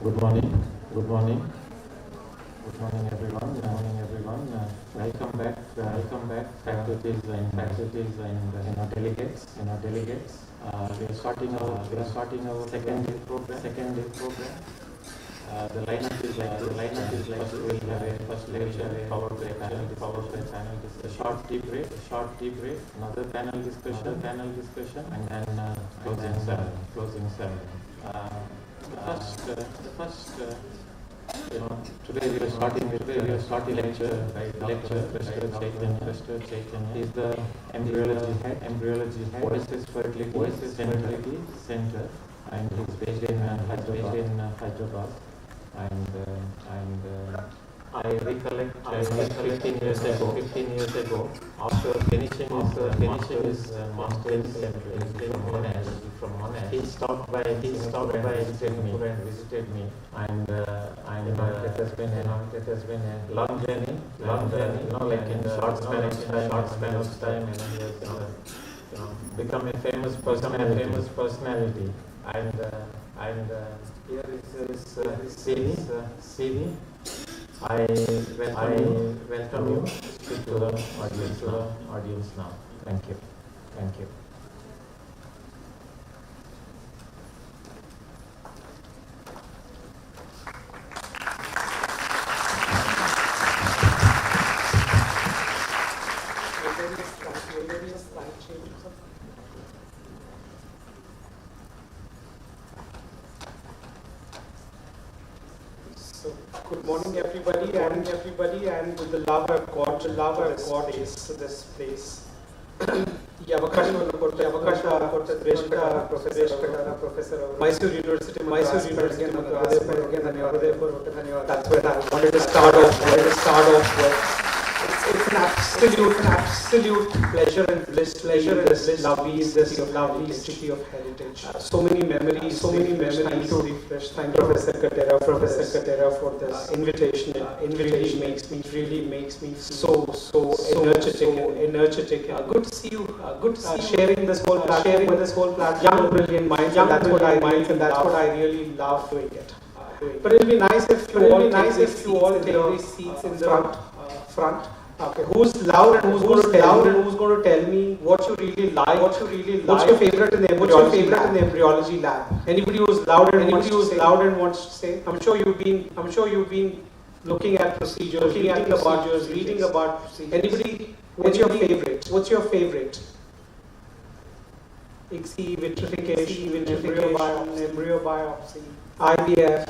Good morning. Good morning. Good morning, everyone. Good morning, everyone. Welcome back. Faculties and delegates. We are starting our second day program. The lineup is like we'll have a first lecture, a power play panel, a short tea break, another panel discussion, and then closing ceremony. The first today we are starting lecture by Dr. Chaitanya. He is the embryology head, Voices Fertility Center, and he is based in Hyderabad. And I recollect 15 years ago, after finishing his master's in embryology from Monash, he stopped by visited me, and it has been a long journey, like in short span of time, he has become a famous personality, and here is CV. I welcome you to the audience now. Thank you. Good morning, everybody, and with the love I've got to this place. ಈ ಅವಕಾಶವನ್ನು ಕೊಟ್ಟ ಶ್ರೇಷ್ಠ professor Mysore University ಹೃದಯಪೂರ್ವಕ ಧನ್ಯವಾದ. That's where I wanted to start off with. It's an absolute pleasure and bliss, this lovely city of heritage. So many memories time to refresh. Thank you, Professor Katera, for this invitation. It really makes me so energetic. Good to see you. Sharing this whole platform. Young, brilliant minds. That's what I really love doing it. But it'll be nice if you all take these seats in the front. Okay, who's loud and who's going to tell me what you really like? What's your favorite in the embryology lab? Anybody who's loud and wants to say? I'm sure you've been looking at procedures, reading about procedures. Anybody? What's your favorite? ICSI, vitrification, embryo biopsy, IVF.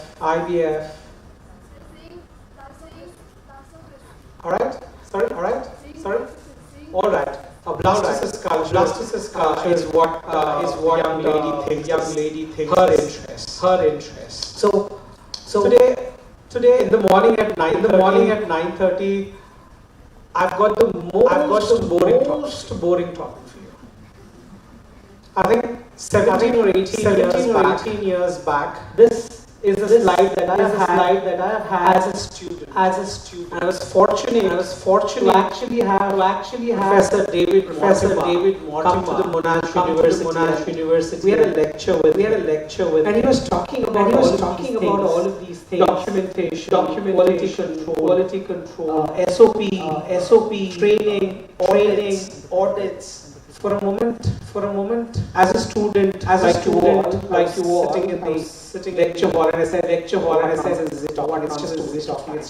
All right. All right. A blastocyst culture is what young lady thinks her interest. So today in the morning at 9:30, I've got the most boring topic for you. I think 17 or 18 years back, this is a slide that I have had as a student. I was fortunate to actually have Professor David Mortimer come to the Monash University. We had a lecture with, and he was talking about all of these things: documentation, quality control, SOP, training, audits. For a moment, as a student, like you all, sitting in lecture hall, and I said, it's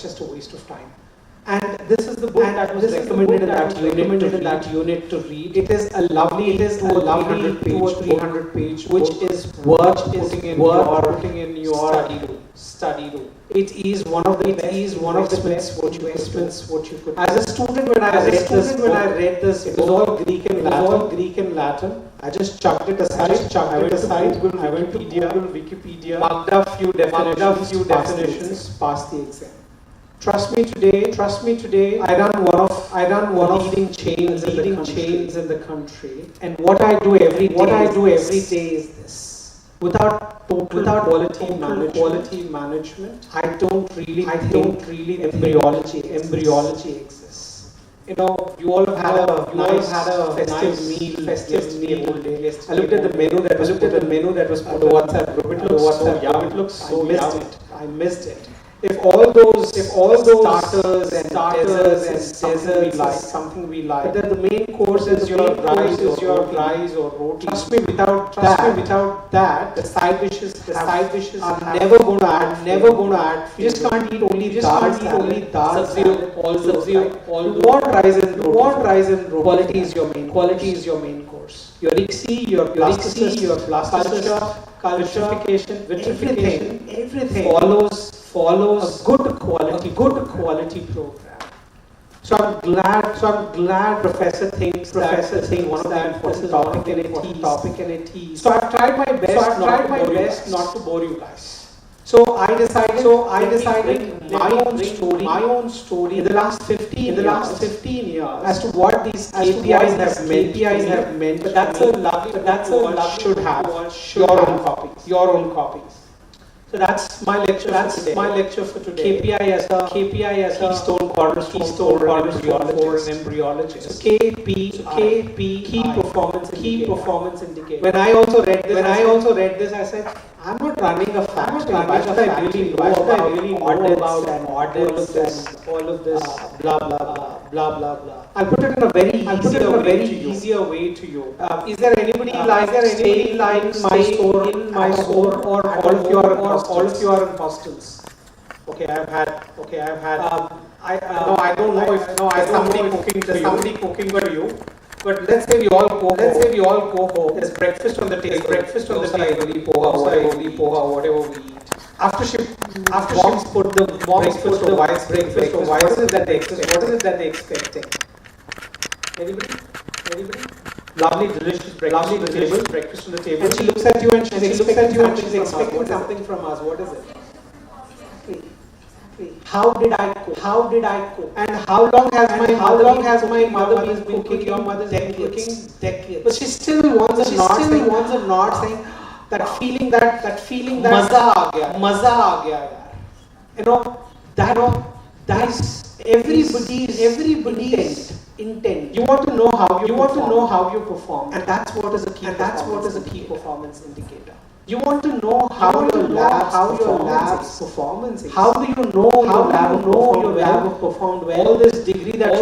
just a waste of time. And this is the book that was recommended in that unit to read. It is a lovely 300 page, which is worth putting in your study room. It is one of the best what you could. As a student, when I read this, it was all Greek and Latin. I just chucked it aside. I went to Google, Wikipedia, marked up few definitions, passed the exam. Trust me today, I run one of leading chains in the country, and what I do every day is this. Without quality management, I don't really think embryology exists. you all have had a festive meal yesterday. I looked at the menu that was put on the WhatsApp group. It looks so yum. It looks so yum. I missed it. If all those starters and desserts is something we like, but then the main course is your rice or roti. Trust me, without that, the side dishes are never going to add. You just can't eat only dal, sabzi, all you want rice and roti. Quality is your main course. Your ICSI, your blastocyst, culturification, everything follows a good quality program. So I'm glad Professor thinks one of the important topic in it. So I've tried my best not to bore you guys. So I decided my own story in the last 15 years as to what these KPIs have meant. But that's a lovely should have your own copies. So that's my lecture for today. KPI as a keystone cornerstone for an embryologist. So KP key performance indicator. When I also read this, I said, I'm not running a factory. Why should I really know about audits and all of this blah blah. I'll put it in a very easier way to you. Is there anybody like Mysore or all of you are in hostels? Okay, I've had. I don't know if there's somebody cooking for you. But let's say we all go home. There's breakfast on the table. Whatever we eat. After moms put the wife's breakfast. What is it that they expecting? Anybody? Lovely, delicious breakfast on the table. And she looks at you and she's expecting something from us. What is it? How did I cook? And how long has my mother been cooking? Your mother's been cooking decades. But she still wants a nod saying that feeling that maza aa gaya. That is everybody's intent. You want to know how you perform, and that's what is a key performance indicator. You want to know how your lab's performance is. How do you know your lab have performed well? All this degree that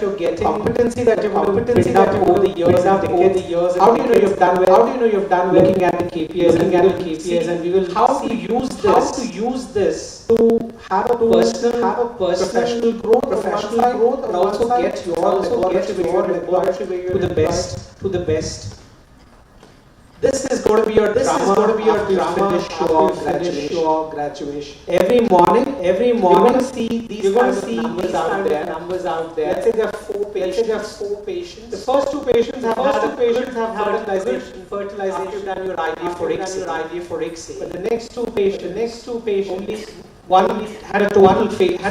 you're getting, competency that you're going to build up over the years. How do you know you've done well? Looking at the KPIs, and we will how to use this to have a personal professional growth, and also get your laboratory to the best. This is going to be your drama finish your graduation. Every morning, you're going to see these numbers out there. Let's say there are 4 patients. The first 2 patients have had fertilization. You've done your IVF for ICSI. But the next two patients, one had a total failed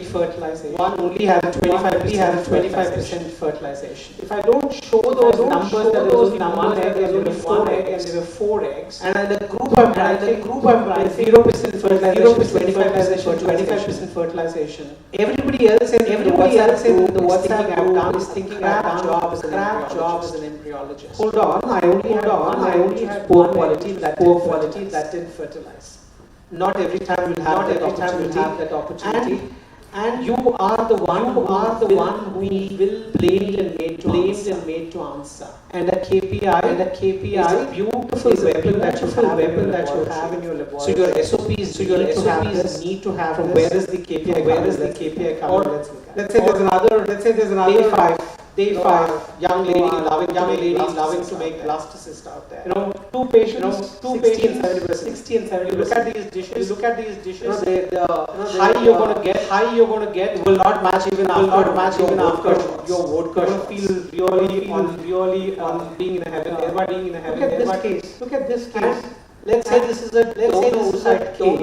fertilization. One only had a 25% fertilization. If I don't show those numbers, that there was only 4 eggs, and there were 4 eggs, and the group I'm writing 0% fertilization, 25% fertilization. Everybody else in the WhatsApp group is thinking I have job as an embryologist. Hold on, I only had poor quality that didn't fertilize. Not every time you'll have that opportunity. And you are the one who will blamed and made to answer. And a KPI is a beautiful weapon that you have in your laboratory. So your SOPs need to have from where is the KPI coming? Let's say there's another day 5, young lady loving to make blastocyst out there. 2 patients, 60 and 70%. Look at these dishes. The high you're going to get will not match even after your vodka. You feel really on being in heaven. Look at this case. Let's say this is a donor oocyte case.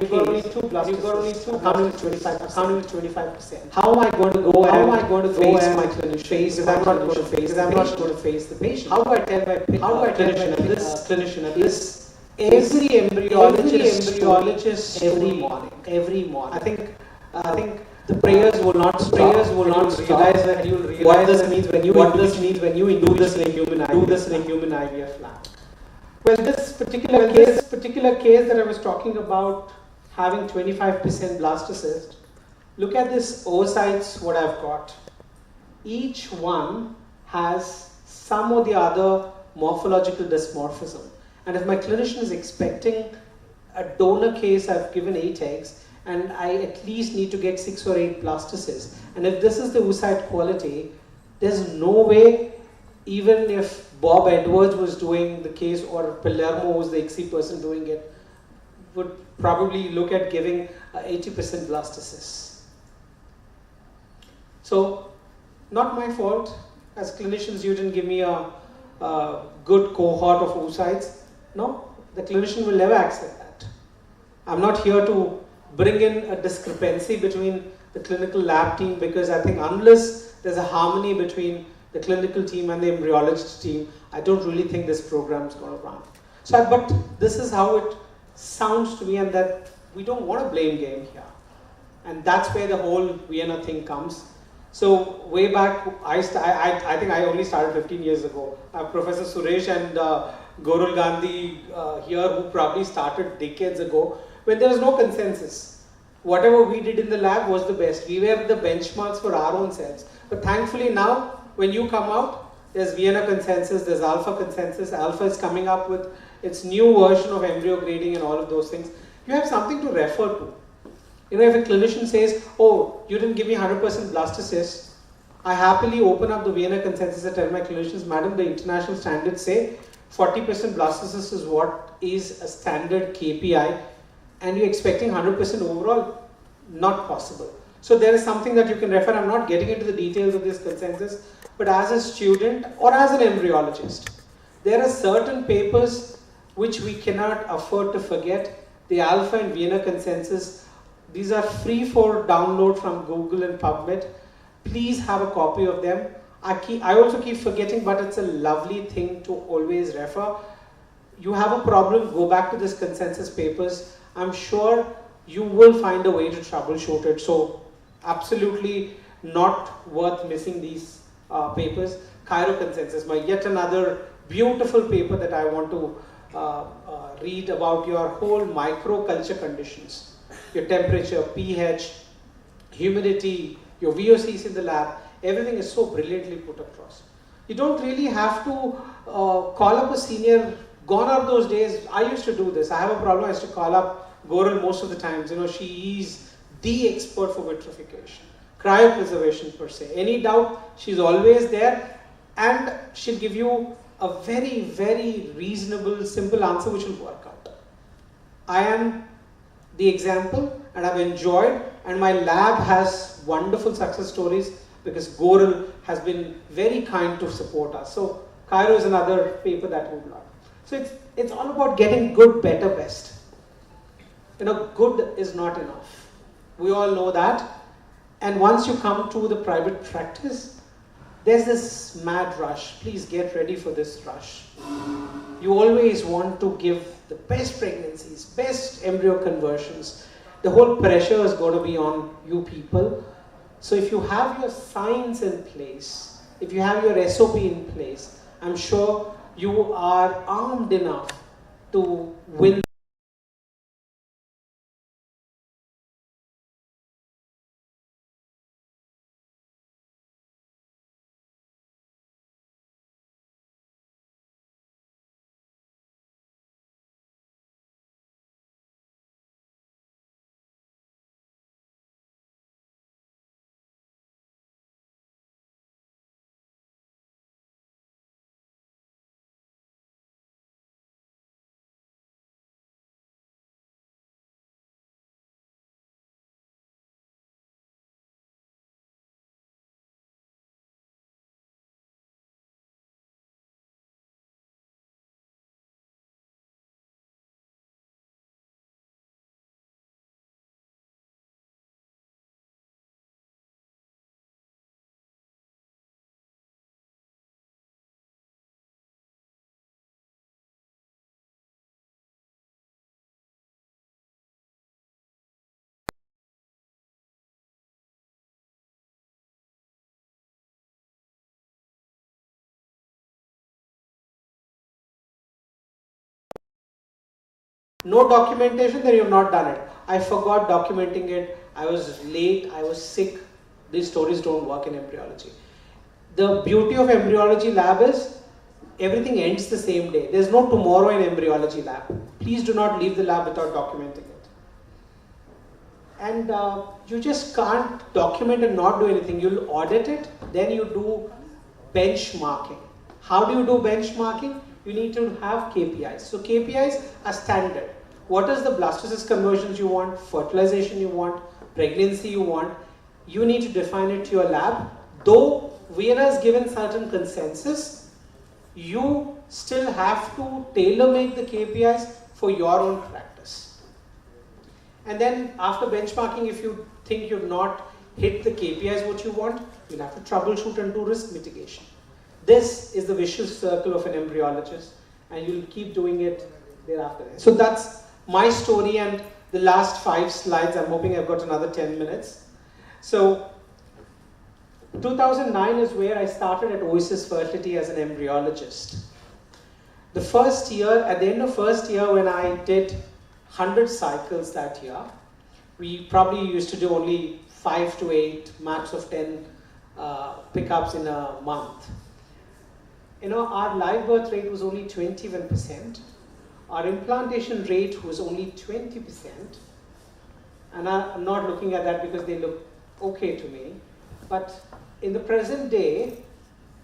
You've got only 2 blastocysts. Accounting to 25%. How am I going to go and face my clinician? Because I'm not going to face the patient. How do I tell my clinician this? Every embryologist every morning. I think the prayers will not stop. Prayers will not realize that you will realize what this means when you do this in a human IVF lab. Well, this particular case that I was talking about, having 25% blastocyst, look at this oocytes, what I've got. Each one has some or the other morphological dysmorphism. And if my clinician is expecting a donor case, I've given 8 eggs, and I at least need to get 6 or 8 blastocysts. And if this is the oocyte quality, there's no way, even if Bob Edwards was doing the case or Palermo was the ICSI person doing it, would probably look at giving 80% blastocysts. So, not my fault. As clinicians, you didn't give me a good cohort of oocytes. No, the clinician will never accept that. I'm not here to bring in a discrepancy between the clinical lab team, because I think unless there's a harmony between the clinical team and the embryologist team, I don't really think this program is going to run. So, but this is how it sounds to me, and that we don't want a blame game here. And that's where the whole Vienna thing comes. So way back, I think I only started 15 years ago. Professor Suresh and Gaurav Gandhi here, who probably started decades ago, when there was no consensus. Whatever we did in the lab was the best. We were the benchmarks for our own cells. But thankfully now, when you come out, there's Vienna consensus, there's Alpha consensus. Alpha is coming up with its new version of embryo grading and all of those things. You have something to refer to. You know, if a clinician says, oh, you didn't give me 100% blastocysts, I happily open up the Vienna consensus and tell my clinicians, madam, the international standards say 40% blastocysts is what is a standard KPI, and you're expecting 100% overall, not possible. So there is something that you can refer. I'm not getting into the details of this consensus, but as a student or as an embryologist, there are certain papers which we cannot afford to forget. The Alpha and Vienna consensus, these are free for download from Google and PubMed. Please have a copy of them. I also keep forgetting, but it's a lovely thing to always refer. You have a problem, go back to this consensus papers. I'm sure you will find a way to troubleshoot it. So absolutely not worth missing these papers. Cairo consensus, my yet another beautiful paper that I want to read about your whole microculture conditions. Your temperature, pH, humidity, your VOCs in the lab, everything is so brilliantly put across. You don't really have to call up a senior. Gone are those days. I used to do this. I have a problem. I used to call up Goral most of the times. You know, she is the expert for vitrification, cryopreservation per se. Any doubt, she's always there, and she'll give you a very, very reasonable, simple answer which will work out. I am the example, and I've enjoyed, and my lab has wonderful success stories because Goral has been very kind to support us. So Cairo is another paper that we've learned. So it's all about getting good, better, best. You know, good is not enough. We all know that. And once you come to the private practice, there's this mad rush. Please get ready for this rush. You always want to give the best pregnancies, best embryo conversions. The whole pressure is going to be on you people. So if you have your science in place, if you have your SOP in place, I'm sure you are armed enough to win No documentation, then you've not done it. I forgot documenting it, I was late, I was sick. These stories don't work in embryology. The beauty of embryology lab is everything ends the same day. There's no tomorrow in embryology lab. Please do not leave the lab without documenting it. And you just can't document and not do anything. You'll audit it, then you do benchmarking. How do you do benchmarking? You need to have KPIs. So KPIs are standard. What is the blastocyst conversions you want, fertilization you want, pregnancy you want? You need to define it to your lab. Though Vienna is given certain consensus, you still have to tailor make the KPIs for your own practice. And then after benchmarking, if you think you've not hit the KPIs what you want, you'll have to troubleshoot and do risk mitigation. This is the vicious circle of an embryologist, and you'll keep doing it thereafter. So that's my story, and the last 5 slides, I'm hoping I've got another 10 minutes. So 2009 is where I started at Oasis Fertility as an embryologist. The first year, at the end of first year, when I did 100 cycles that year, we probably used to do only 5 to 8, max of 10 pickups in a month. You know, our live birth rate was only 21%. Our implantation rate was only 20%. And I'm not looking at that because they look okay to me. But in the present day,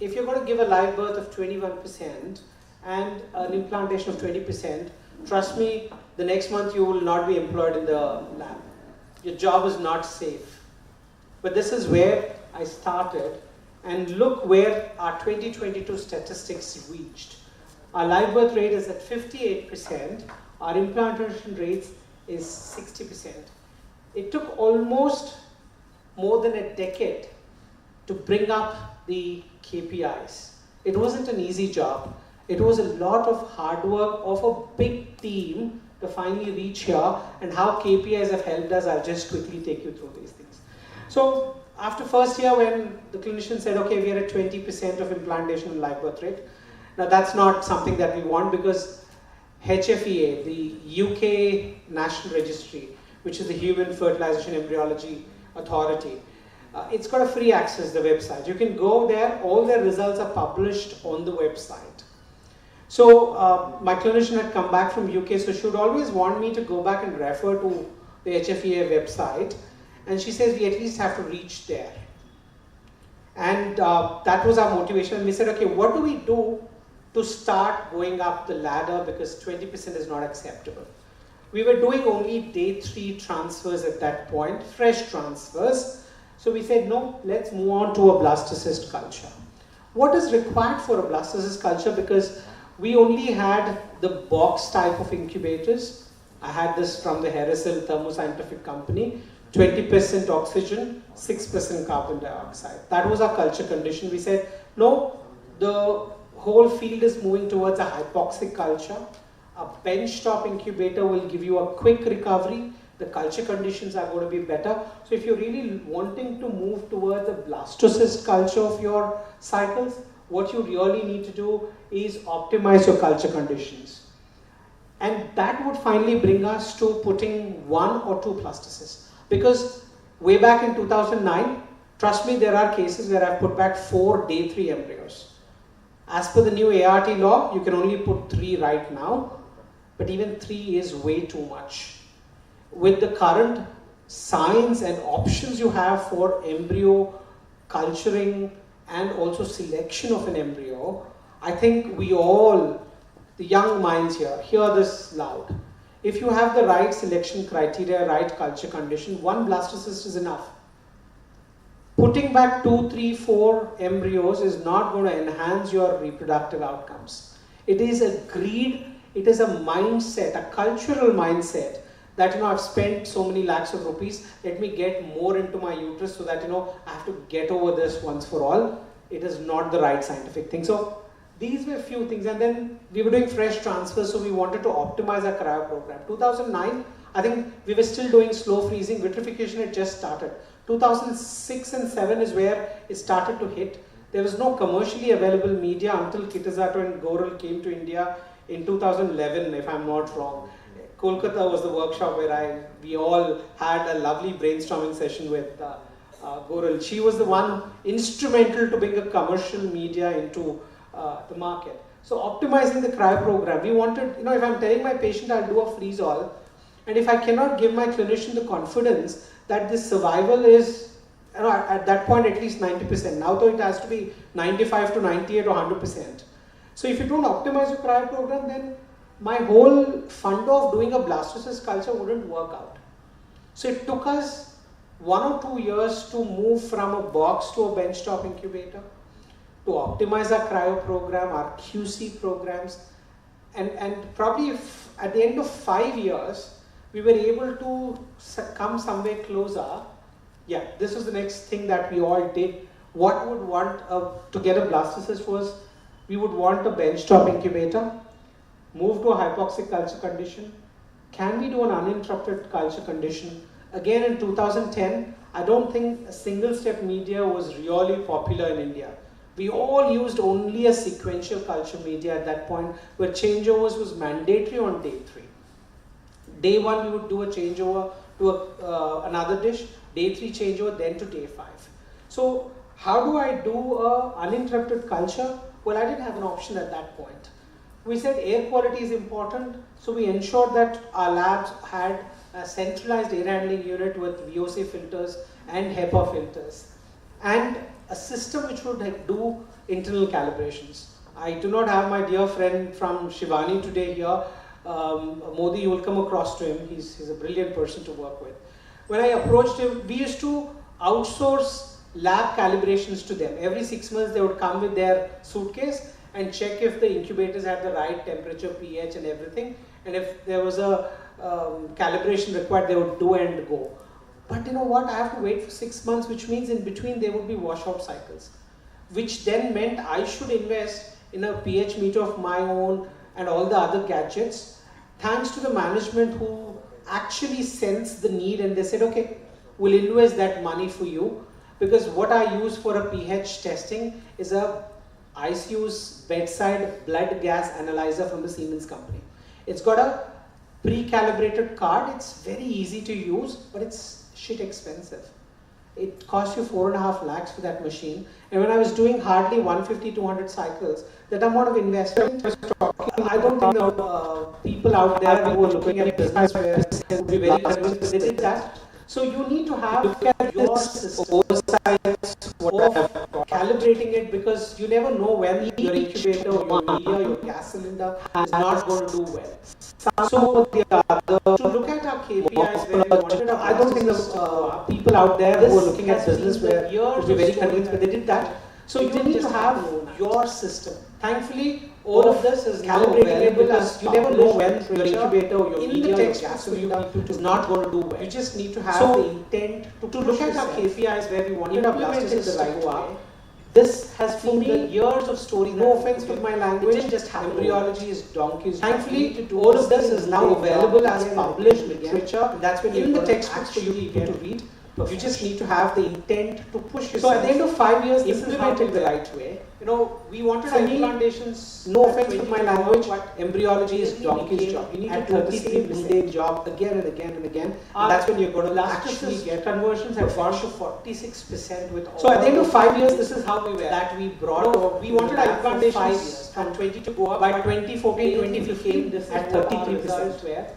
if you're going to give a live birth of 21% and an implantation of 20%, trust me, the next month you will not be employed in the lab. Your job is not safe. But this is where I started. And look where our 2022 statistics reached. Our live birth rate is at 58%. Our implantation rate is 60%. It took almost more than a decade to bring up the KPIs. It wasn't an easy job. It was a lot of hard work of a big team to finally reach here, and how KPIs have helped us, I'll just quickly take you through these things. So after first year, when the clinician said, okay, we are at 20% of implantation and live birth rate. Now that's not something that we want, because HFEA, the UK National Registry, which is the Human Fertilization Embryology Authority, it's got a free access to the website. You can go there, all their results are published on the website. So my clinician had come back from UK, so she would always want me to go back and refer to the HFEA website. And she says, we at least have to reach there. And that was our motivation. And we said, okay, what do we do to start going up the ladder, because 20% is not acceptable. We were doing only day 3 transfers at that point, fresh transfers. So we said, no, let's move on to a blastocyst culture. What is required for a blastocyst culture? Because we only had the box type of incubators. I had this from the Harrisel Thermoscientific Company. 20% oxygen, 6% carbon dioxide. That was our culture condition. We said, no, the whole field is moving towards a hypoxic culture. A benchtop incubator will give you a quick recovery. The culture conditions are going to be better. So if you're really wanting to move towards the blastocyst culture of your cycles, what you really need to do is optimize your culture conditions. And that would finally bring us to putting 1 or 2 blastocysts. Because way back in 2009, trust me, there are cases where I've put back 4 day 3 embryos. As per the new ART law, you can only put 3 right now, but even 3 is way too much. With the current science and options you have for embryo culturing and also selection of an embryo, I think we all, the young minds here, hear this loud. If you have the right selection criteria, right culture condition, 1 blastocyst is enough. Putting back 2, 3, 4 embryos is not going to enhance your reproductive outcomes. It is a greed, it is a mindset, a cultural mindset that, I've spent so many lakhs of rupees, let me get more into my uterus so that, I have to get over this once for all. It is not the right scientific thing. So these were a few things, and then we were doing fresh transfers, so we wanted to optimize our cryo program. 2009, I think we were still doing slow freezing, vitrification had just started. 2006 and 7 is where it started to hit. There was no commercially available media until Kitazato and Goral came to India in 2011, if I'm not wrong. Kolkata was the workshop where we all had a lovely brainstorming session with Goral. She was the one instrumental to bring a commercial media into the market. So optimizing the cryo program, we wanted, if I'm telling my patient I'll do a freeze-all, and if I cannot give my clinician the confidence that this survival is, at that point at least 90%. Now though it has to be 95 to 98 or 100%. So if you don't optimize your cryo program, then my whole fund of doing a blastocyst culture wouldn't work out. So it took us 1 or 2 years to move from a box to a benchtop incubator, to optimize our cryo program, our QC programs, and probably if at the end of 5 years, we were able to come somewhere closer. Yeah, this was the next thing that we all did. What would want to get a blastocyst was, we would want a benchtop incubator, move to a hypoxic culture condition. Can we do an uninterrupted culture condition? Again in 2010, I don't think a single step media was really popular in India. We all used only a sequential culture media at that point, where changeovers was mandatory on day 3. Day 1 we would do a changeover to another dish, day 3 changeover, then to day 5. So how do I do a uninterrupted culture? Well, I didn't have an option at that point. We said air quality is important, so we ensured that our labs had a centralized air handling unit with VOC filters and HEPA filters, and a system which would do internal calibrations. I do not have my dear friend from Shivani today here. Modi, you will come across to him. He's a brilliant person to work with. When I approached him, we used to outsource lab calibrations to them. Every 6 months they would come with their suitcase and check if the incubators had the right temperature, pH and everything. And if there was a calibration required, they would do and go. But you know what, I have to wait for 6 months, which means in between there would be washout cycles, which then meant I should invest in a pH meter of my own and all the other gadgets. Thanks to the management who actually sensed the need, and they said, okay, we'll invest that money for you, because what I use for a pH testing is a ICU's bedside blood gas analyzer from the Siemens company. It's got a pre-calibrated card. It's very easy to use, but it's shit expensive. It costs you 4.5 lakhs for that machine. And when I was doing hardly 150, 200 cycles, that amount of investment, I don't think the people out there who are looking at business would be very convinced that they did that. So you need to have your system of calibrating it, because you never know when your incubator, your media, your gas cylinder is not going to do well. So to look at our KPIs where we wanted, I don't think the people out there who are looking at business would be very convinced, but they did that. So you need to have your system. Thankfully, all of this is calibrated, because you never know when your incubator, your media, your gas cylinder is not going to do well. You just need to have the intent to look at our KPIs where we wanted our blastocysts to go up. This has for me years of story. No offense with my language, it just embryology is donkeys. Thankfully, all of this is now available as published literature. That's when in the textbooks for you to read. You just need to have the intent to push yourself. So at the end of 5 years, implement it the right way. We wanted implantations. No offense with my language, but embryology is donkey's job. You need to do the same mistake job again and again and again. And that's when you're going to actually get conversions have gone to 46% with all. So at the end of 5 years, this is how we were. That we brought. We wanted implantations 5 years from 20 to go up. By 2014, 2015, this at 33% where.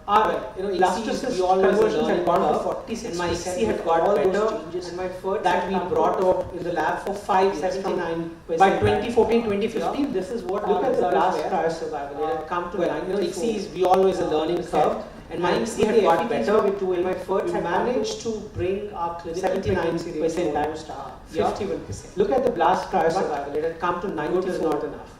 Blastocyst conversions had gone to 46%, and my XC had got better, and my FERT that we brought up in the lab for 579%. By 2014, 2015, this is what look at the last cryo survival. It had come to 94. XCs, we always a learning curve, and my XC had got better. And my FERT had managed to bring our clinical 79% time to 51%. Look at the blast cryo survival. It had come to 90 is not enough.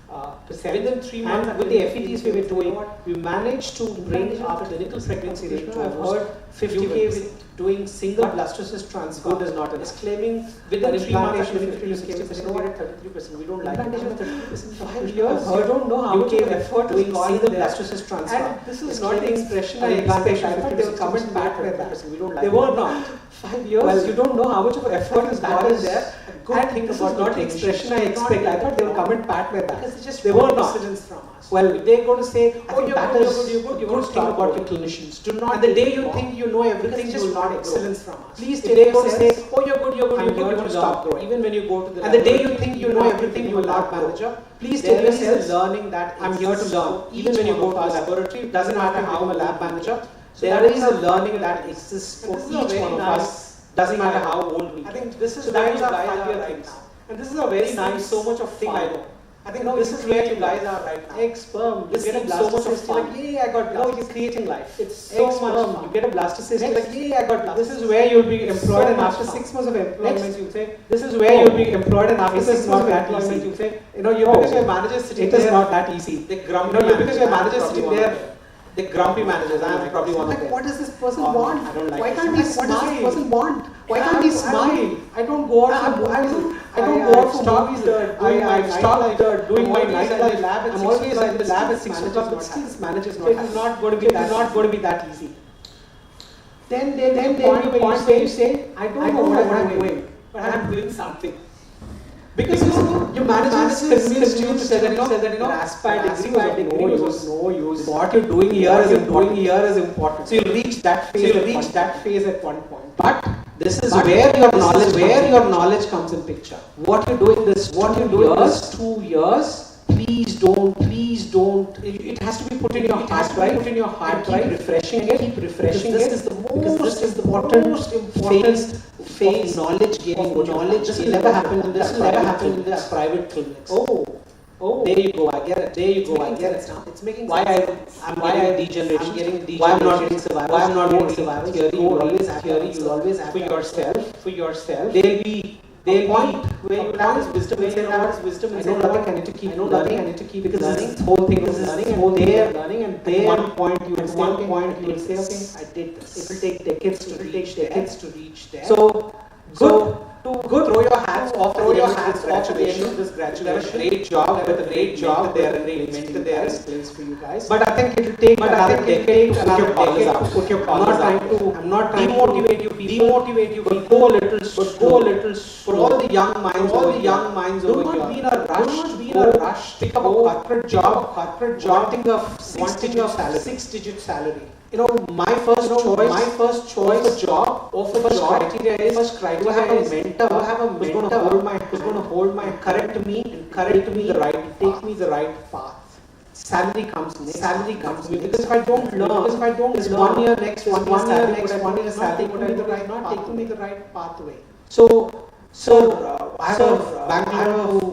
Within 3 months, with the FETs we were doing, we managed to bring our clinical pregnancy rate to almost 50. Doing single blastocyst transfer is not enough. It's claiming within 3 months, 60%, we're at 33%. We don't like it. 5 years, I don't know how much effort doing single blastocyst transfer. And this is not the expression I expect. I thought they were coming back with that. We don't like it. They were not. 5 years, well, you don't know how much of effort is gone in there. Good thing about not the expression I expect. I thought they would come and pat my back. they were not precedence from us. Well, they're going to say, oh, you're good, you're good, you're going to think about your clinicians. Do not. And the day you think you know everything, you will not excellence from us. Please take they're going to say, oh, you're good, you're good, you're going to stop growing. Even when you go to the and the day you think you know everything, you will not manager. Please tell yourself learning that I'm here to learn. Even when you go to the laboratory, it doesn't matter how I'm a lab manager. There is a learning that exists for each one of us. Doesn't matter how old we are. I think this is where you guys are right now. And this is a very nice, so much of thing I know. I think this is where you guys are right now. Egg, sperm, you get so much of fun. Like, yeah, I got blastocyst. You're creating life. It's so much fun. You get a blastocyst, you're like, yeah, I got blastocyst. This is where you'll be employed and after 6 months of employment, you'll say, this is where you'll be employed and after 6 months of employment, you'll say, because your manager is sitting there. It is not that easy. Because your manager is sitting there. The grumpy managers, I am probably one of them. What does this person want? I don't like Why can't he smile? What does this person want? Why can't he smile? I don't go out for I don't go out for movies. I've stopped doing my nightlife lab. I'm always at the lab at 6 o'clock, but still this manager is not. It is not going to be that easy. Then the point where you say, I don't know what I'm doing, but I'm doing something. Because your manager is convinced you to say that Aspier degree was no use. What you're doing here is important. So you'll reach that phase at one point. But this is where your knowledge comes in picture. What you're doing this 2 years. Please don't. It has to be put in your heart, right? Put in your heart, right? Keep refreshing it. Because this is the most important phase. Knowledge gaining. This will never happen in the private clinics. Oh, there you go. I get it. Now it's making sense. I'm getting degeneration. Why I'm not getting survival? Why I'm not getting survival? Theory. You'll always have for yourself. There'll be where you have this wisdom. I know nothing. I need to keep because this whole thing is learning, and at one point you will say, okay, I did this. It will take decades to reach there. So good. Throw your hats off at the end of this graduation. They have a great job with a great job. They are invented their skills for you guys. But I think it will take another decade to put your collars up. I'm not trying to demotivate you, but go a little slow. For all the young minds over here, do not be in a rush. Pick up a corporate job, wanting a 6-digit salary. My first choice of job criteria is to have a mentor who's going to hold my correct me take me the right path. Salary comes because if I don't learn, this 1 year next 1 year salary not taking me the right pathway. So I have a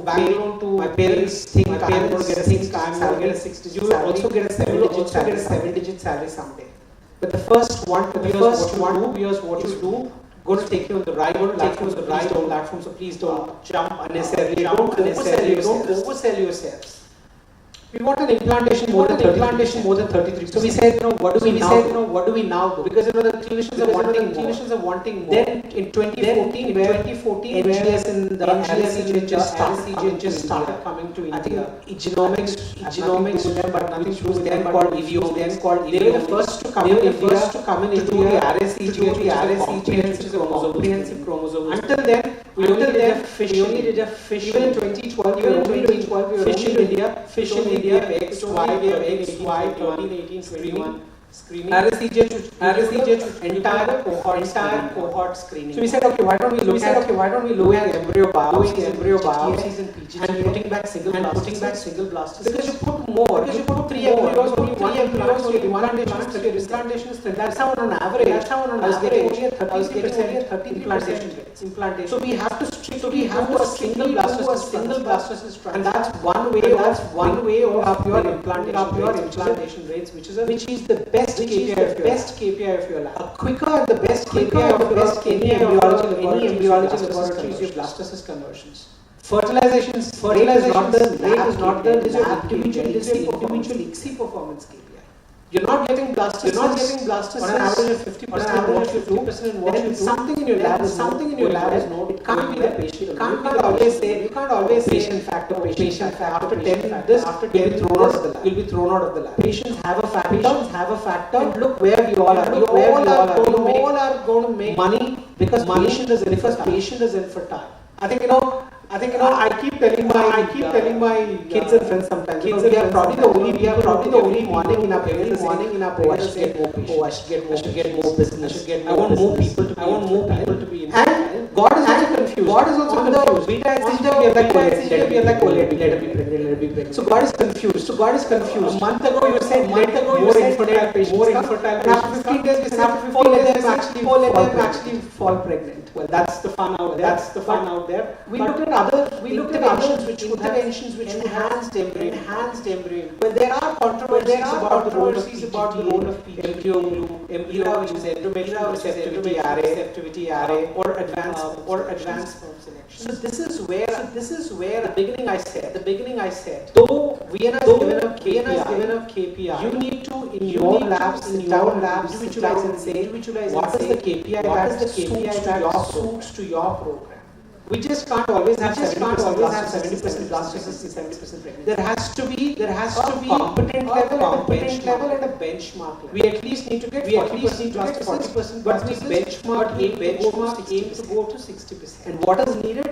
Bangalore to my parents think I'm going to get a 6-digit. You will also get a 7-digit salary someday. But the first 2 years, what you do, going to take you on the right platform. So please don't jump unnecessarily. Don't oversell yourselves. We want an implantation more than 33. So we said, what do we now do? Because the clinicians are wanting more. Then in 2014, NGS and the NGS just started coming to India. Genomics, but nothing to do with them called EVO. They were the first to come in India to do the RSEG, which is a comprehensive chromosome. Until then, we only did a fish. Even in 2012, we were doing fish in India, X, Y, 13, 18, 21. Screening. RSEG entire cohort screening. So we said, okay, why don't we look at embryo biopsies and PGs and putting back single blasters. Because you put more, you put 3 embryos, only 1 implant, so your implantation is 30. That's how on average, I was getting only a 30 implantation. So we have to strictly have a single blaster system, and that's one way of your implantation rates, which is the best KPI of your lab. A quicker and the best KPI of any embryology laboratory is your blastocyst conversions. Fertilization rate is not the individual ICSI performance KPI. You're not getting blasters on an average of 50% in what you do. Then something in your lab is no. It can't be the patient. You can't always say patient factor. After 10 you'll be thrown out of the lab. Patients have a factor. And look where we all are. We all are going to make money because patient is infertile. I think I think I keep telling my kids and friends sometimes. We are probably the only morning in our parents I should get more business. I want more people to be in. And God is also confused. God is also confused. Beta we are like, let her be pregnant. So God is confused. A month ago you said more infertile patients. After 15 days we said let them actually fall pregnant. Well, that's the fun out there. We looked at other interventions which enhanced embryo. When there are controversies about the role of PGT, embryo which is endometrial receptivity array, or advanced sperm selection. So this is where the beginning I said. Though Vienna is given a KPI, you need to in your labs individualize and say what is the KPI that suits to your program. We just can't always have 70% blastocysts and 70% pregnant. There has to be competent level and a benchmark level. We at least need to get 40% blastocysts, but we benchmark aim to go to 60%. And what is needed?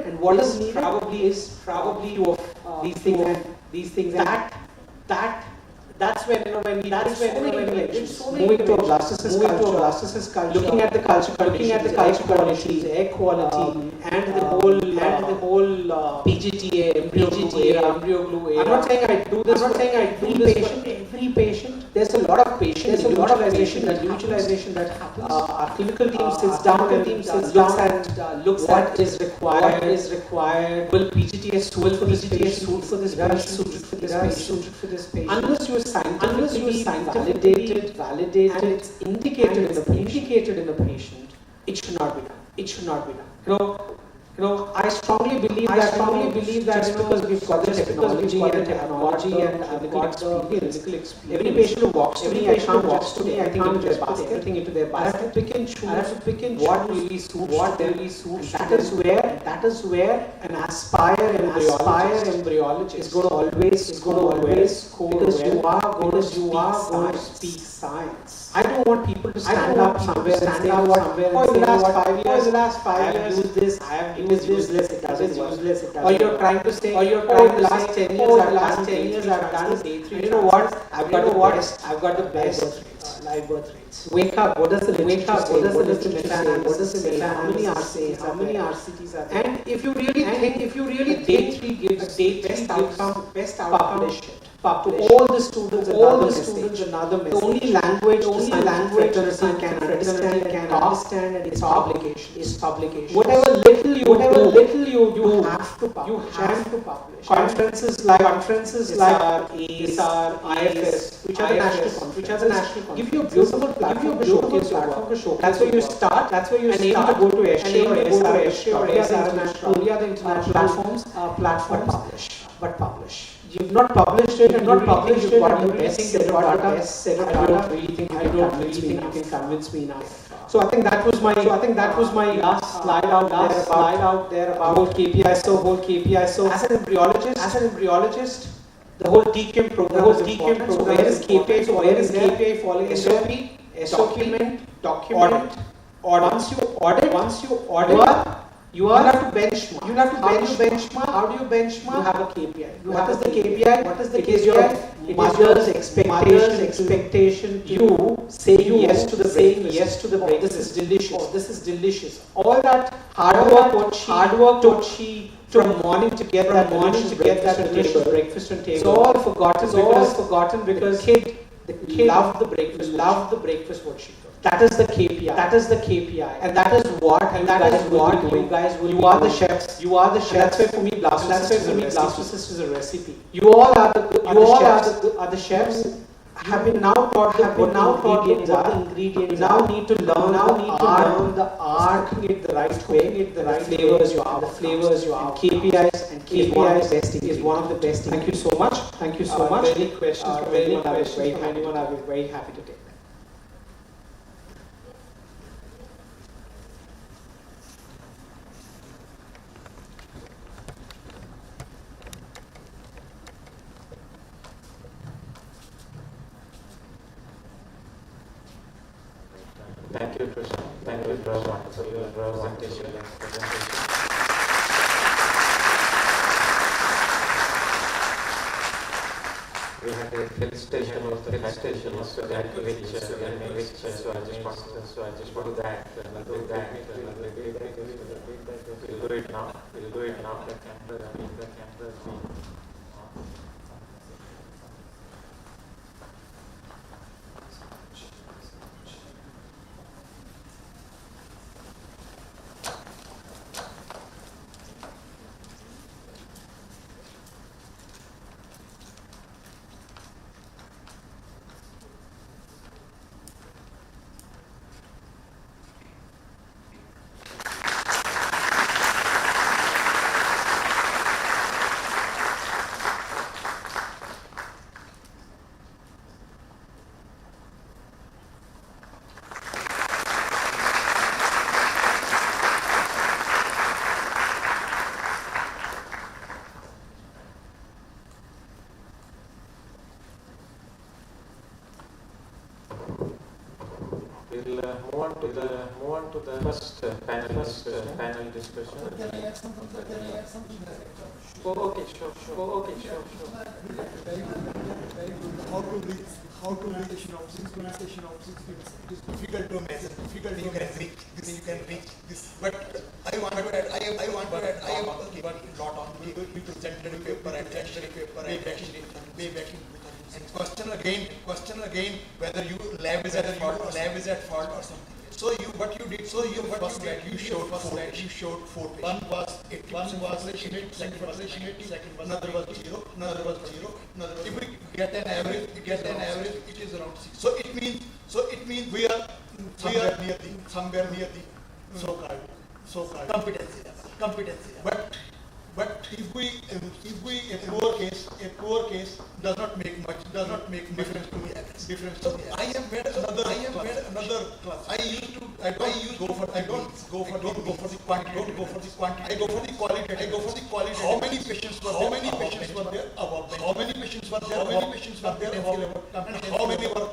Probably two of these things. That's when we did so many moving to a blastocyst culture, looking at the culture conditions, air quality, and the whole PGTA, embryo glue. I'm not saying I do this for every patient. There's a lot of individualization that happens. Our clinical team sits down and looks at what is required. Will PGTA suit for this patient? Unless you scientifically validated and it's indicated in the patient, it should not be done. I strongly believe that just because we've got the technology and I've got the clinical experience, every patient who walks to me, I can't put everything into their basket. I have to pick and choose what really suits. That is where an Aspier embryologist is going to always score, because you are going to speak science. I don't want people to stand up somewhere and say, oh, in the last 5 years, I have used this, it was useless, it doesn't work. Or you're trying to say, the last 10 years I've done day 3. You know what? I've got the best live birth rates. Wake up, what does the literature say? How many RCTs are there? And if you really think day 3 gives best outcome, publish it. To all the students, another message. The only language fraternity can understand and its publication. Whatever little you do, you have to publish. Conferences like our IFS, which are the national conferences, give you a beautiful platform to showcase. That's where you start. And aim to go to Aspier or SR, the international platforms, but publish. You've not published it, you've got the best set of data. I don't really think you can convince me now. So I think that was my last slide out there about whole KPI. So as an embryologist, the whole TQM program is important. So where is KPI falling? SOP, document, audit. Once you audit, you have to benchmark. How do you benchmark? You have a KPI. What is the KPI? It is your mother's expectation. You saying yes to the breakfast. This is delicious. All that hard work what she from morning to get that delicious breakfast on table. It's all forgotten because the kid loved the breakfast what she cooked. That is the KPI, and that is what you guys will. You are the chefs. That's why for me, blastocysts is a recipe. You all are the chefs. Have been now taught what the ingredients. You now need to learn the art, cooking it the right way, the flavors you are. KPIs is one of the best things. Thank you so much. Any questions from anyone? I'll be very happy to take. Thank you, Krishna. Thank you for your presentation. we had a hill station of the hill station of so that which so I just want to do that we'll do it now the camera We'll move on to the first panel discussion. Can I add something? Okay, sure. Very good. How to reach synchronization of 6 minutes. It is difficult to measure. You can reach this. But I want to add. I have given a lot on. We presented paper and way back in. And question again whether your lab is at fault or something. So you showed 4 pages. One was 80, second was 80, another was 0. If we get an average, it is around 6. So it means we are somewhere near the so-called competency. But if a poor case does not make difference to me. So I have made another class. I don't go for the quantity. I go for the quality. How many patients were there above? How many patients were there above? And how many were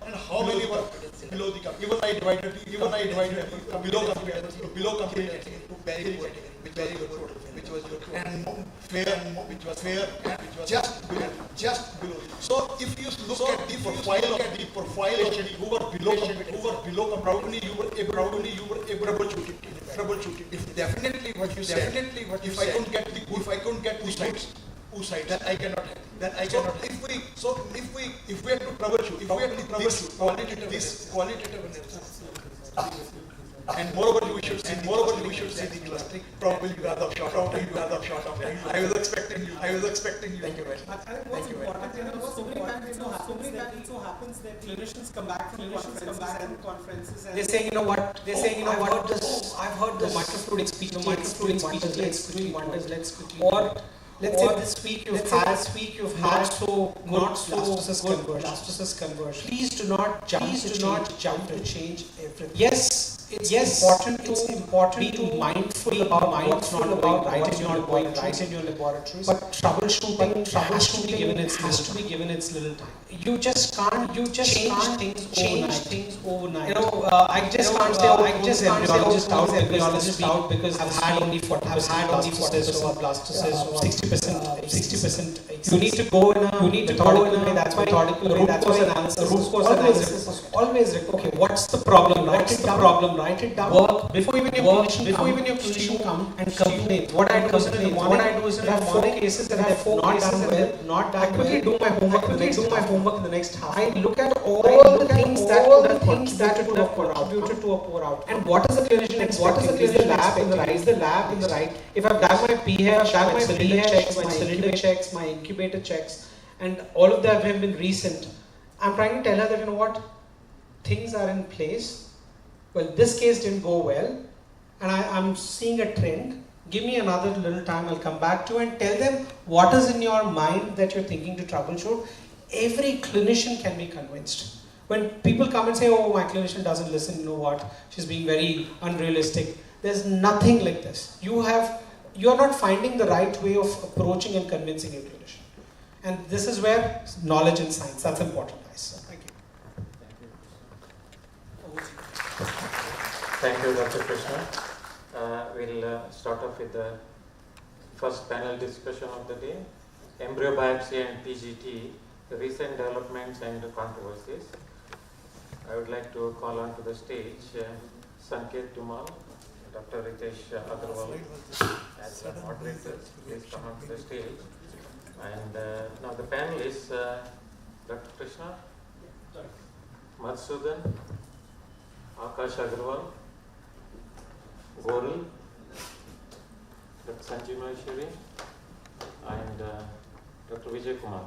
below the competency? Even I divided below competency into very good, which was your and fair, which was just below. So if you look at the profile who were below competency, probably you were able to troubleshoot it. If definitely what you said, if I don't get two sides, then I cannot help. If we have to troubleshoot this qualitative analysis. And moreover, we should see the clustering. Probably you are the short of time. I was expecting you. Thank you very much. What's important, so many times it so happens that clinicians come back from conferences and they say, I've heard this microfluidic speech, let's quickly. Or let's say this week you've had so good blastocyst conversion. Please do not jump to change everything. Yes, it's important to be mindful about what's not going right in your laboratories. But troubleshooting has to be given its little time. You just can't change things overnight. I just can't say embryologist out because I've had only 40% blastocysts or 60%. You need to go in a methodical way. That's why root cause analysis always okay. What's the problem? Write it down. Work before even your clinician come and complain. What I do is in the morning, I have 4 cases that I have not done well. I quickly do my homework in the next half. I look at all the things that would have contributed to a pour out. And what is the clinician expecting? Is the lab in the right? If I've done my pH, my cylinder checks, my incubator checks, and all of them have been recent, I'm trying to tell her that things are in place. Well, this case didn't go well, and I'm seeing a trend. Give me another little time, I'll come back to and tell them what is in your mind that you're thinking to troubleshoot. Every clinician can be convinced. When people come and say, oh, my clinician doesn't listen, you know what, she's being very unrealistic. There's nothing like this. You're not finding the right way of approaching and convincing your clinician. And this is where knowledge and science, that's important, guys. So, thank you. Thank you, Dr. Krishna. We'll start off with the first panel discussion of the day, embryo biopsy and PGT the recent developments and controversies. I would like to call on to the stage Sanket Dumal, Dr. Ritesh Agarwal as the moderators. Please come on to the stage. And now the panelists, Dr. Krishna, Madhusudan, Akash Agarwal, Goril, Dr. Sanjeev Maheshwari, and Dr. Vijay Kumar.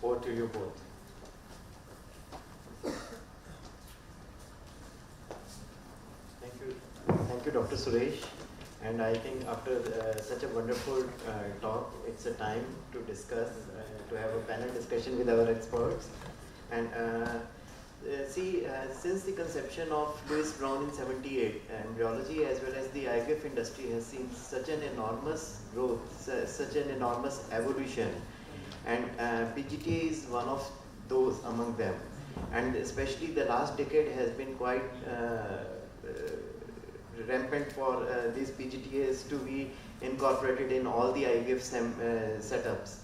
Over to you both. Thank you, Dr. Suresh. And I think after such a wonderful talk, it's a time to discuss, to have a panel discussion with our experts. And since the conception of Louis Brown in '78, embryology as well as the IVF industry has seen such an enormous growth, such an enormous evolution. And PGTA is one of those among them. And especially the last decade has been quite rampant for these PGTAs to be incorporated in all the IVF setups.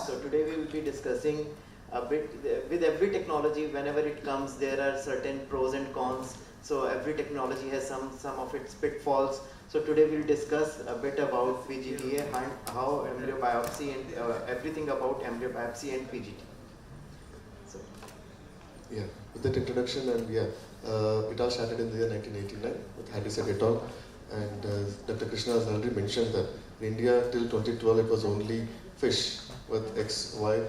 So today we will be discussing a bit, with every technology, whenever it comes, there are certain pros and cons. So every technology has some of its pitfalls. So today we'll discuss a bit about PGTA and how embryo biopsy and everything about embryo biopsy and PGT. So. Yeah, with that introduction, and it all started in the year 1989 with Harrison et al. And Dr. Krishna has already mentioned that in India till 2012 it was only fish with XY,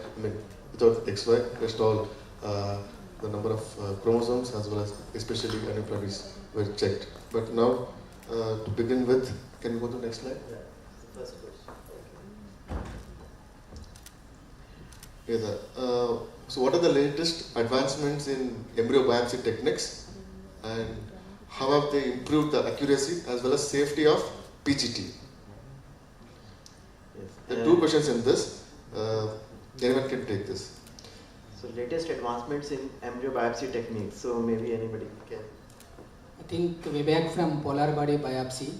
without XY, rest all the number of chromosomes as well as especially aneuploidies were checked. But now, to begin with, can you go to the next slide? Yeah, the first question. Yes, sir. So what are the latest advancements in embryo biopsy techniques and how have they improved the accuracy as well as safety of PGT? Yes. There are two questions in this. Anyone can take this. So latest advancements in embryo biopsy techniques. So maybe anybody can. I think way back from polar body biopsy,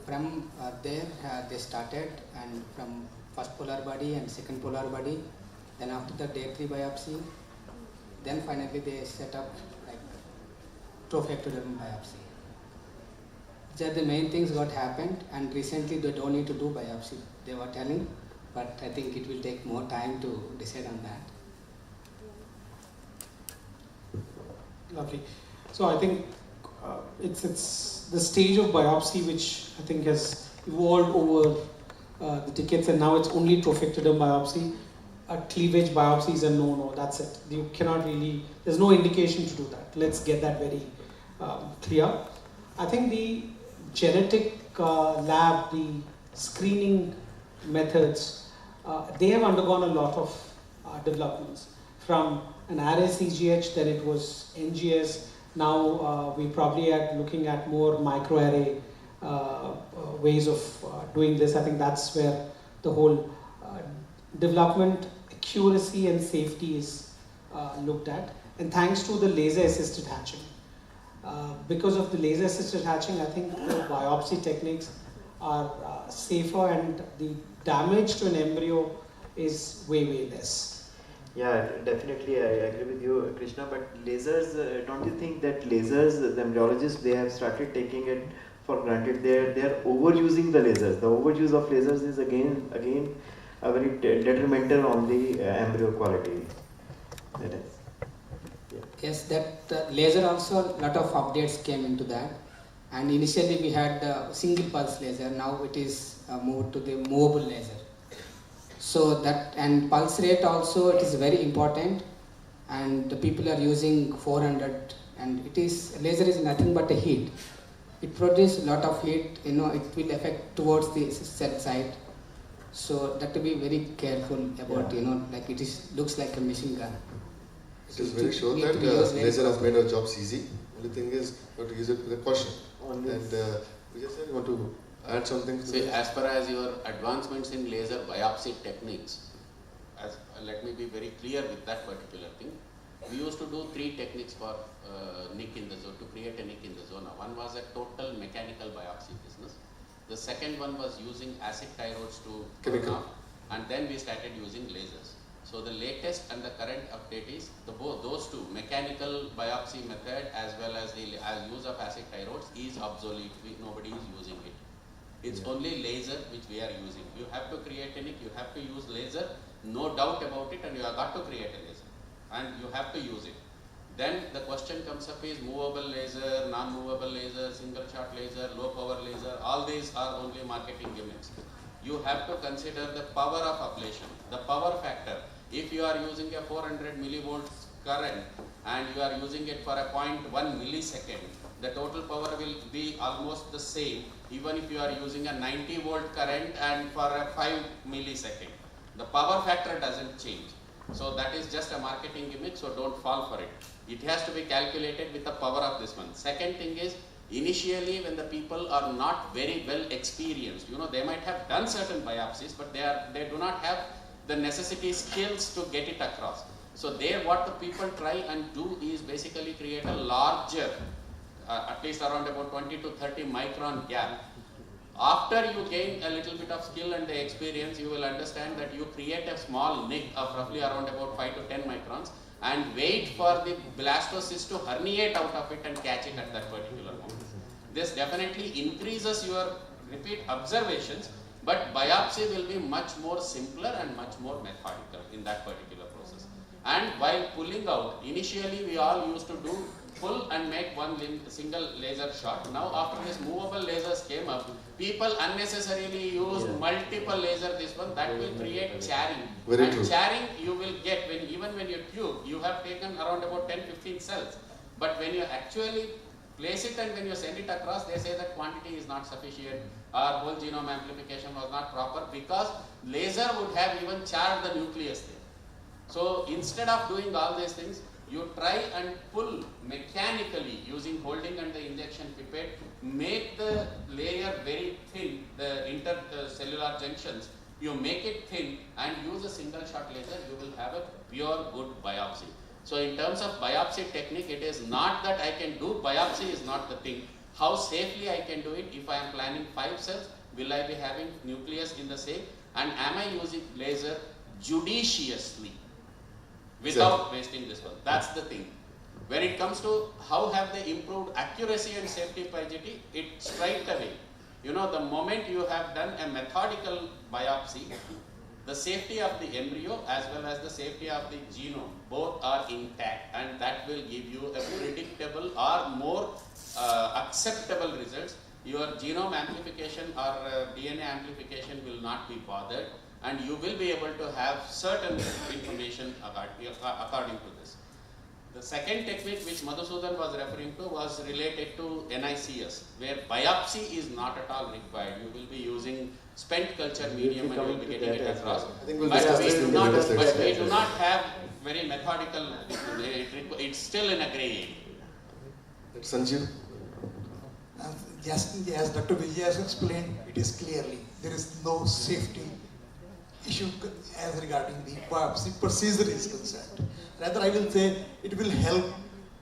from there they started, and from first polar body and second polar body, then after the day 3 biopsy, then finally they set up like trophectoderm biopsy. These are the main things what happened, and recently they don't need to do biopsy, they were telling, but I think it will take more time to decide on that. Lovely. So I think it's the stage of biopsy which I think has evolved over the decades, and now it's only trophectoderm biopsy. A cleavage biopsy is a no-no, that's it. You cannot really, there's no indication to do that. Let's get that very clear. I think the genetic lab, the screening methods, they have undergone a lot of developments. From an array CGH, then it was NGS. Now we probably are looking at more microarray ways of doing this. I think that's where the whole development, accuracy and safety is looked at. And thanks to the laser assisted hatching. Because of the laser assisted hatching, I think the biopsy techniques are safer and the damage to an embryo is way less. Yeah, definitely I agree with you, Krishna, but lasers, don't you think that lasers, the embryologists, they have started taking it for granted? They're overusing the lasers. The overuse of lasers is again a very detrimental on the embryo quality. That is. Yeah. Yes, that laser also, lot of updates came into that. And initially we had single pulse laser, now it is moved to the movable laser. So that, and pulse rate also, it is very important, and the people are using 400, and it is, laser is nothing but a heat. It produces a lot of heat, it will affect towards the cell side. So that to be very careful about, like it is, looks like a machine gun. It is very sure that laser has made our jobs easy. Only thing is, you have to use it with a caution. And we just said you want to add something to See, as far as your advancements in laser biopsy techniques, let me be very clear with that particular thing. We used to do 3 techniques for nick in the zone, to create a nick in the zona. One was a total mechanical biopsy business. The second one was using acid thyroids to Chemical. burn off, and then we started using lasers. So the latest and the current update is both those two, mechanical biopsy method as well as the use of acid thyroids is obsolete. Nobody is using it. It's only laser which we are using. You have to create a nick, you have to use laser, no doubt about it, and you have got to create a laser and you have to use it. Then the question comes up is movable laser, non-movable laser, single shot laser, low power laser. All these are only marketing gimmicks. You have to consider the power of ablation, the power factor. If you are using a 400 millivolts current and you are using it for a 0.1 millisecond, the total power will be almost the same even if you are using a 90 volt current and for a 5 millisecond. The power factor doesn't change. So that is just a marketing gimmick, so don't fall for it. It has to be calculated with the power of this one. Second thing is, initially when the people are not very well experienced, they might have done certain biopsies, but they do not have the necessity skills to get it across. So there what the people try and do is basically create a larger, at least around about 20 to 30 micron gap. After you gain a little bit of skill and the experience, you will understand that you create a small nick of roughly around about 5 to 10 microns and wait for the blastocyst to herniate out of it and catch it at that particular moment. This definitely increases your repeat observations, but biopsy will be much more simpler and much more methodical in that particular process. And while pulling out, initially we all used to do pull and make one single laser shot. Now after this movable lasers came up, people unnecessarily use multiple lasers. This one that will create charring. Very and true. Charring you will get even when you tube, you have taken around about 10-15 cells. But when you actually place it and when you send it across, they say that quantity is not sufficient, or whole genome amplification was not proper, because laser would have even charred the nucleus there. So instead of doing all these things, you try and pull mechanically using holding and the injection pipette, make the layer very thin, the intercellular junctions, you make it thin and use a single shot laser, you will have a pure good biopsy. So in terms of biopsy technique, it is not that I can do biopsy is not the thing. How safely I can do it, if I am planning 5 cells, will I be having nucleus in the same, and am I using laser judiciously without wasting this one? That's the thing. When it comes to how have they improved accuracy and safety by GT, it straight away. The moment you have done a methodical biopsy, the safety of the embryo as well as the safety of the genome, both are intact, and that will give you a predictable or more acceptable results. Your genome amplification or DNA amplification will not be bothered, and you will be able to have certain information according to this. The second technique which Madhusudan was referring to was related to NICS, where biopsy is not at all required. You will be using spent culture medium and you will be getting it across. I think we'll But discuss we this do in the not, next but lecture. we do not have very methodical, it's still in a gray area. Sanjeev? Just as Dr. Vijay has explained, it is clearly there is no safety issue as regarding the biopsy procedure is concerned. Rather, I will say it will help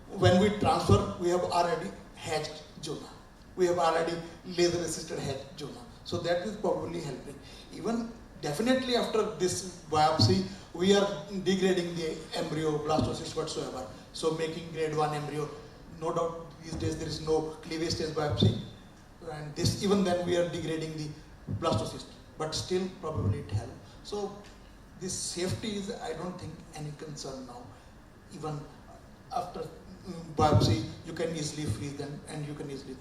when we transfer. We have already hatched Jonah. We have already laser-assisted hatched Jonah. So that is probably helping. Even definitely after this biopsy, we are degrading the embryo, blastocyst whatsoever. So making grade 1 embryo. No doubt these days there is no cleavage stage biopsy, and this even then we are degrading the blastocyst, but still probably it helps. So this safety is, I don't think, any concern now. Even after biopsy, you can easily freeze them and you can easily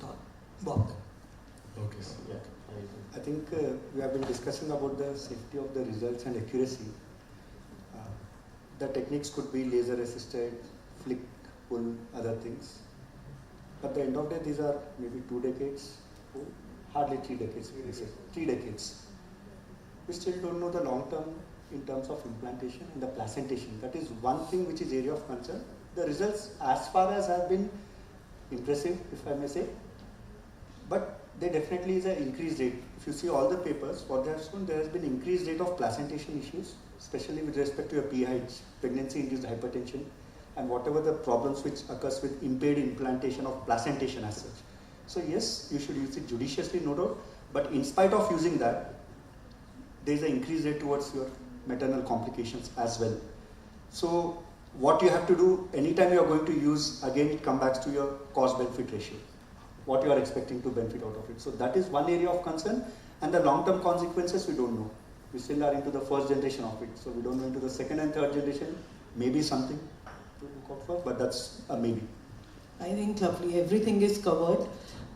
bomb them. Okay. Yeah. I think we have been discussing about the safety of the results and accuracy. The techniques could be laser assisted, flick, pull, other things. But at the end of the day, these are maybe 2 decades, hardly 3 decades, 3 decades. We still don't know the long term in terms of implantation and the placentation. That is one thing which is area of concern. The results as far as have been impressive, if I may say, but there definitely is an increased rate. If you see all the papers, what they have shown, there has been increased rate of placentation issues, especially with respect to your PIH, pregnancy-induced hypertension, and whatever the problems which occurs with impaired implantation of placentation as such. So yes, you should use it judiciously, no doubt, But in spite of using that, there is an increased rate towards your maternal complications as well. So what you have to do anytime you are going to use, again it comes back to your cost-benefit ratio. What you are expecting to benefit out of it. So that is one area of concern, and the long-term consequences we don't know. We still are into the first generation of it, so we don't know into the second and third generation. Maybe something to look out for, but that's a maybe. I think lovely, everything is covered,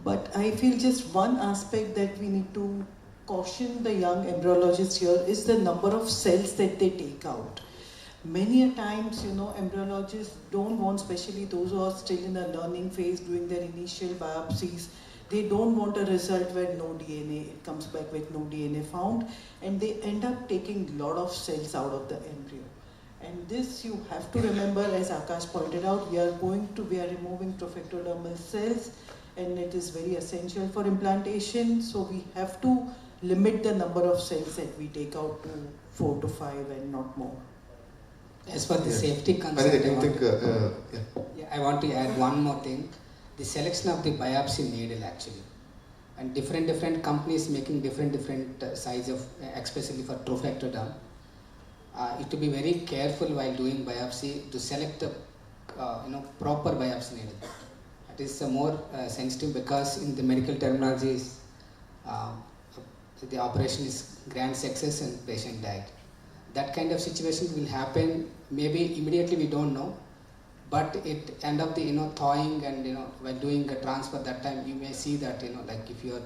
but I feel just one aspect that we need to caution the young embryologists here is the number of cells that they take out. Many a times, embryologists don't want, especially those who are still in a learning phase, doing their initial biopsies, they don't want a result where no DNA, it comes back with no DNA found, and they end up taking a lot of cells out of the embryo. And this you have to remember, as Akash pointed out, we are removing trophectodermal cells, and it is very essential for implantation, so we have to limit the number of cells that we take out to 4 to 5 and not more. As for the safety concern, I want to add one more thing. The selection of the biopsy needle actually. And different companies making different size of, especially for trophectoderm. You have to be very careful while doing biopsy to select the proper biopsy needle. It is more sensitive because in the medical terminology, the operation is grand success and patient died. That kind of situation will happen, maybe immediately we don't know, but it end up the thawing and while doing a transfer that time you may see that like if you are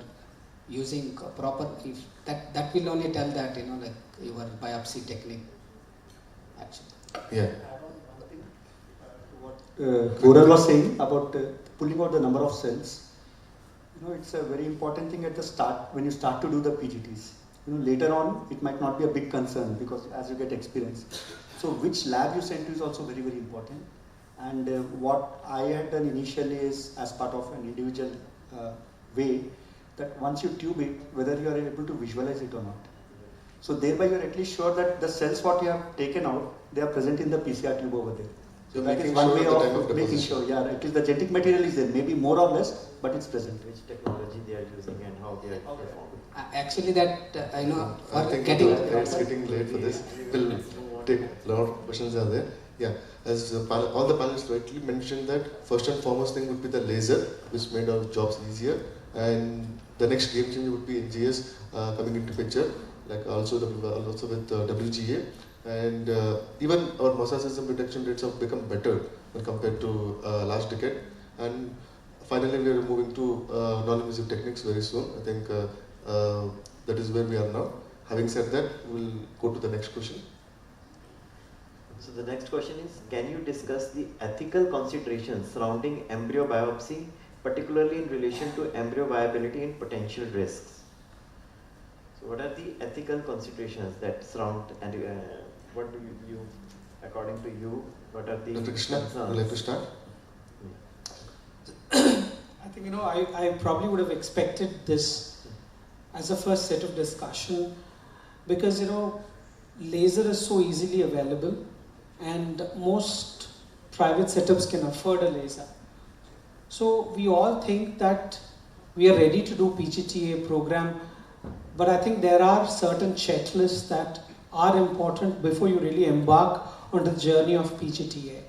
using proper, if that will only tell that like your biopsy technique actually. Yeah. What Goral was saying about pulling out the number of cells, it's a very important thing at the start when you start to do the PGTs. Later on, it might not be a big concern because as you get experience. So which lab you send to is also very, very important. And what I had done initially is, as part of an individual way, that once you tube it, whether you are able to visualize it or not. So thereby you are at least sure that the cells what you have taken out, they are present in the PCR tube over there. So that is one way of making sure, at least the genetic material is there, maybe more or less, but it's present. Which technology they are using and how they are performing. Actually that, I think it's getting late for this. We'll take a lot of questions are there. Yeah, as all the panelists rightly mentioned that first and foremost thing would be the laser, which made our jobs easier. And the next game changer would be NGS coming into picture, like also with WGA. And even our mosaicism detection rates have become better when compared to last decade. And finally, we are moving to non-invasive techniques very soon. I think that is where we are now. Having said that, we'll go to the next question. So the next question is, can you discuss the ethical considerations surrounding embryo biopsy, particularly in relation to embryo viability and potential risks? So what are the ethical considerations that surround, and what do you, according to you, what are the Dr. Krishna, would you like to start? I think, I probably would have expected this as a first set of discussion because, laser is so easily available and most private setups can afford a laser. So we all think that we are ready to do PGTA program, but I think there are certain checklists that are important before you really embark on the journey of PGTA.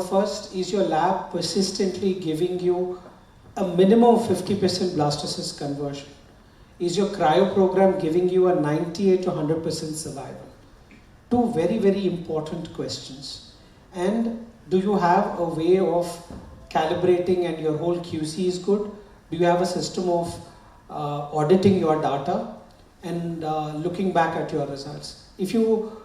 First, is your lab persistently giving you a minimum of 50% blastocyst conversion? Is your cryo program giving you a 98 to 100% survival? Two very, very important questions. And do you have a way of calibrating and your whole QC is good? Do you have a system of auditing your data and looking back at your results? If you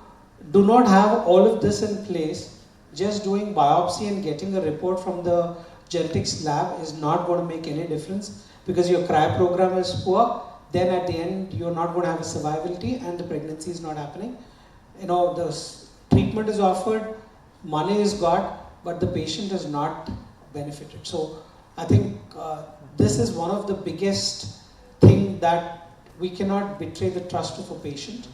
do not have all of this in place, just doing biopsy and getting a report from the genetics lab is not going to make any difference because your cryo program is poor. Then at the end, you're not going to have a survivability and the pregnancy is not happening. The treatment is offered, money is got, but the patient is not benefited. So I think this is one of the biggest thing that we cannot betray the trust of a patient.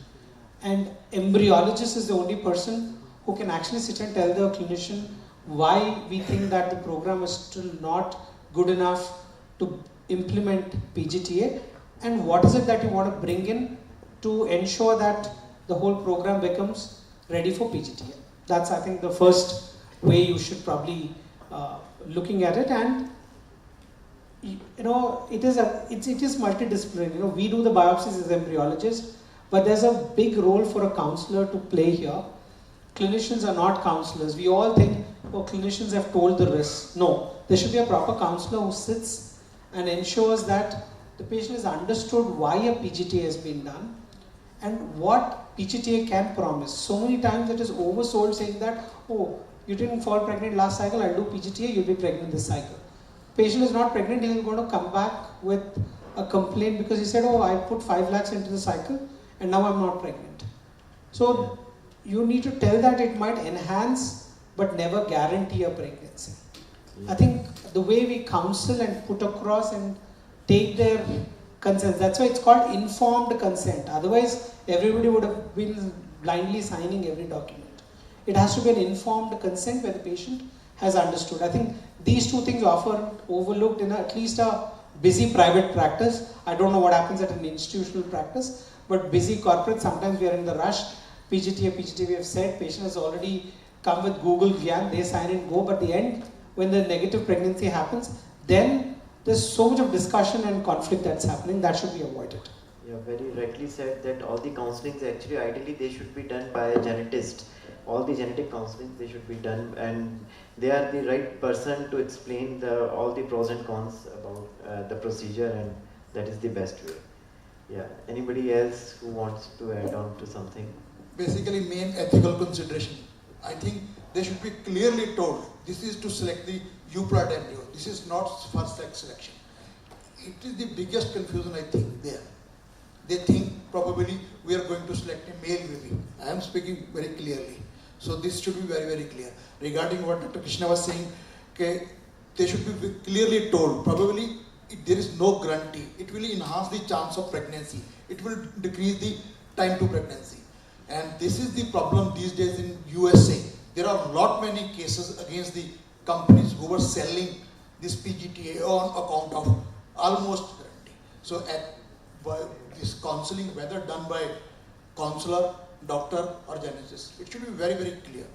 And embryologist is the only person who can actually sit and tell the clinician why we think that the program is still not good enough to implement PGTA. and what is it that you want to bring in to ensure that the whole program becomes ready for PGTA. That's, I think, the first way you should probably looking at it. And it is multidisciplinary. We do the biopsies as embryologists, but there's a big role for a counselor to play here. Clinicians are not counselors. We all think, oh, clinicians have told the risks. No, there should be a proper counselor who sits and ensures that the patient has understood why a PGTA has been done and what PGTA can promise. So many times it is oversold, saying that, oh, you didn't fall pregnant last cycle, I'll do PGTA, you'll be pregnant this cycle. Patient is not pregnant, he is going to come back with a complaint because he said, oh, I put 5 lakhs into the cycle and now I'm not pregnant. So you need to tell that it might enhance but never guarantee a pregnancy. I think the way we counsel and put across and take their consent, that's why it's called informed consent. Otherwise, everybody would have been blindly signing every document. It has to be an informed consent where the patient has understood. I think these two things are often overlooked in at least a busy private practice. I don't know what happens at an institutional practice, but busy corporate, sometimes we are in the rush. PGTA we have said, patient has already come with Google Gyan, they sign and go, but the end, when the negative pregnancy happens, then there's so much of discussion and conflict that's happening, that should be avoided. Yeah, very rightly said that all the counselings actually ideally they should be done by a genetist. All the genetic counselings they should be done, and they are the right person to explain all the pros and cons about the procedure, and that is the best way. Yeah, anybody else who wants to add on to something? Basically, main ethical consideration. I think they should be clearly told this is to select the euploid embryo. This is not for sex selection. It is the biggest confusion I think there. They think probably we are going to select a male baby. I am speaking very clearly. So this should be very, very clear. Regarding what Dr. Krishna was saying, okay, they should be clearly told. Probably there is no guarantee. It will enhance the chance of pregnancy. It will decrease the time to pregnancy. And this is the problem these days in USA. There are many cases against the companies who were selling this PGTA on account of almost guarantee. So this counseling, whether done by counselor, doctor or geneticist, it should be very, very clear.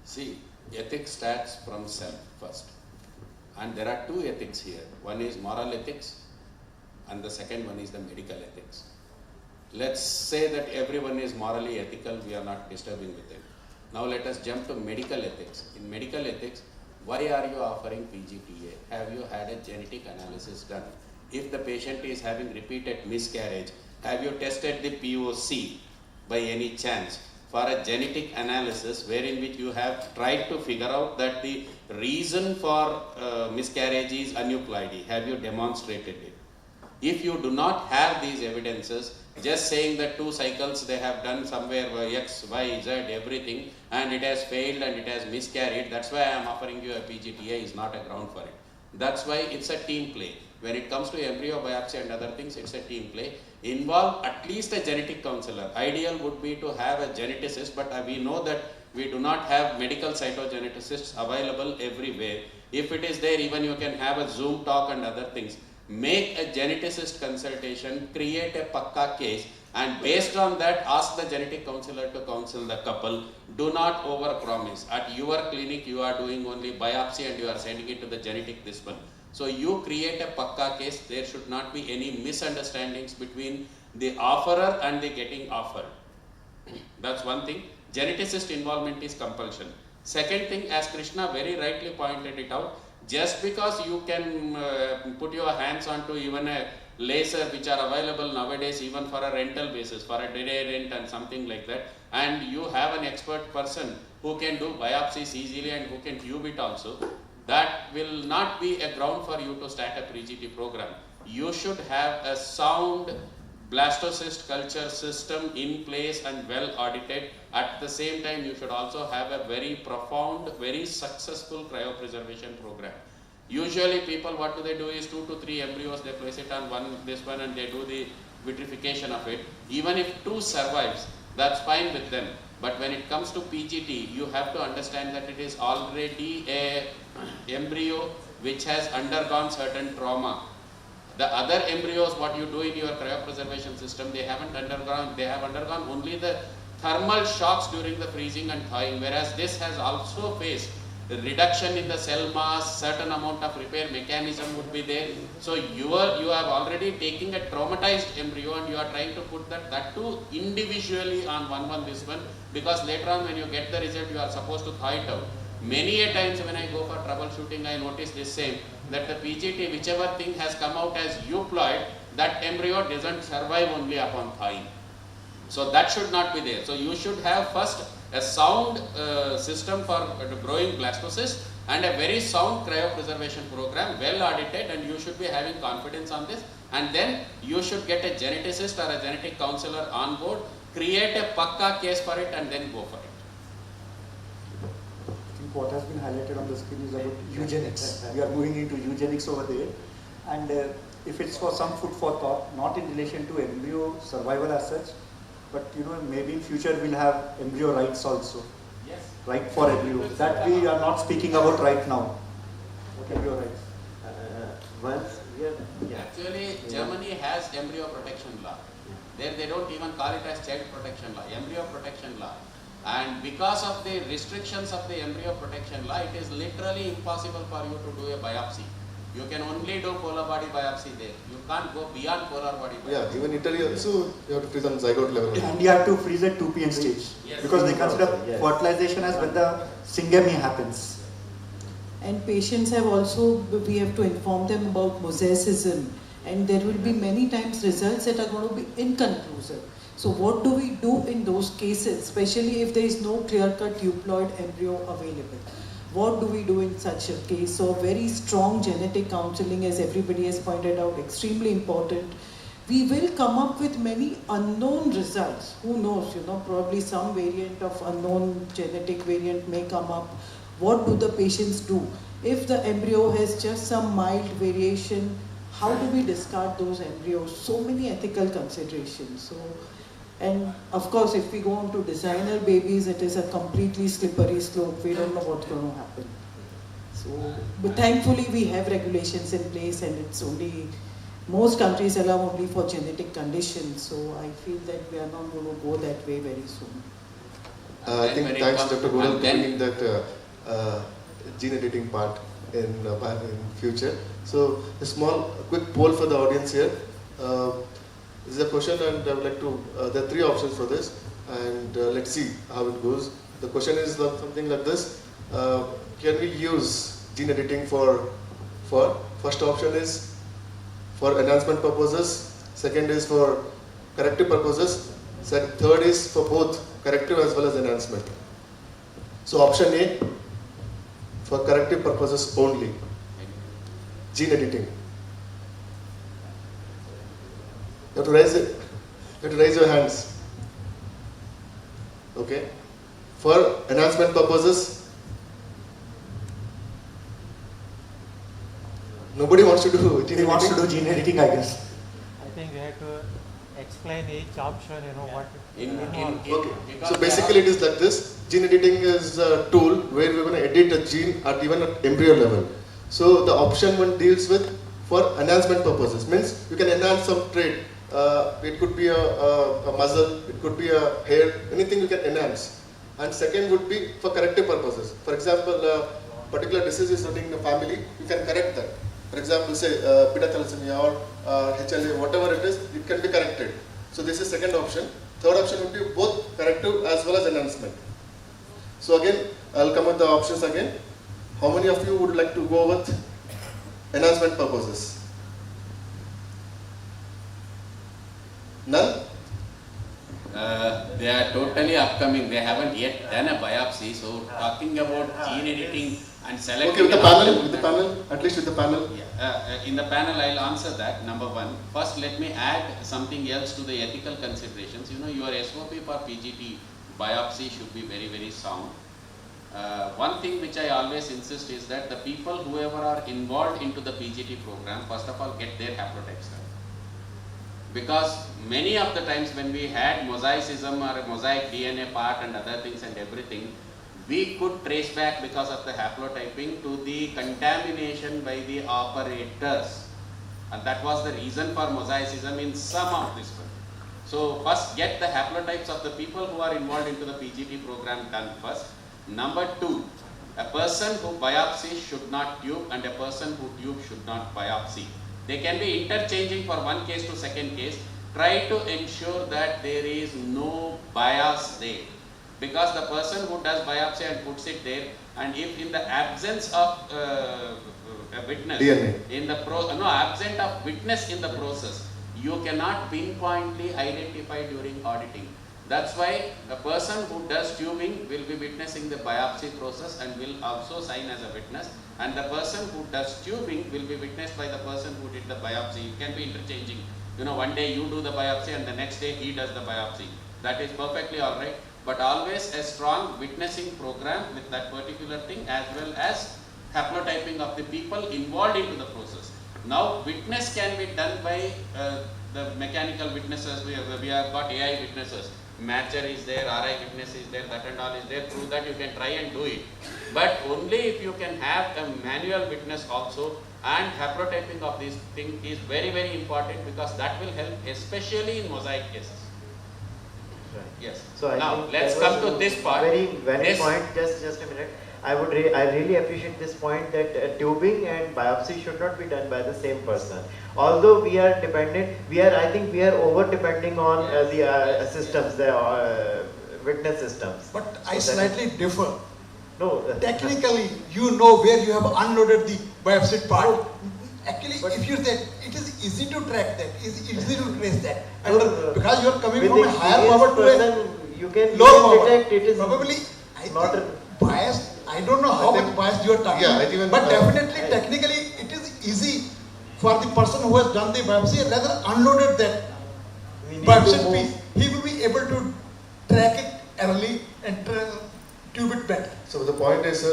See, ethics starts from self first. And there are two ethics here. One is moral ethics and the second one is the medical ethics. Let's say that everyone is morally ethical, we are not disturbing with it. Now let us jump to medical ethics. In medical ethics, why are you offering PGTA? Have you had a genetic analysis done? If the patient is having repeated miscarriage, have you tested the POC by any chance for a genetic analysis wherein which you have tried to figure out that the reason for miscarriage is aneuploidy? Have you demonstrated it? If you do not have these evidences, just saying that 2 cycles they have done somewhere X, Y, Z, everything, and it has failed and it has miscarried, that's why I am offering you a PGTA is not a ground for it. That's why it's a team play. When it comes to embryo biopsy and other things, it's a team play. Involve at least a genetic counselor. Ideal would be to have a geneticist, but we know that we do not have medical cytogeneticists available everywhere. If it is there, even you can have a Zoom talk and other things. Make a geneticist consultation, create a pakka case, and based on that, ask the genetic counselor to counsel the couple. Do not overpromise. At your clinic, you are doing only biopsy and you are sending it to the genetic this one. So you create a pakka case. There should not be any misunderstandings between the offerer and the getting offered. That's one thing. Geneticist involvement is compulsion. Second thing, as Krishna very rightly pointed it out, just because you can put your hands onto even a laser which are available nowadays even for a rental basis, for a day rent and something like that, and you have an expert person who can do biopsies easily and who can tube it also, that will not be a ground for you to start a pre-GT program. You should have a sound blastocyst culture system in place and well audited. At the same time, you should also have a very profound, very successful cryopreservation program. Usually people, what do they do is 2 to 3 embryos, they place it on this one and they do the vitrification of it. Even if 2 survives, that's fine with them. But when it comes to PGT, you have to understand that it is already a embryo which has undergone certain trauma. The other embryos, what you do in your cryopreservation system, they have undergone only the thermal shocks during the freezing and thawing, whereas this has also faced reduction in the cell mass, certain amount of repair mechanism would be there. So you have already taking a traumatized embryo and you are trying to put that too individually on this one, because later on when you get the result, you are supposed to thaw it out. Many a times when I go for troubleshooting, I notice this same, that the PGT, whichever thing has come out as euploid, that embryo doesn't survive only upon thawing. So that should not be there. So you should have first a sound system for growing blastocysts and a very sound cryopreservation program, well audited, and you should be having confidence on this. And then you should get a geneticist or a genetic counselor on board, create a pakka case for it, and then go for it. I think what has been highlighted on the screen is about eugenics. We are moving into eugenics over there, and if it's for some food for thought, not in relation to embryo survival as such, but maybe in future we'll have embryo rights also. Yes. Right for embryo. That we are not speaking about right now. What embryo rights? Actually, Germany has embryo protection law. There they don't even call it as child protection law, embryo protection law. And because of the restrictions of the embryo protection law, it is literally impossible for you to do a biopsy. You can only do polar body biopsy there. You can't go beyond polar body biopsy. Yeah, even Italy also, you have to freeze on zygote level. And you have to freeze at 2 p.m. stage. Yes. Because they consider fertilization as when the syngamy happens. And patients have also, we have to inform them about mosaicism, and there will be many times results that are going to be inconclusive. So what do we do in those cases, especially if there is no clear-cut euploid embryo available? What do we do in such a case? So very strong genetic counseling, as everybody has pointed out, extremely important. We will come up with many unknown results. Who knows, probably some variant of unknown genetic variant may come up. What do the patients do? If the embryo has just some mild variation, how do we discard those embryos? So many ethical considerations. And of course, if we go on to designer babies, it is a completely slippery slope. We don't know what's going to happen. But thankfully, we have regulations in place, and it's only, most countries allow only for genetic conditions. So I feel that we are not going to go that way very soon. I think thanks Dr. Goral for bringing that gene editing part in future. So a quick poll for the audience here. This is a question, and I would like to, there are 3 options for this, and let's see how it goes. The question is something like this: can we use gene editing for first option is for enhancement purposes, second is for corrective purposes, third is for both corrective as well as enhancement. So option A, for corrective purposes only, gene editing. You have to raise your hands. Okay. For enhancement purposes, nobody wants to do gene editing. He wants to do gene editing, I guess. I think we have to explain each option, what. Okay. So basically it is like this. Gene editing is a tool where we're going to edit a gene at even at embryo level. So the option 1 deals with for enhancement purposes. Means you can enhance some trait. It could be a muscle, it could be a hair, anything you can enhance. And second would be for corrective purposes. For example, a particular disease is running in a family, you can correct that. For example, say beta thalassemia or HLA, whatever it is, it can be corrected. So this is second option. Third option would be both corrective as well as enhancement. So again, I'll come with the options again. How many of you would like to go with enhancement purposes? None? They are totally upcoming. They haven't yet done a biopsy. So talking about gene editing and selecting. Okay, with the panel, at least with the panel. Yeah. In the panel, I'll answer that. Number 1. First, let me add something else to the ethical considerations. Your SOP for PGT biopsy should be very, very sound. One thing which I always insist is that the people, whoever are involved into the PGT program, first of all, get their haplotypes done. Because many of the times when we had mosaicism or a mosaic DNA part and other things and everything, we could trace back because of the haplotyping to the contamination by the operators. And that was the reason for mosaicism in some of this one. So first get the haplotypes of the people who are involved into the PGT program done first. Number 2, a person who biopsies should not tube and a person who tube should not biopsy. They can be interchanging for one case to second case. Try to ensure that there is no bias there. Because the person who does biopsy and puts it there, and if in the absence of a witness, DNA. in the absent of witness in the process, you cannot pinpointly identify during auditing. That's why a person who does tubing will be witnessing the biopsy process and will also sign as a witness, and the person who does tubing will be witnessed by the person who did the biopsy. It can be interchanging. One day you do the biopsy and the next day he does the biopsy. That is perfectly alright, but always a strong witnessing program with that particular thing, as well as haplotyping of the people involved into the process. Now witness can be done by the mechanical witnesses. We have got AI witnesses. Matcher is there, RI witness is there, that and all is there. Through that you can try and do it. But only if you can have a manual witness also, and haplotyping of this thing is very, very important, because that will help especially in mosaic cases. Right. Yes. So now let's come to this part. Very valid point. Just a minute. I really appreciate this point that tubing and biopsy should not be done by the same person. Although we are dependent, I think we are over depending on the systems, the witness systems. But I slightly differ. No. Technically, you know where you have unloaded the biopsy part. No. Actually, But if you say it is easy to track that, it's easy to trace that, No, and because you are coming with from a the higher power to a person, you can low power, detect it is probably I not think biased. I don't know how much biased you are talking, Yeah, I think but definitely technically it is easy for the person who has done the biopsy, rather unloaded that we need biopsy to piece, he will be able to track it early and tube it better. So the point is,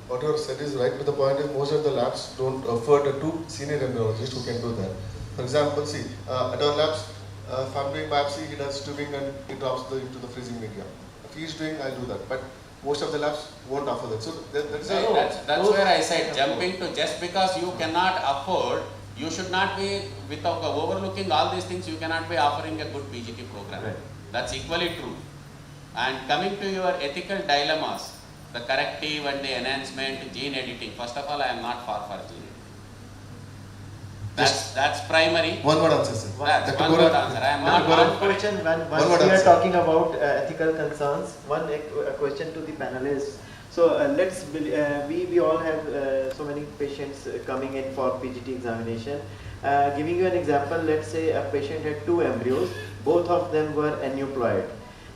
what you have said is right, but the point is most of the labs don't offer the 2 senior embryologists who can do that. For example, see, at our labs, if I'm doing biopsy, he does tubing and he drops into the freezing media. If he's doing, I'll do that. But most of the labs won't offer that. So That's where I said, jumping to just because you cannot afford, you should not be, without overlooking all these things, you cannot be offering a good PGT program. Right. That's equally true. And coming to your ethical dilemmas, the corrective and the enhancement, gene editing. First of all, I am not for gene editing. That's primary. one word answer, sir. That's one word answer. I am not One question, once we are talking about ethical concerns, one question to the panelists. So we all have so many patients coming in for PGT examination. Giving you an example, let's say a patient had 2 embryos, both of them were aneuploid.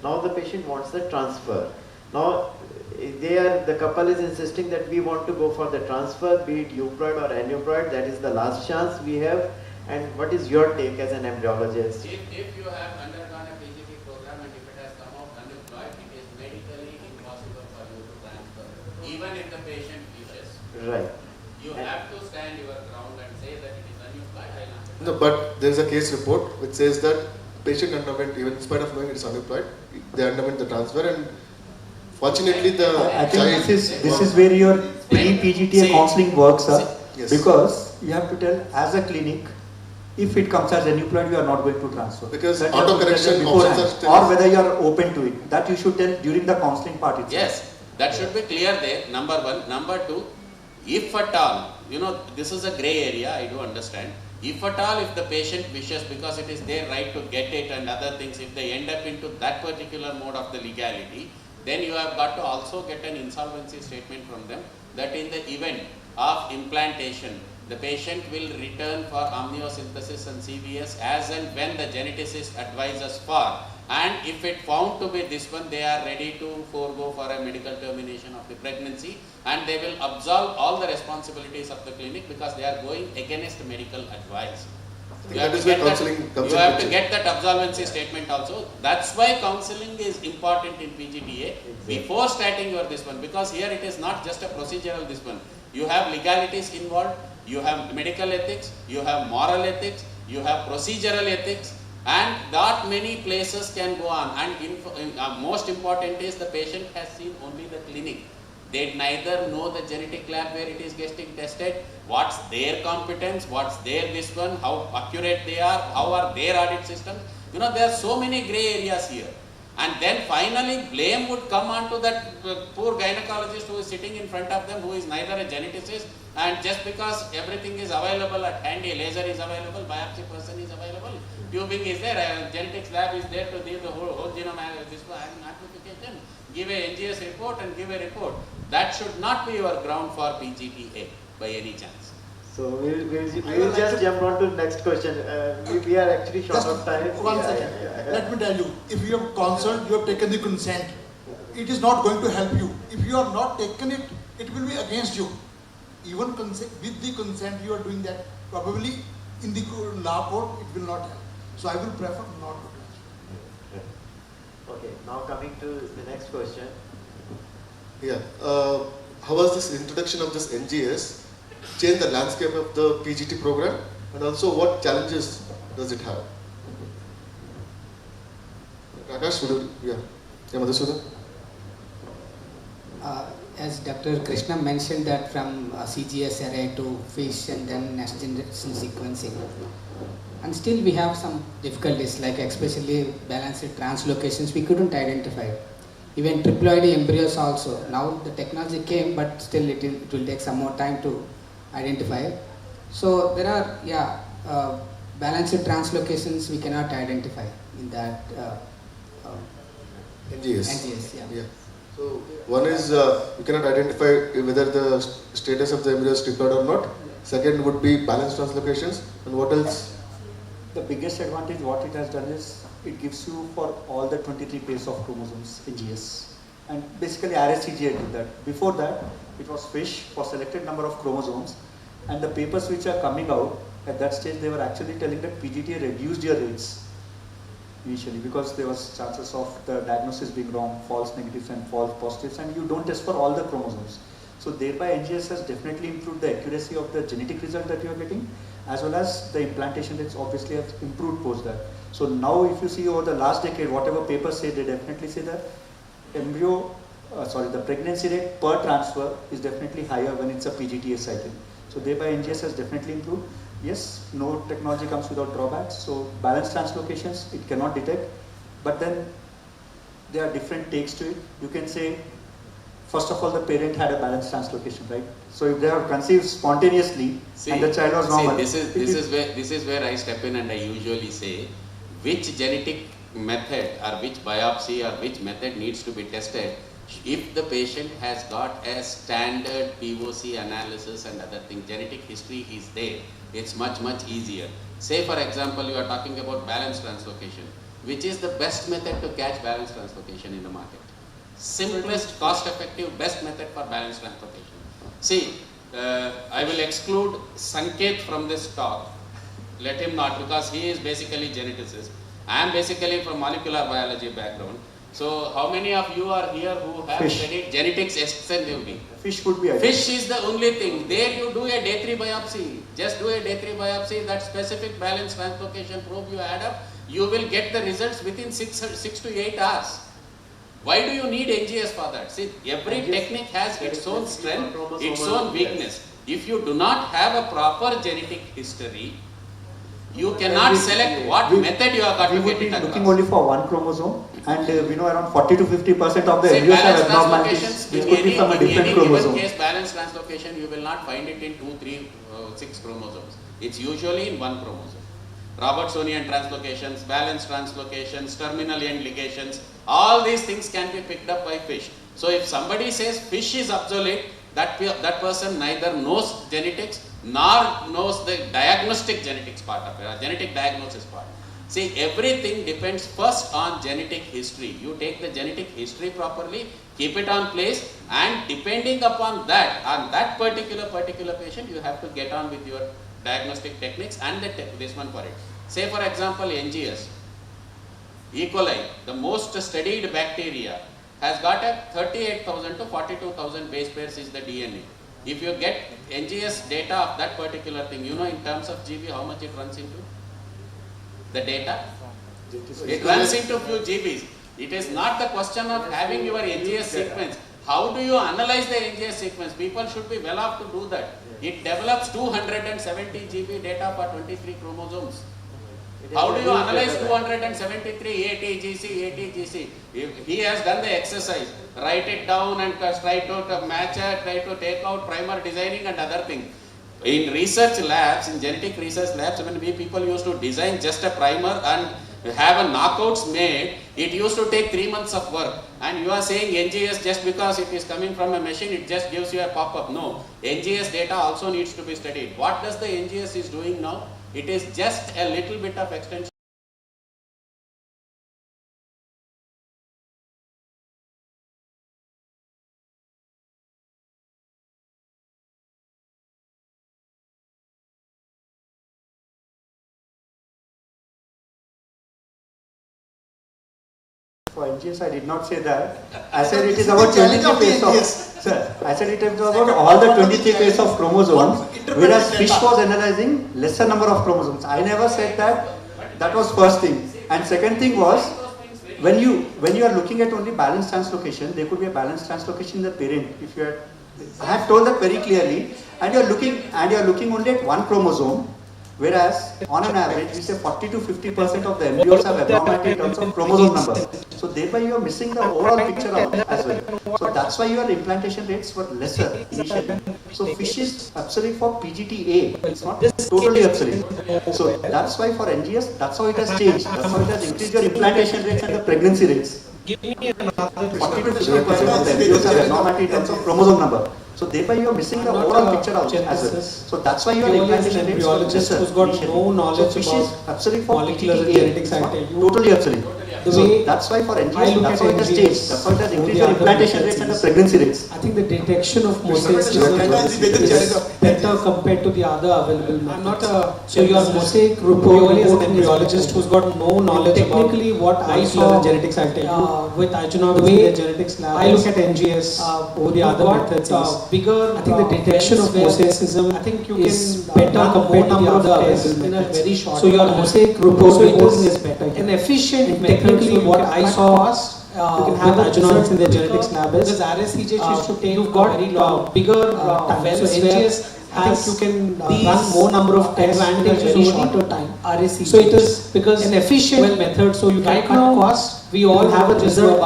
Now the patient wants the transfer. Now the couple is insisting that we want to go for the transfer, be it euploid or aneuploid. That is the last chance we have. And what is your take as an embryologist? If you have undergone a PGT program and if it has come out aneuploid, it is medically impossible for you to transfer, even if the patient wishes. Right. You have to stand your ground and say that it is aneuploid. No, but there is a case report which says that patient underwent, even in spite of knowing it is aneuploid, they underwent the transfer, and fortunately I think this is where your pre-PGTA counseling works, sir. Yes. Because you have to tell as a clinic, if it comes as aneuploid, you are not going to transfer. Because that you have to auto-correction tell them beforehand, options are still- or whether you are open to it. That you should tell during the counseling part itself. Yes, that should be clear there, number 1. Number 2, if at all, this is a grey area, I do understand. If at all, if the patient wishes, because it is their right to get it and other things, if they end up into that particular mode of the legality, then you have got to also get an insolvency statement from them that in the event of implantation, the patient will return for amniosynthesis and CVS as and when the geneticist advises for. And if it found to be this one, they are ready to forego for a medical termination of the pregnancy, and they will absolve all the responsibilities of the clinic because they are going against medical advice. You have, to get that absolvency statement also. That's why counseling is important in PGTA before starting your this one, because here it is not just a procedural this one. You have legalities involved, you have medical ethics, you have moral ethics, you have procedural ethics, and that many places can go on. And most important is the patient has seen only the clinic. They neither know the genetic lab where it is getting tested, what's their competence, what's their this one, how accurate they are, how are their audit systems. You know, there are so many grey areas here. And then finally blame would come onto that poor gynecologist who is sitting in front of them, who is neither a geneticist, and just because everything is available at handy, laser is available, biopsy person is available, tubing is there, genetics lab is there to give the whole genome amplification, give a NGS report and give a report. That should not be your ground for PGTA by any chance. So we'll just jump on to the next question. We are actually short of time. One second. Let me tell you, if you have consulted, you have taken the consent, it is not going to help you. If you have not taken it, it will be against you. Even with the consent you are doing that, probably in the law court it will not help. So I will prefer not to do it. Okay, now coming to the next question. Yeah. How was this introduction of this NGS change the landscape of the PGT program, and also what challenges does it have? Akash, Madhusudan? As Dr. Krishna mentioned that from CGS array to FISH and then next generation sequencing. And still we have some difficulties, like especially balanced translocations we couldn't identify. Even triploid embryos also. Now the technology came, but still it will take some more time to identify. So there are balanced translocations we cannot identify in that NGS. Yeah. So one is you cannot identify whether the status of the embryo is triploid or not. Second would be balanced translocations. And what else? The biggest advantage what it has done is it gives you for all the 23 pairs of chromosomes NGS. And basically RSCGA did that. Before that it was FISH for selected number of chromosomes, and the papers which are coming out at that stage, they were actually telling that PGTA reduced your rates initially because there was chances of the diagnosis being wrong, false negatives and false positives, and you don't test for all the chromosomes. So thereby NGS has definitely improved the accuracy of the genetic result that you are getting, as well as the implantation rates obviously have improved post that. So now if you see over the last decade, whatever papers say, they definitely say that the pregnancy rate per transfer is definitely higher when it's a PGTA cycle. So thereby NGS has definitely improved. Yes, no technology comes without drawbacks. So balanced translocations, it cannot detect, but then there are different takes to it. You can say, first of all, the parent had a balanced translocation, right? So if they have conceived spontaneously and the child was normal. This is where I step in and I usually say, which genetic method or which biopsy or which method needs to be tested if the patient has got a standard POC analysis and other things. Genetic history is there. It's much easier. Say for example, you are talking about balanced translocation. Which is the best method to catch balanced translocation in the market? Simplest, cost-effective, best method for balanced translocation. See, I will exclude Sanket from this talk. Let him not, because he is basically geneticist. I am basically from molecular biology background. So how many of you are here who have studied genetics extensively? FISH would be FISH is the only thing. There you do a day 3 biopsy. Just do a day 3 biopsy, that specific balanced translocation probe you add up, you will get the results within 6 to 8 hours. Why do you need NGS for that? See, every technique has its own strength, its own weakness. If you do not have a proper genetic history, you cannot select what method you are going to get it across. Looking only for one chromosome, and we know around 40 to 50% of the embryos have abnormalities, which could be from a different chromosome. In any given case, balanced translocation, you will not find it in 2, 3, 6 chromosomes. It's usually in one chromosome. Robertsonian translocations, balanced translocations, terminal end ligations, all these things can be picked up by FISH. So if somebody says FISH is obsolete, that person neither knows genetics nor knows the diagnostic genetics part of it, or genetic diagnosis part. See, everything depends first on genetic history. You take the genetic history properly, keep it on place, and depending upon that, on that particular patient, you have to get on with your diagnostic techniques and this one for it. Say for example, NGS, E. coli, the most studied bacteria, has got a 38,000 to 42,000 base pairs is the DNA. If you get NGS data of that particular thing, you know in terms of GB how much it runs into? The data? It runs into few GBs. It is not the question of having your NGS sequence. How do you analyze the NGS sequence? People should be well off to do that. It develops 270 GB data for 23 chromosomes. How do you analyze 273 ATGC, ATGC? If he has done the exercise, write it down and try to match it, try to take out primer designing and other things. In research labs, in genetic research labs, when we people used to design just a primer and have a knockouts made, it used to take 3 months of work. And you are saying NGS just because it is coming from a machine, it just gives you a pop-up. No, NGS data also needs to be studied. What does the NGS is doing now? It is just a little bit of extension. For NGS, I did not say that. I said it is about 23 pairs of. Sir, I said it is about all the 23 pairs of chromosomes, whereas fish was analyzing lesser number of chromosomes. I never said that. That was first thing. And second thing was, when you are looking at only balanced translocation, there could be a balanced translocation in the parent. If you are, I have told that very clearly, and you are looking only at one chromosome. Whereas, on an average, we say 40 to 50% of the embryos have abnormality in terms of chromosome number. So thereby you are missing the overall picture out as well. So that's why your implantation rates were lesser initially. So fish is obsolete for PGT-A. It's not totally obsolete. So that's why for NGS, that's how it has changed. That's how it has increased your implantation rates and the pregnancy rates. Give me another 40 to 50% of the embryos have abnormality in terms of chromosome number. So thereby you are missing the overall picture out as well. So that's why you are implantation rates for embryologist who's got no knowledge about absolutely for molecular genetics. Totally absolute. So that's why for NGS, that's how it has changed. That's how it has increased your implantation rates and the pregnancy rates. I think the detection of mosaics is better compared to the other available. I'm not a so your mosaic report as an embryologist who's got no knowledge technically about what I saw genetics. I'll tell you with Arjuna the genetics lab. I look at NGS over the other methods. Bigger. I think the detection of mosaicism. I think you is better compared to the other available in a very short. So your mosaic reporting is better. An efficient technically what I saw was. You can have Arjuna in the genetics lab because RSCJ used to take you've got very long, bigger time. So NGS I think you can run more number of tests advantages in shorter time. RSCJ. So it is because an efficient method. So you can cut costs. We all have a result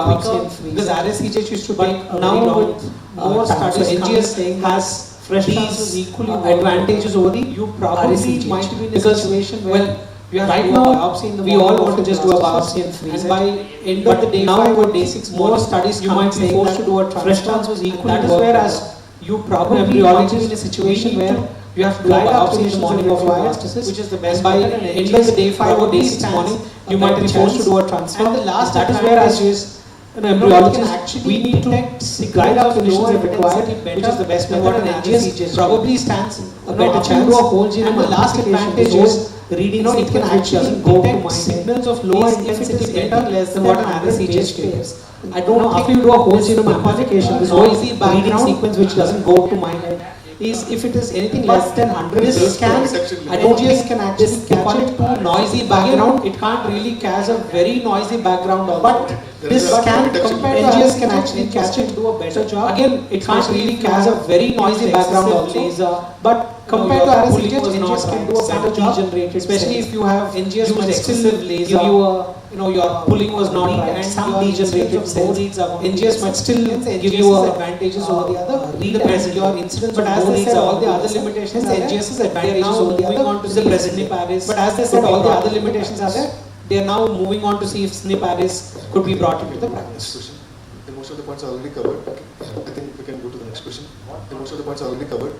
because RSCJ used to take now with more studies. So NGS has fresh transfers equally advantages over the you probably might be in a situation where. Right now, we all want to just do a biopsy and freeze. And by end of the day 5 or day 6, more studies you might be forced to do a fresh transfers equally. That is whereas you probably embryologist in a situation where you have to do a biopsy in the morning of your blastocyst, which is the best. By end of the day 5 or day 6 morning, you might be forced to do a transfer. And the last that is whereas an embryologist actually we need to guide our clinicians if required, which is the best method. What an NGS probably stands a better chance. Do a whole genome. And the last advantage is reading it can actually detect signals of lower intensity better less than what an RSCJ gives. I don't know after you do a whole genome amplification, this noisy background sequence which doesn't go to my head is if it is anything less than 100 base scans, I don't think can actually catch it to noisy background. It can't really catch a very noisy background also. But this scan compared to NGS can actually catch it, do a better job. Again, it can't really catch a very noisy background also. But compared to RSCJ, NGS can do a better job, especially if you have NGS must still give you a your pulling was not right and some degenerated cells. NGS might still give you advantages over the other. Read the present your incidence, but as they said, all the other limitations, NGS is advantages over the other. On to the present SNP. But as they said, all the other limitations are there. They are now moving on to see if SNP could be brought into the practice. Most of the points are already covered. I think we can go to the next question. Most of the points are already covered.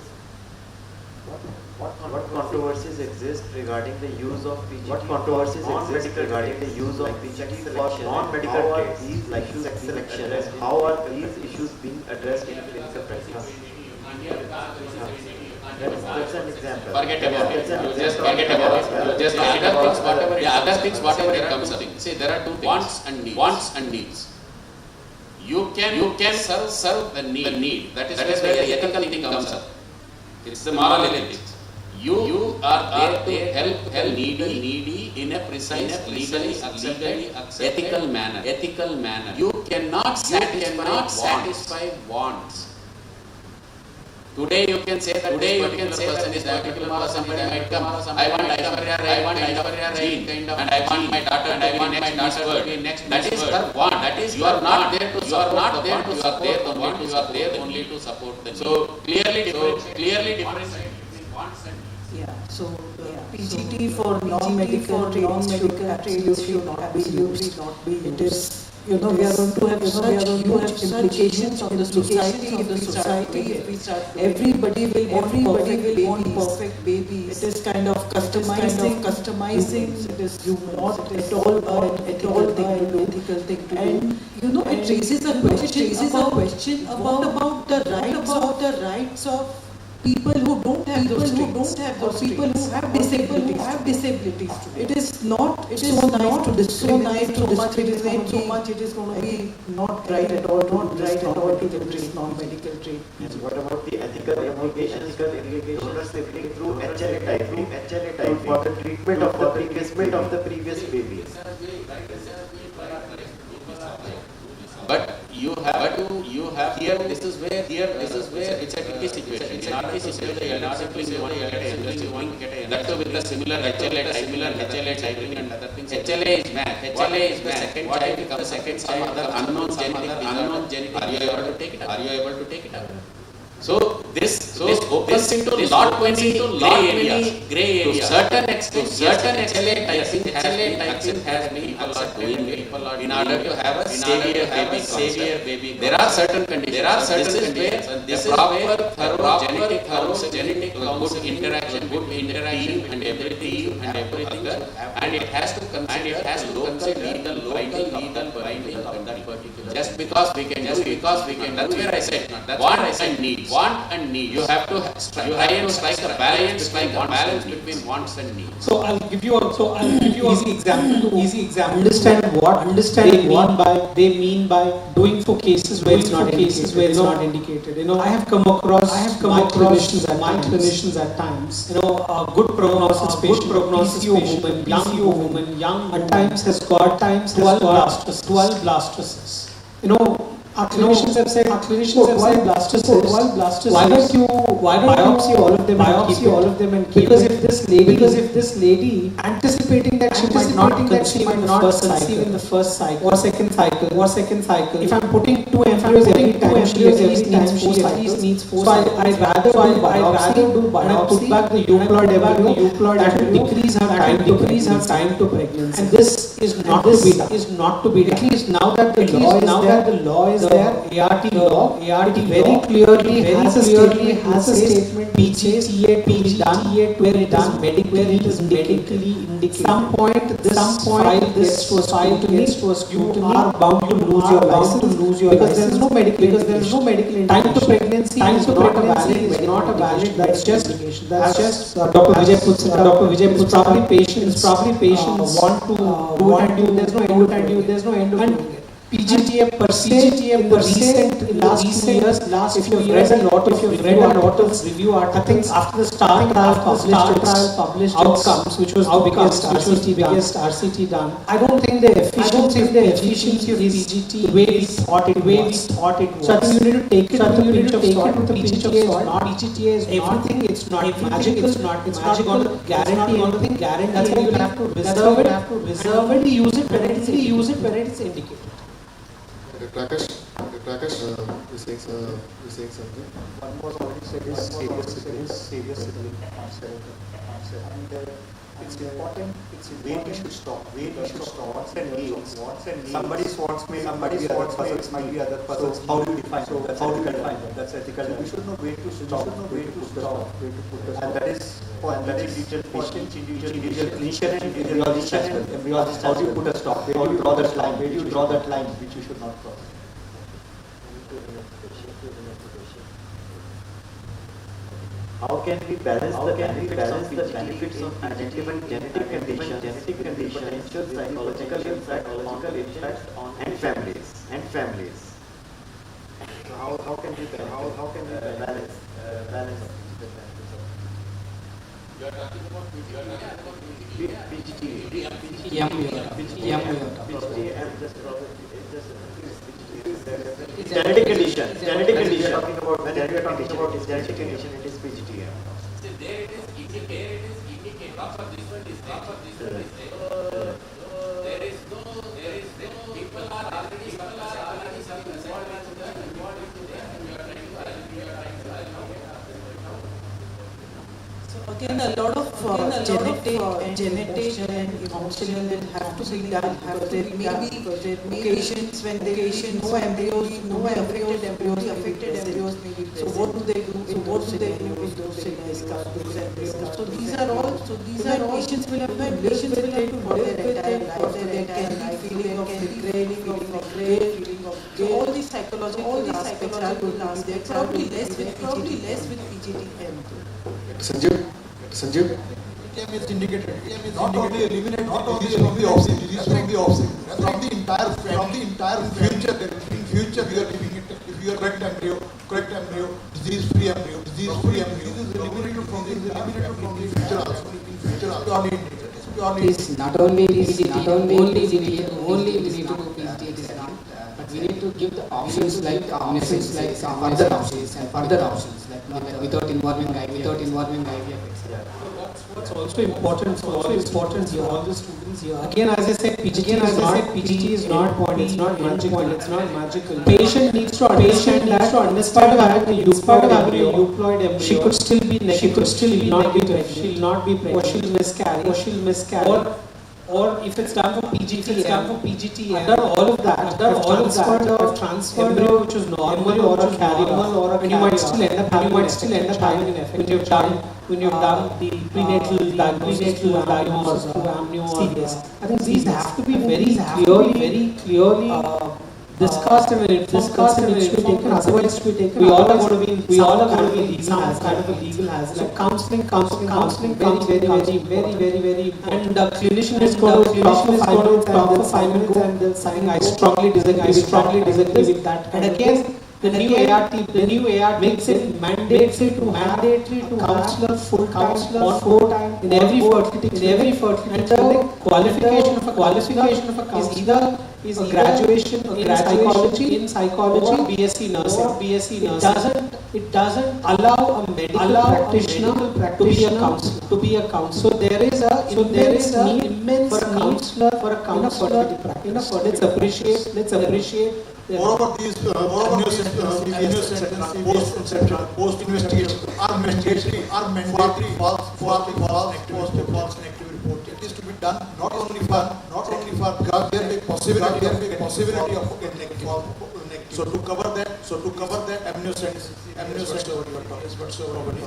What controversies exist regarding the use of PGT? What controversies exist regarding the use of PGT for non-medical cases like sex selection? How are these issues being addressed in clinical practice? That's an example. Forget about it. Just forget about it. Just other things, whatever it comes up. See, there are two things: wants and needs. You can serve the need. That is where the ethical thing comes up. It's the moral ethics. You are there to help needy in a precise, legally accepted, ethical manner. You cannot satisfy wants. Today you can say that this particular person might come. I want Aspier gene, and I want my daughter to be next. That is her want. That is you are not there to support the want. You are there only to support the need. So clearly different. Yeah, so PGT for non-medical trades should not be used. It is, we are going to have such huge implications on the society. If we start, everybody will want perfect babies. It is kind of customizing. It is not at all an ethical thing to do. And it raises a question about the rights of people who don't have those traits, people who have disabilities. It is so nice to discriminate so much. It is going to be not right at all to this non-medical trait. What about the ethical implications? Through HLA typing for the treatment of the previous babies. But you have here. This is where it's a tricky situation. In order to say the you want to get a that too with the similar HLA typing and other things. HLA is match. The second child becomes some other unknown genetic. Are you able to take it up? So this opens into lot many gray areas. To certain extent, HLA typing has been people are in order to have a savior baby. There are certain conditions. This is where thorough genetic good interaction and everything, and it has to consider legal binding of that particular. Just because we can. That's where I said want and need. You have to try and strike a balance between wants and needs. So I'll give you easy example. Understand what they mean by doing for cases where it's not indicated. I have come across my clinicians at times. Good prognosis patient, young woman, at times has got 12 blastocysts. Our clinicians have said 12 blastocysts. Why don't you biopsy all of them and keep because if this lady anticipating that she might not conceive in the first cycle or second cycle, if I'm putting 2 embryos every time, she at least needs 4 cycles. So I'd rather do biopsy and put back the euploid embryo that will decrease her time to pregnancy. And this is not to be done. At least now that the law is there, ART very clearly has a statement which says PGTA to be done where it is medically indicated. Some point this file gets to a scrutiny, you are bound to lose your license because there is no medical indication. Time to pregnancy is not a valid. That's just Dr. Vijay puts it. Probably patients want to do it and do. There's no end of doing it. PGTA per se in the last 2 years, if you've read a lot of review articles after the STAR trial published outcomes, which was the biggest RCT done. I don't think the efficiency of PGT the way we thought it was. So I think you need to take it with a pinch of salt. PGTA is everything. It's not magical. It's not going to guarantee. That's why you have to reserve it. Use it when it's indicated. Prakash, you're saying something? One was already said is serious sibling cancer. And it's important, where we should stop. Wants and needs. Somebody's wants may be other puzzles. So how do you define that? That's ethical. So we should know where to stop, where to put the stop. And that is for individual clinician and embryologist as well. Embryologist, how do you put a stop? Where do you draw that line? Which you should not cross. How can we balance the benefits of identifying genetic conditions, potential psychological impact on families? So how can we balance the benefits of You are talking about genetic condition. Genetic condition. Talking about genetic condition. Genetic condition. It is PGTM. See, there it is indicated. Proper this one is there. There is no. People are already some involved into that. You are trying to So again, a lot of genetic and emotional will have to be done. There may be occasions when there is no embryos, affected embryos may be present. So what do they do with those embryos? So these are all patients will have to live with it for their entire life. So there can be feeling of regret, feeling of guilt. So all these psychological aspects are going to be there. Probably less with PGTM. Sanjeev? PGTM is indicated. Not only eliminate disease from the offspring, from the entire future. In future, we are living it. If you are correct embryo, disease-free embryo. This is eliminated from the future also. Purely indicated. It's not only we need to do PGT, but we need to give the options like further options like without involving IVF. What's also important for all the students here. Again, as I said, PGT is not point. It's not magical. Patient needs to understand that despite having a euploid embryo, she could still be negative. She will not be pregnant. Or she'll miscarry. Or if it's done for PGT, under all of that, transferred embryo which is normal or a carrier, and you might still end up having an effect when you've done the prenatal diagnosis of amnio. I think these have to be very clearly discussed and taken. Otherwise, we all are going to be some kind of a legal hazard. So counseling, very important. And clinician is going to talk for 5 minutes and they'll sign. I strongly disagree with that. And again, the new ART makes it mandatory to counselor full time in every fertility. And the qualification of a counselor is a graduation in psychology or BSc nursing. It doesn't allow a medical practitioner to be a counselor. So there is immense for a counselor in a fertility practice. Let's appreciate. Moreover, these post-investigation are mandatory for connective report. It is to be done not only for because there may be possibility of negative. So to cover that, amniocentesis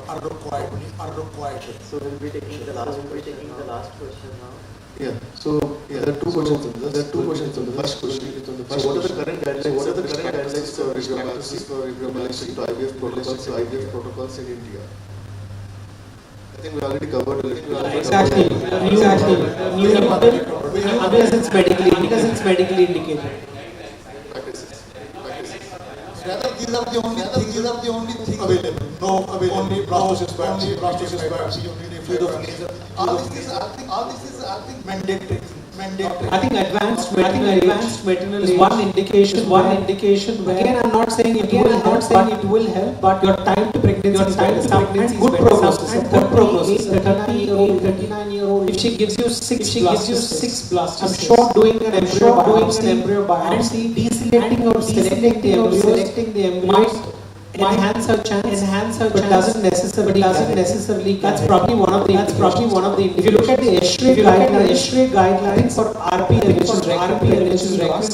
are required. So we'll be taking the last question now. Yeah. So there are two questions on this. The first question is on the first. So what are the current guidelines for embryology to IVF protocols in India? I think we already covered a little. Exactly. Unless it's medically indicated. Practices. Rather, these are the only things available. No available. Only blastocyst biopsy, fluid of laser. All this is mandatory. I think advanced maternal is one indication. Again, I'm not saying it will help, but your time to pregnancy is better. Good prognosis. A 39-year-old. If she gives you six blasts, I'm sure doing an embryo biopsy, deselecting or selecting the embryo might enhance her chance, but doesn't necessarily. That's probably one of the. If you look at the Aspier guidelines for RPL, which is recurrent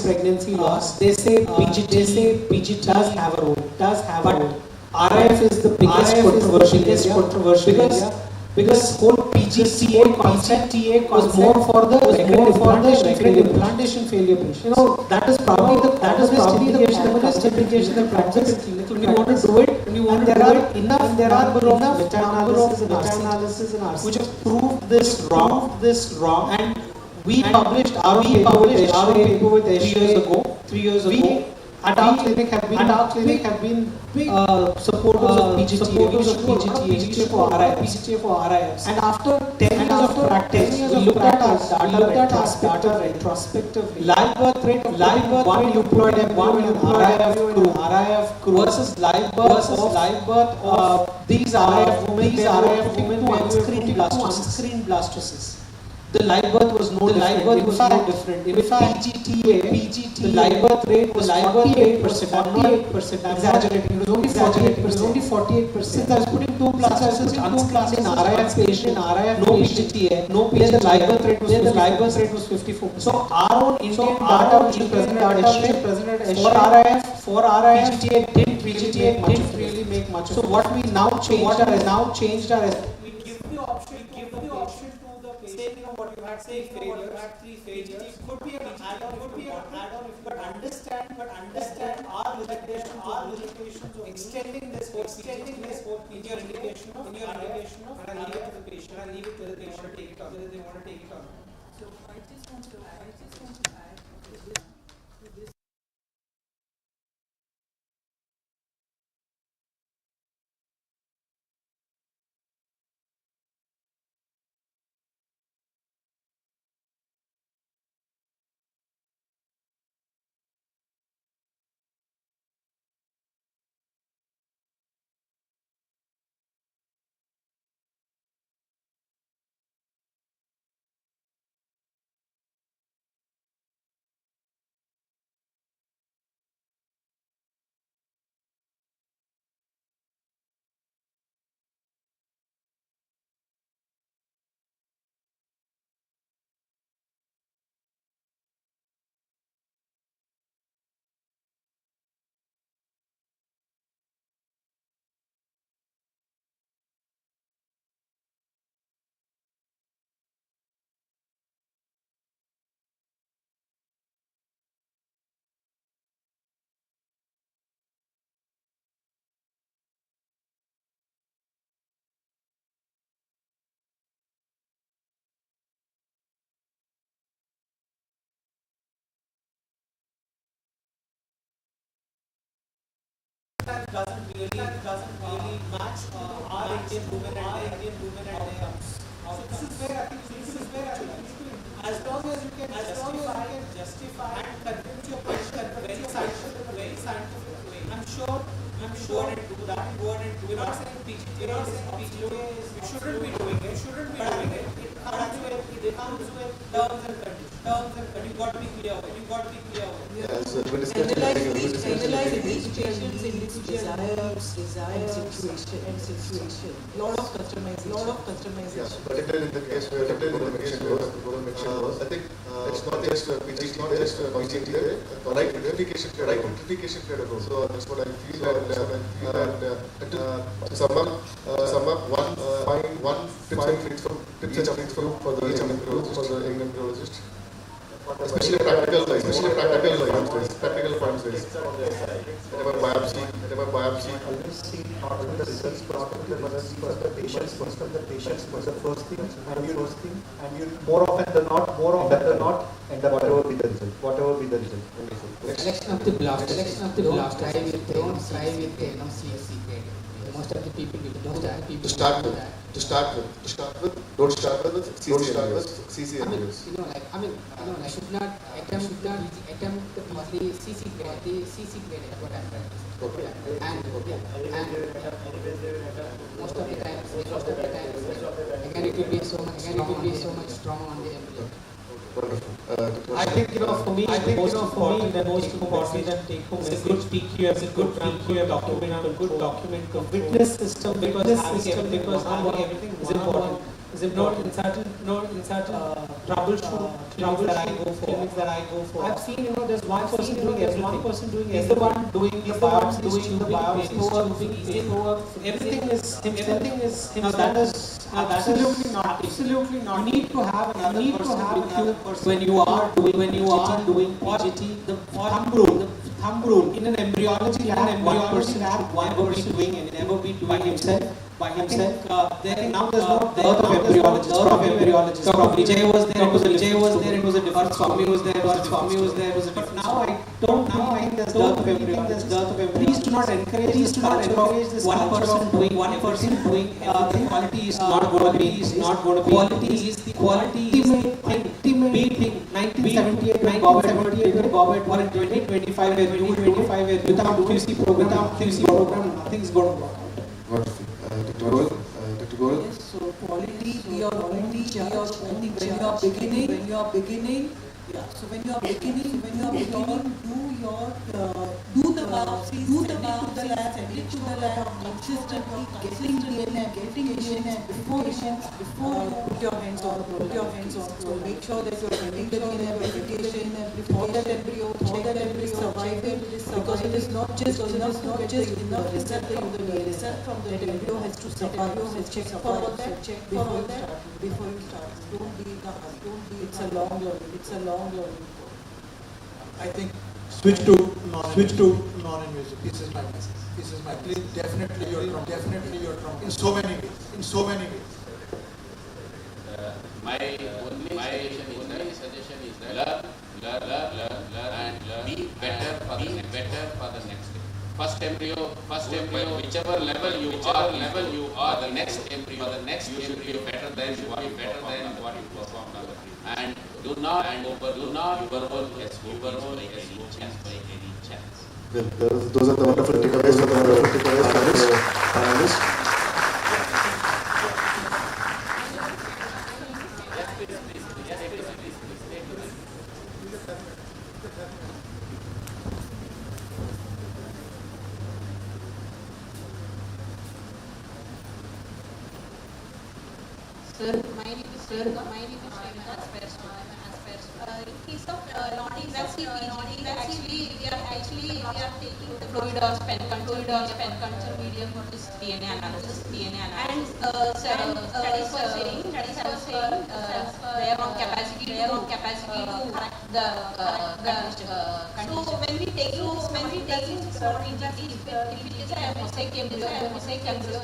pregnancy loss, they say PGT does have a role. But RIF is the biggest controversial because whole PGTA concept was more for the implantation failure patient. That is probably the implication that practice clinical. When you want to do it, and there are enough meta-analysis and which have proved this wrong. And we published our paper with 3 years ago. At our clinic have been supporters of PGTA for RIFs. And after 10 years of practice, we looked at our data retrospectively. Live birth rate of one employed RIF crew versus live birth of these RIF women were putting to on-screen blastocysts. The live birth was no different. In PGTA, the live birth rate was 48%, exaggerating. It was only 48%. Since I was putting two blastocysts unscreened in RIF patient, no PGTA, the live birth rate was 54%. So our own Indian data, which is present at for RIF, PGTA didn't really make much. So what we now changed our we give the option to the patient. What you had three failures. Could be an add-on, but understand our limitations of extending this whole in your indication of and I leave it to the patient whether they want to take it on. So I just want to add to this. Doesn't really match our Indian women and outcomes. So this is where I think as long as you can justify and convince your patient very scientific way. I'm sure go ahead and do that. We're not saying PGTA is you shouldn't be doing it. It comes with terms and conditions. You got to be clear with. As we discussed, Analyze indications in which desire and situation. Lot of customization. yeah, particularly in the case where the Guru mentioned was, I think it's not just PGTA, right identification played a role. So that's what I feel. To sum up, one tips and tricks for the young embryologist. Especially practical points based. Whatever biopsy. Always see not from the results perspective, but see from the patient's was the first thing, and you more often than not, end up whatever be the result. Selection of the blast. Try with CSC grade. Most of the people don't start. To start with, don't start with CC embryos. I should not attempt the CC grade is what I'm trying to say. Okay. And most of the times, again it will be so much strong on the embryo. Wonderful. I think for me, the most important than take home is a good PQM document, a witness system because having everything is important. Is not in certain troubleshoot clinics that I go for. I've seen there's one person doing everything. He's the one doing the biopsy, everything is himself. That is absolutely not. You need to have another person with you when you are doing PGT. The thumb rule in an embryology lab, one person should never be doing himself. by himself. Now there's no dearth of embryologists. Probably Vijay was there. It was a different. Swami was there. It was a different. Now I don't think there's dearth of embryologists. Please do not encourage this one person doing everything. Quality is not going to be. Quality is the ultimate thing. 1978 when Bobbett were in 2025 without QC program, nothing's going to work out. Wonderful. Dr. Goel? Yes, so quality, your only charge when you are beginning. Yeah, so when you are beginning, do the biopsy, to the lab, consistently getting in before you put your hands on. So make sure that you are getting the DNA verification before that embryo is surviving, because it is not just enough to get the result from the embryo has to survive. So check for all that before you start. Don't be in a hurry. It's a long learning. I think switch to non-invasive. This is my message. Please, definitely you're wrong. In so many ways. My suggestion is that learn and be better for the next day. First embryo, whichever level you are, the next embryo, you should be better than what you performed on the previous. And do not overrule his by any chance. Well, those are the wonderful takeaways from the panelists. My name is Shrika. Aspier case of non-invasive actually we are taking the fluid or spen culture medium for this DNA analysis. And studies were saying they have on capacity to correct the condition. So when we take non-invasive, if it is a mosaic embryo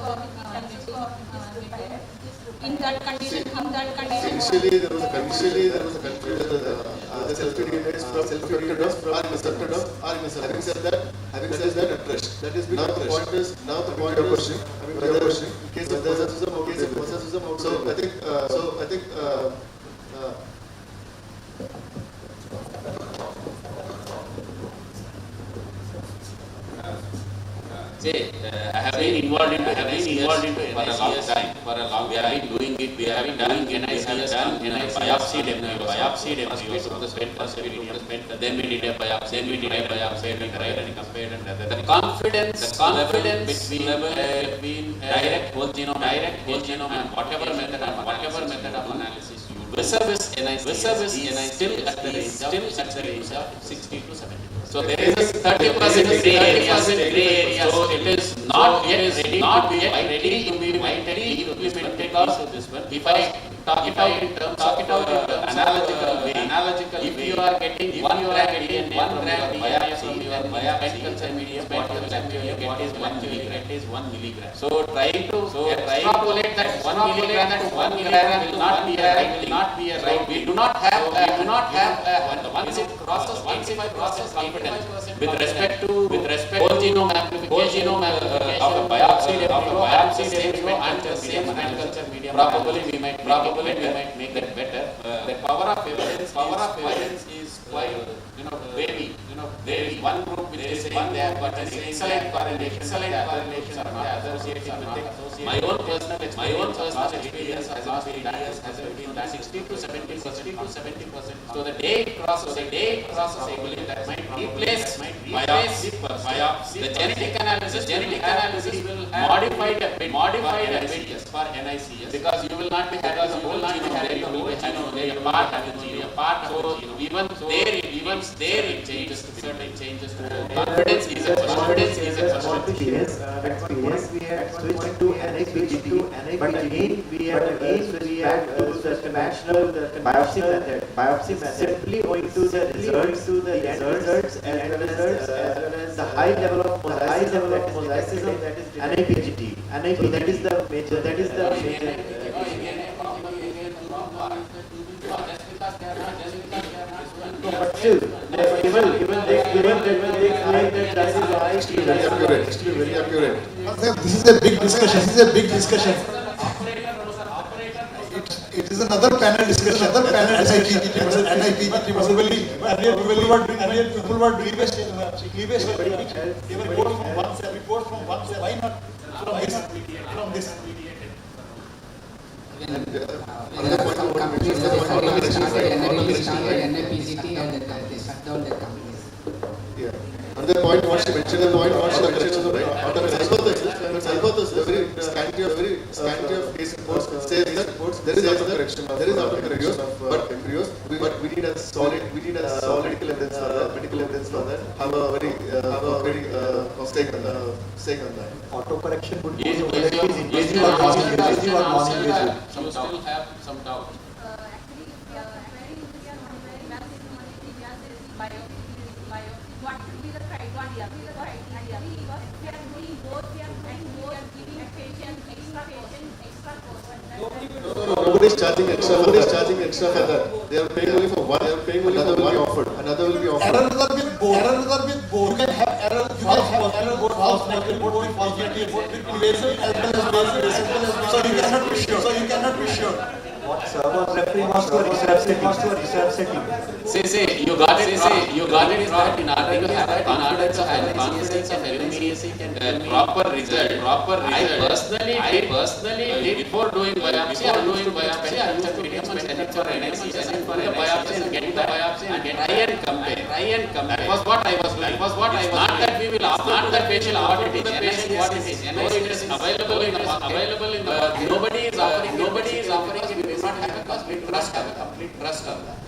in that condition. Initially there was a confusion the self-replicated is self-replicated or accepted or having said that addressed. That is now the point is your question. In case of possessivism, so I think I have been involved into for a long time. We have been doing it. We have been done NICS, biopsy embryo from the spent then we did a biopsy, we tried and compared and the confidence between direct whole genome and whatever method of analysis you do. Vis-a-vis NICS still at the range of 60 to 70. So there is a 30% gray area. So it is not yet ready to be implemented because of this one. If I talk it out in terms of analogical way, if you are getting one gram biopsy from your biopsy culture medium, what you get is 1 milligram. So trying to extrapolate that 1 milligram to 1 milligram will not be a right. We do not have once it crosses confidence with respect to whole genome amplification of a biopsy embryo and the same culture medium. Probably we might make that better. The power of evidence is quite vary. There is one group which is saying they have got an excellent correlation are not associated with it. My own personal experience has been 60 to 70%. So the day it crosses, I believe that might replace biopsy. The genetic analysis will have modified a bit for NICS because you will not be having a whole genome. You will be having a part of the genome. So even there it changes to certain changes. Confidence is a experience we have switched to NIPGT, but again we have switched back to the conventional biopsy method simply owing to the results as well as the high level of mosaicism that is NIPGT. So that is the major but still, even they claim that is very accurate. This is a big discussion. It is another panel discussion. NIPGT probably earlier people were doing cleavage. They were report from one cell. Why not from this? Some companies started NIPGT and they shut down their companies. Yeah. Another point what she mentioned, right? Hypothesis, very scanty of case reports says that there is autocorrection of embryos, but we need a solid medical evidence for that. Have a very stake on that. Auto-correction would be invasive or non-invasive. You still have some doubt. Actually, we are what should be the criteria? Because we are doing both, we are giving patients extra course. Nobody is charging extra for that. They are paying only for one. Another will be offered. Errors are with both. You can have errors. False negative, both positive, both with invasive as well as invasive. So you cannot be sure. what sir was referring was to a research setting. You got it is that in order to have confidence of LMEC and proper result. I personally did before doing biopsy, I used to send it for analysis and for the biopsy and get the biopsy and try and compare. That was what I was doing. Not that we will ask the patient what it is. It is available in the market. Nobody is offering it. We do not have a complete trust on that.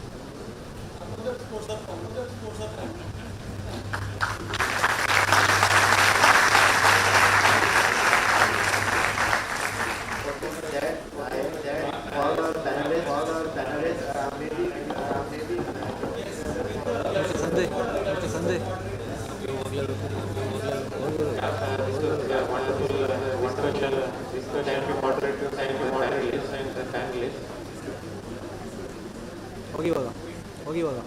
ಹೋಗಿ ಇವಾಗ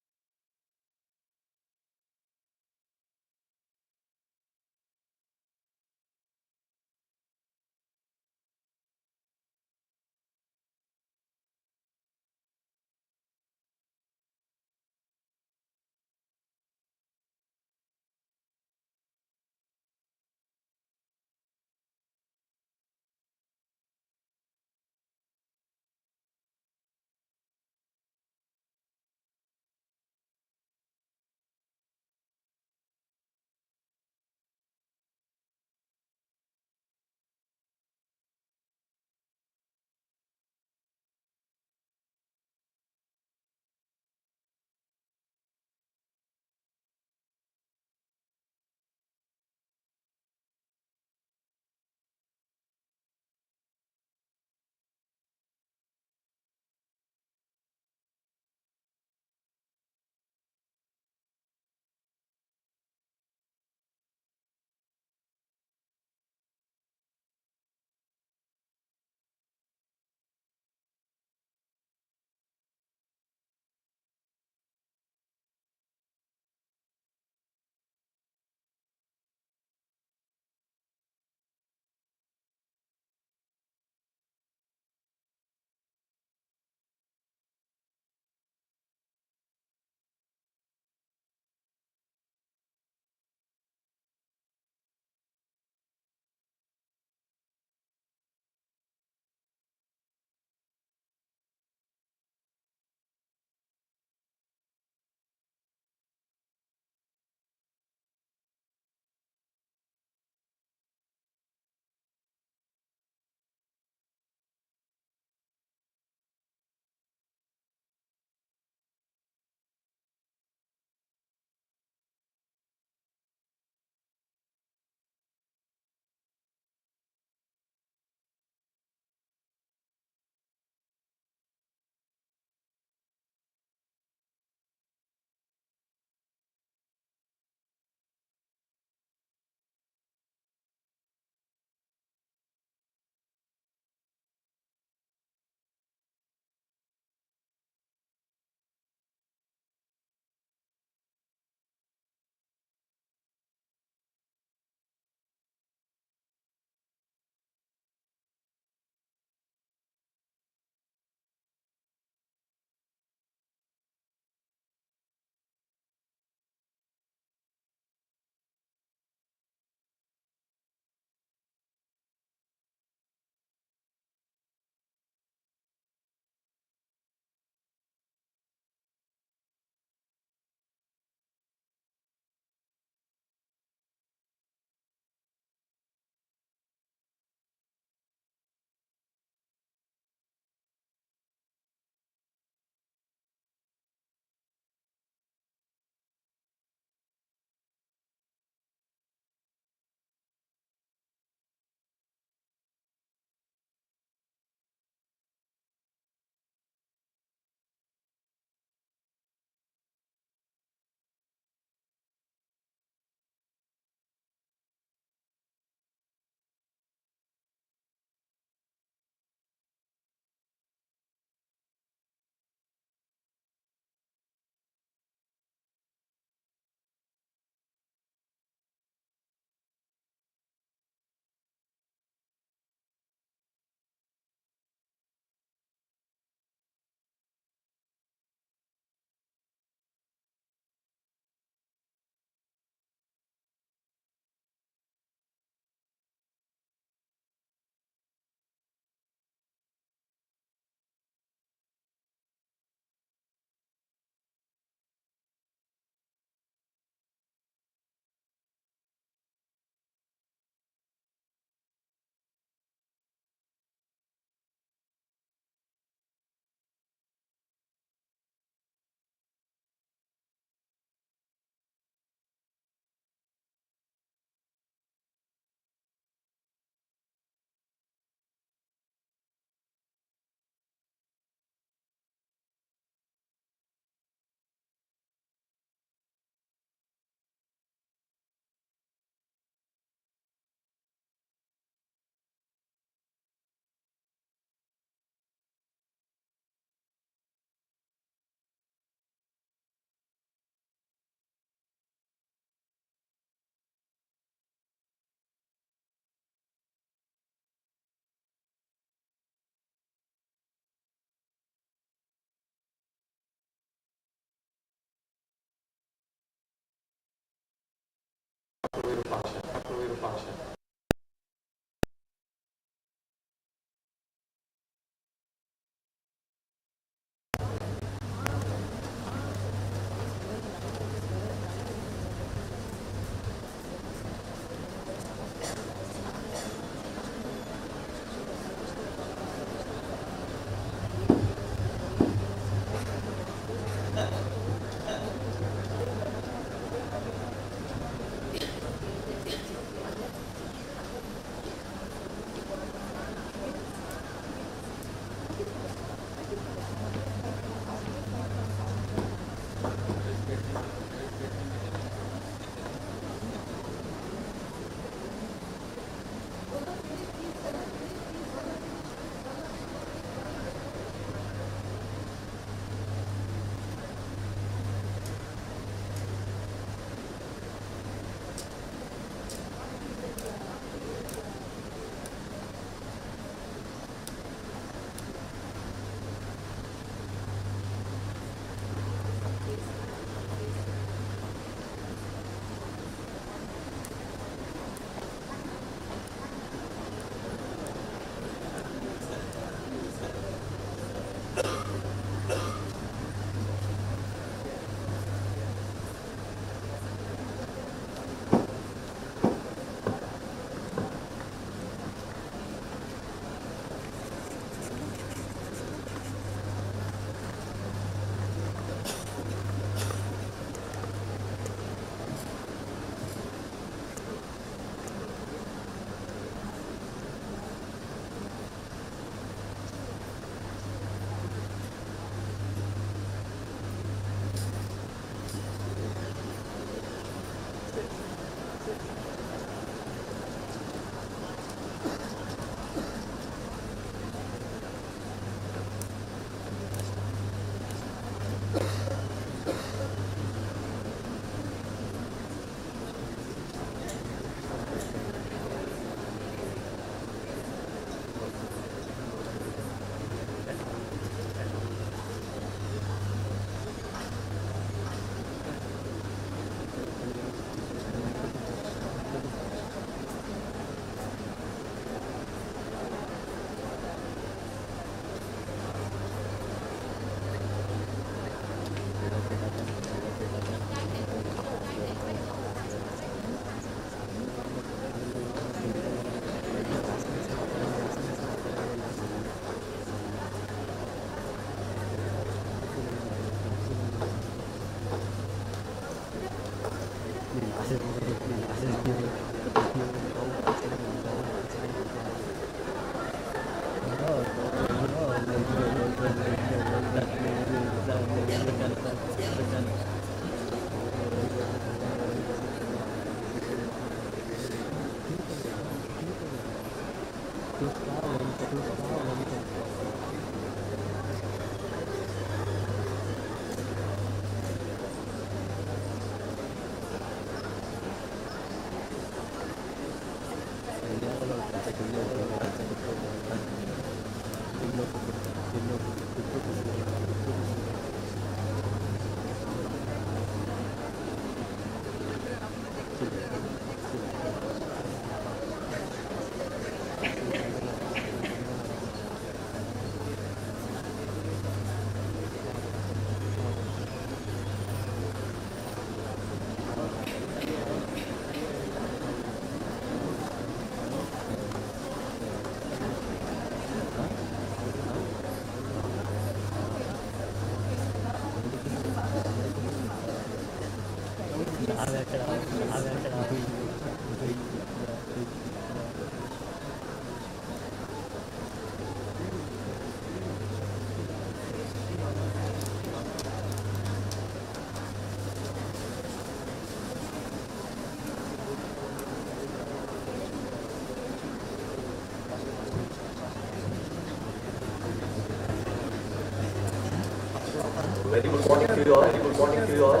Very good morning to you all. Very good morning to you all.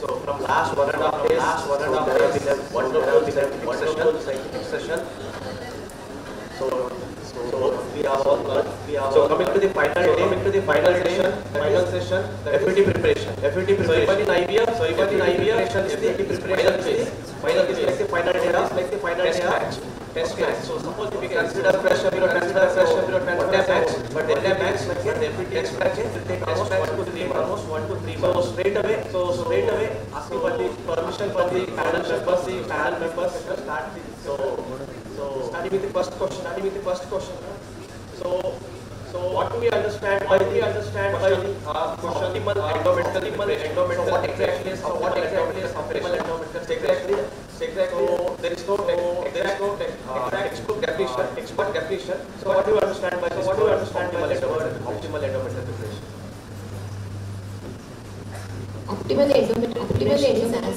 So from last 1.5 days, there have been a wonderful scientific session. So So coming to the final session, FET preparation. So even in IVF, FET preparation is the final data, test match. So suppose if we consider fresh embryo match, but the match, test match will take almost 1 to 3 months. So straight away, asking for the permission for the panel members to start. So starting with the first question. So what do we understand by the optimal endometrial? So what exactly is optimal endometrial? Exactly. So there is no textbook definition. So what do you understand by optimal endometrial preparation? Optimal endometrial preparation is as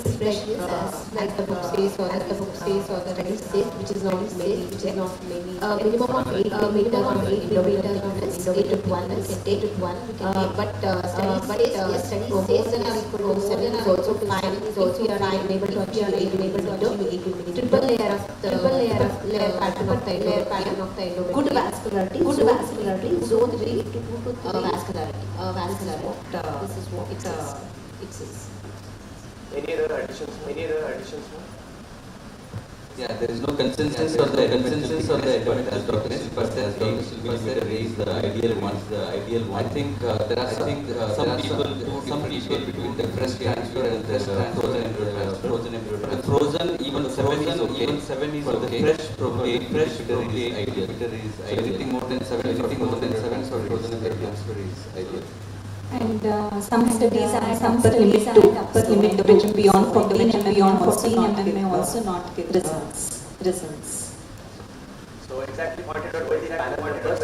like the book says or the text says, which is not many minimum of 8 millimeters thickness, 8 to 12, but study promotion is also fine if you are able to achieve 8 millimeters, triple layer pattern of the endometrium, good vascularity, zone 3 to 2 to 3 vascularity. This is what it is. Any other additions? Yeah, there is no consensus on the endometrial, as Dr. Silpa says, raise the ideal ones. I think there are some people between the fresh transfer and the frozen embryo. The frozen, even 7 is okay. For the fresh, probably is ideal. So anything more than 7, so frozen embryo transfer is ideal. And some studies are upper limit to which beyond 14 and may also not give results. So exactly pointed out by the panel members,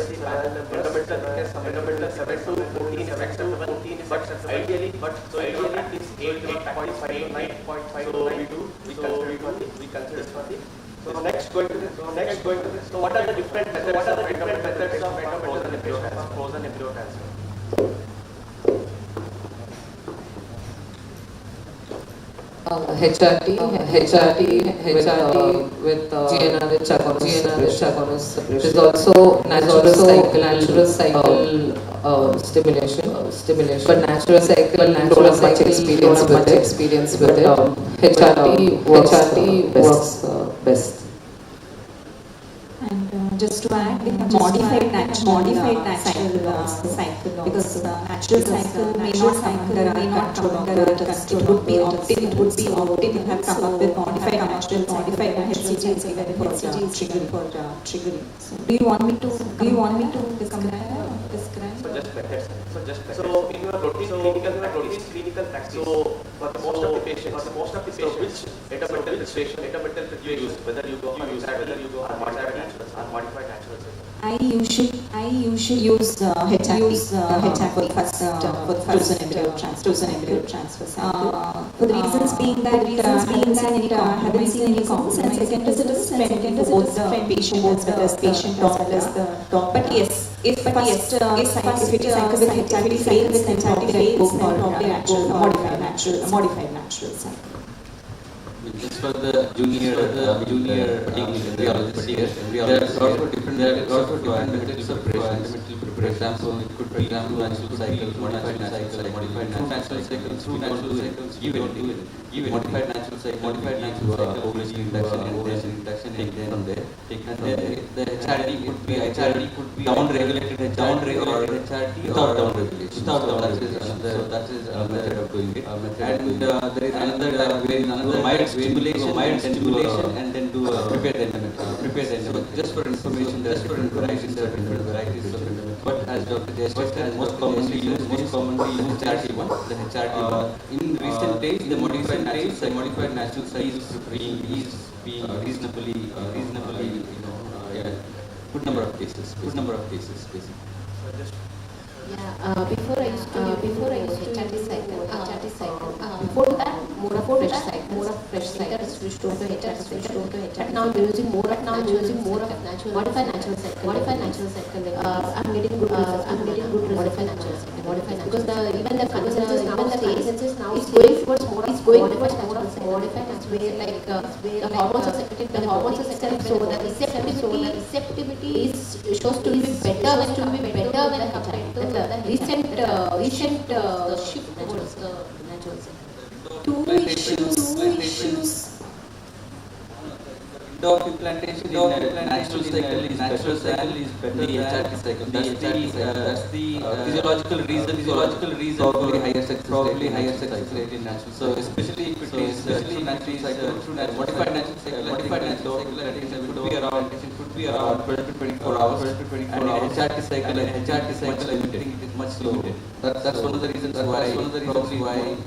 endometrial 7 to 14 is acceptable, but ideally it is 8.5 to 9.5. We consider for the. So next going to this. So what are the different methods of frozen embryo transfer? HRT with GNRH agonist separation. It is also natural cycle stimulation. But natural cycle don't have much experience with it. HRT works best. And just to add, we have modified natural cycle because natural cycle may not come under our control. It would be opted. We have come up with modified HCG is given for triggering. So do you want me to describe? So in your routine clinical practice, so for the most of the patients, which endometrial you use, whether you go or modified natural cycle. I usually use HRT for the frozen embryo transfer cycle. For the reasons being that I haven't seen any comments, and second is it is friendly for both the patient as well as the doctor. But yes, if scientific cycle with HRT fails, then probably go for modified natural cycle. Just for the junior embryologists here, there are lots of different methods of preparation. For example, it could be through natural cycles, modified natural cycles, through natural cycles, even modified natural cycle, ovulation induction and then from there. And then the HRT could be down-regulated HRT without down-regulation. That is another method of doing it. And there is another way, mild stimulation and then do prepare the endometrium. So just for information, there are different varieties of endometrium. But as Dr. Jayashree said, most commonly used HRT1. The HRT1. In recent days, the modified natural cycle is being reasonably, good number of cases basically. Before I used to HRT cycle. Before that, more of fresh cycle. Switched over to HRT. But now I'm using more of natural modified natural cycle. I'm getting good results. Modified natural cycle. Because even the consensus now is going towards more of going towards modified natural where like the hormones are secreted by the hormones itself, so the receptivity is shows to be better when compared to the recent shift towards the natural cycle. Two issues. Window of implantation in natural cycle is better than the HRT cycle. That's the physiological reason probably higher success rate in natural. So especially if it is natural cycle, modified natural cycle, could be around 12 to 24 hours. And HRT cycle, it is much limited. That's one of the reasons why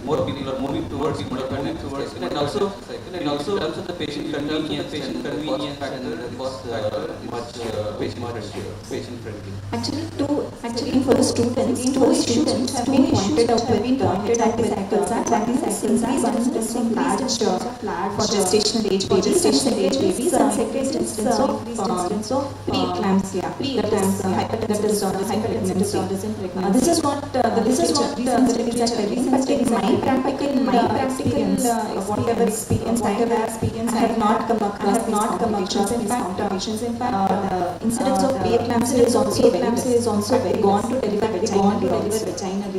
more people are moving towards modified natural cycle, and also in terms of the patient convenience factor, cost factor much patient friendly. Actually for the students, two issues have been pointed out HRT cycles are that is increased instance of large for gestational age babies and second instance of preeclampsia, that is hypertension. This is what the literature is telling, but in my practical whatever experience I have not come across complications. In fact, the incidence of preeclampsia is also very gone to deliver vaginally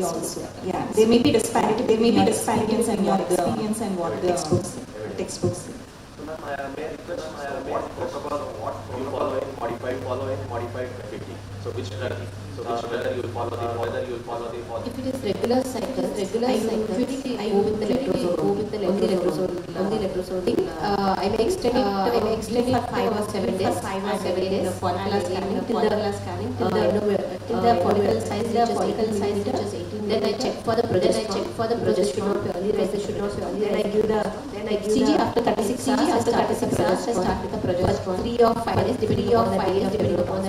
also. Yeah, there may be disparities in your experience and what the textbooks say. So may I request what you follow in modified fertility? So which strategy? Whether you will follow the If it is regular cycle, I go with the letrozole. I may extend it for 5 or 7 days. The follicular scanning till the follicle size reaches 18. Then I check for the progesterone. Then I give the CG after 36 hours. I start with the progesterone. 3 or 5 days depending on the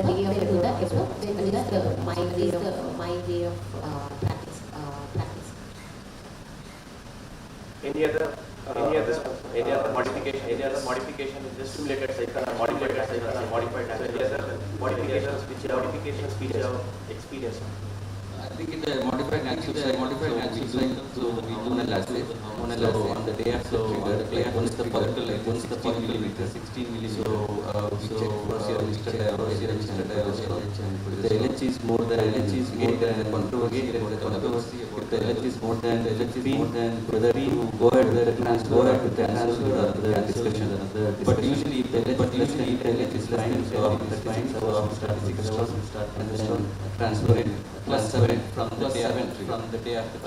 day of the my way of practice. Any other modification is just stimulated cycle or modified cycle. Any other modifications which you have experienced? I think in the modified natural cycle, so we do an assay. So on the day after trigger, once the follicle like 16 millimeters. So we check for serum estradiol. If the LH is more than the controversy. If the LH is more than whether you go ahead with the transfer or the discussion. But usually if the LH is fine, so after 36 hours we start and then transfer it plus 7 from the day after.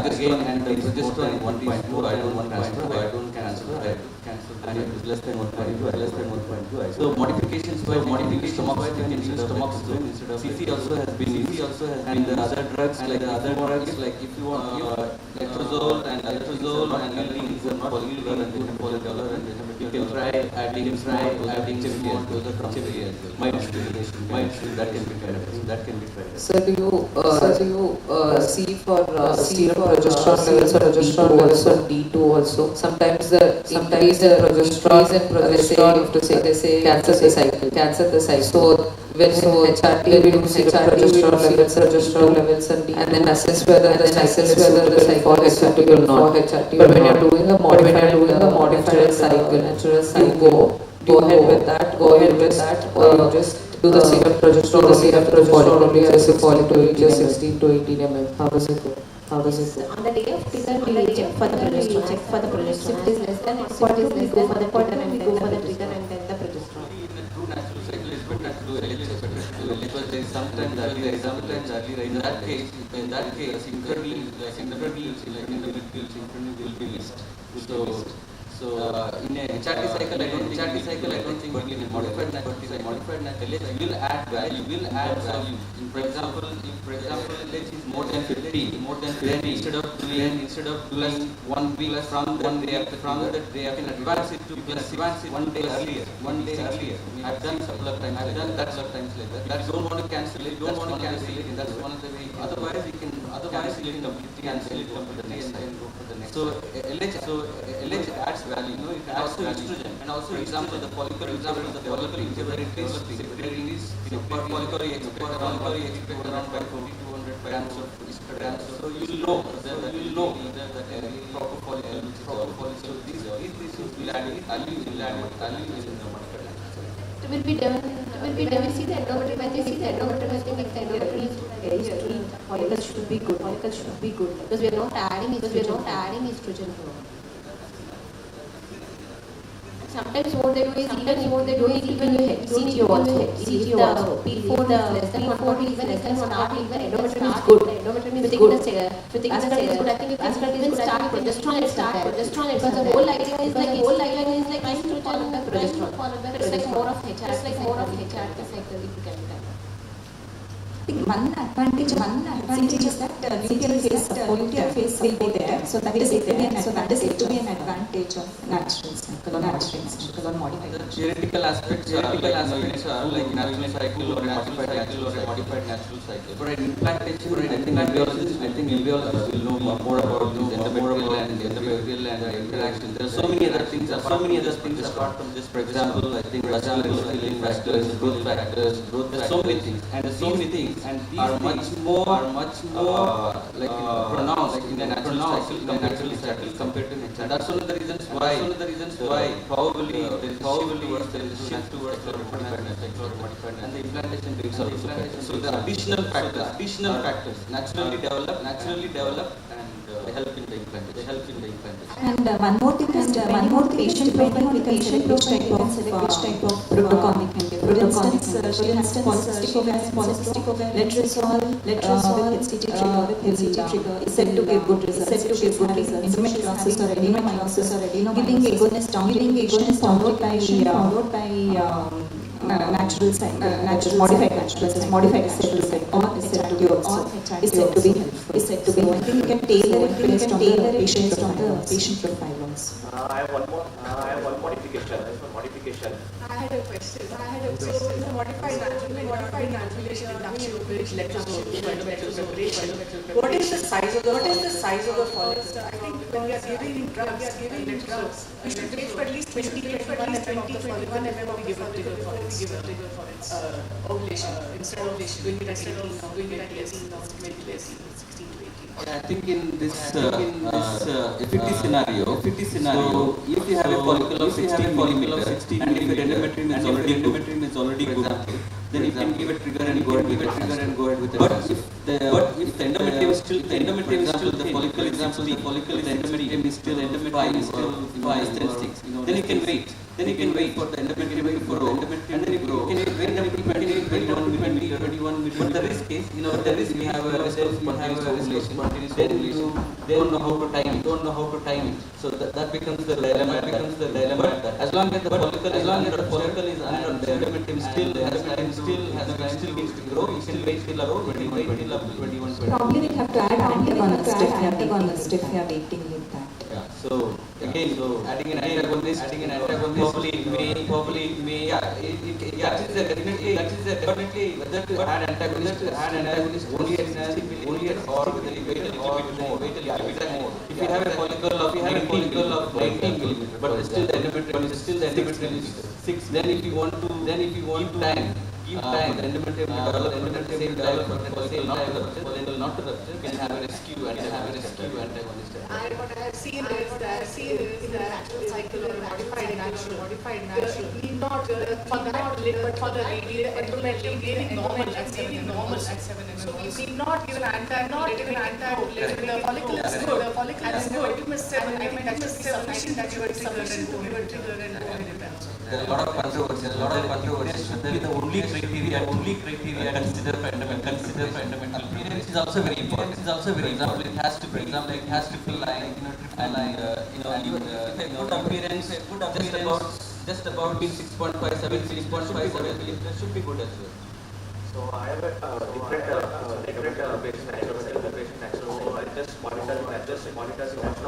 Again the progesterone 1.2. I don't transfer. I cancel. And it is less than 1.2. So modifications by tamoxifen instead of CC also has been used. And the other drugs like if you want letrozole and yielding polycolor and you can try adding more to the activity as well. Might that can be tried. So do you see for serum progesterone levels or D2 also? Sometimes the increase in progesterone, they say cancel the cycle. So when HRT we do serum progesterone levels and then assess whether the cycle for HRT or not. But when you're doing a modified cycle, you go ahead with that, or you just do the serum progesterone follicle reaches 16 to 18 mm. How does it go? On the day of trigger, we check for the progesterone. If it is less than 40, we go for the trigger and then the progesterone. In the true natural cycle, it's better to do LH, because there is sometimes early. In that case, synchrony will be missed. So in a HRT cycle, I don't think, but in a modified natural LH will add value. For example, if LH is more than 50, then instead of doing 1 week from the day after, can advance it to plus 1 day earlier. I've done couple of times like that. If you don't want to cancel it, that's one of the ways. Otherwise, you can cancel it completely and go for the next. So LH adds value. It adds estrogen. And also, for example, the follicle whichever it is, per follicle you expect around by 4,200 grams of estradiol. So you will know that proper follicle, proper follicle. So these will add value in the modified It will be done. When you see the endometrium, I think the endometrium is very follicles should be good. Because we are not adding estrogen. Sometimes what they do is even you HCG also. Before the less than 140 start even endometrium is good. Endometrium is good. Aspirin is good. I think you can even start progesterone. Because the whole idea is like estrogen, progesterone. It's like more of HRT cycle if you can do that. I think one advantage is that luteal phase will be there. So that is said to be an advantage of natural cycle or modified. The theoretical aspects are like natural cycle or a modified natural cycle. For an implantation, I think embryologists will know more about this endometrial and interaction. There are so many other things apart from this. For example, I think vascular growth factors. There's so many things. And these are much more pronounced in the natural cycle compared to nature. And that's one of the reasons why probably there is a shift towards the modified and the implantation being also better. So the additional factors naturally develop and help in the implantation. And one more thing, patient depending on which type of protocolonic can give. For instance, she has polycystic ovarian, letrozole with HCG trigger is said to give good results. Endometriosis or adenomyosis giving agonist followed by natural cycle, modified cycle or is said to be helpful. I think you can tailor it based on the patient profile also. I have one modification. I had a question. So in the modified naturalization induction of which letrozole to endometrial preparation, what is the size of the follicle? I think when we are giving drugs, we should wait for at least 21 mm of we give a trigger for its ovulation instead of doing it at 18 or 16 to 18. I think in this FET scenario, so if you have a follicle of 16 millimeter and if your endometrium is already good, then you can give a trigger and go ahead with it. But if the endometrium is still, the follicle is endometrium is still 5 or 6, then you can wait. Then you can wait for the endometrium to grow, and then you can wait until 21 millimeter. But the risk is, we have a risk of spontaneous ovulation. Then you don't know how to time it. So that becomes the dilemma. But as long as the follicle is under, the endometrium still needs to grow. You still wait till around 21. Probably we have to add antagonist if you are waiting with that. Yeah. So again, adding an antagonist probably may definitely whether to add antagonist only at or wait a little bit more. If you have a follicle of 19 millimeter, but still the endometrium is 6, then if you want to give time for the endometrium to develop at the same time for the follicle not to rupture, you can have a rescue antagonist. What I have seen is in the natural cycle or modified natural, it need not for the endometrium gaining normal at 7 mm. So we need not give an anti-let the follicle is good. And the endometrium is 7. I think that is sufficient that you are trigger and there are a lot of controversies. Whether the only criteria consider for endometrial appearance is also very important. For example, it has to fill line, good appearance, just about between 6.57, that should be good as well. So I have a different operation actually. So I just monitor the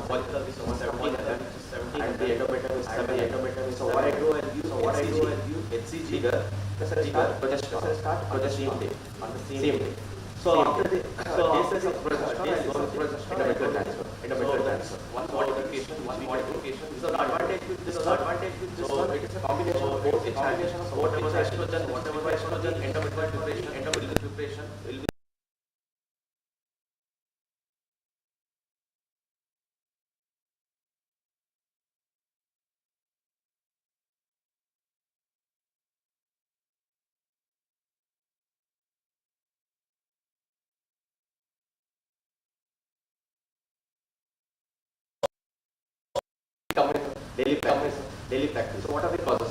follicle is 17 and the endometrium is 7. So what I do is use HCG trigger progesterone on the same day. So after this is endometrial transfer. One modification. So the advantage with this so it is a combination of both whatever estrogen, endometrial preparation will be daily practice. So what are the causes?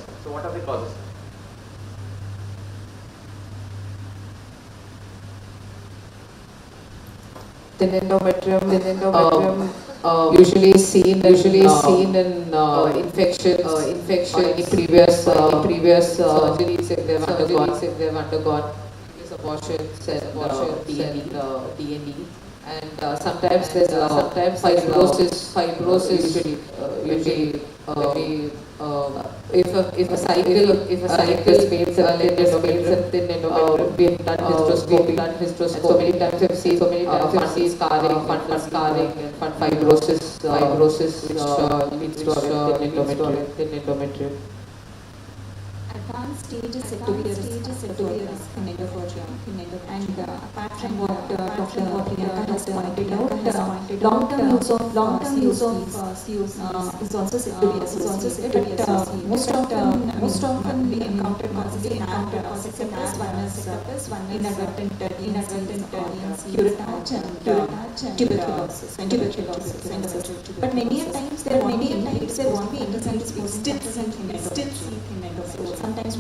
Thin endometrium, usually seen in infections, any previous surgeries if they've undergone previous abortions and D&E. And sometimes there's fibrosis usually if a cycle space thin endometrium, we have done hysteroscopy, so many times I've seen scarring and fibrosis which leads to thin endometrium. Advanced stages said to be a risk in endometrium. And apart from what Dr. Priyanka has pointed out, long-term use of COCs is also said to be associated. But most often we encounter causes in one is inadvertent curettage and tuberculosis. But many times there won't be endometritis, we still see in endometrium. Sometimes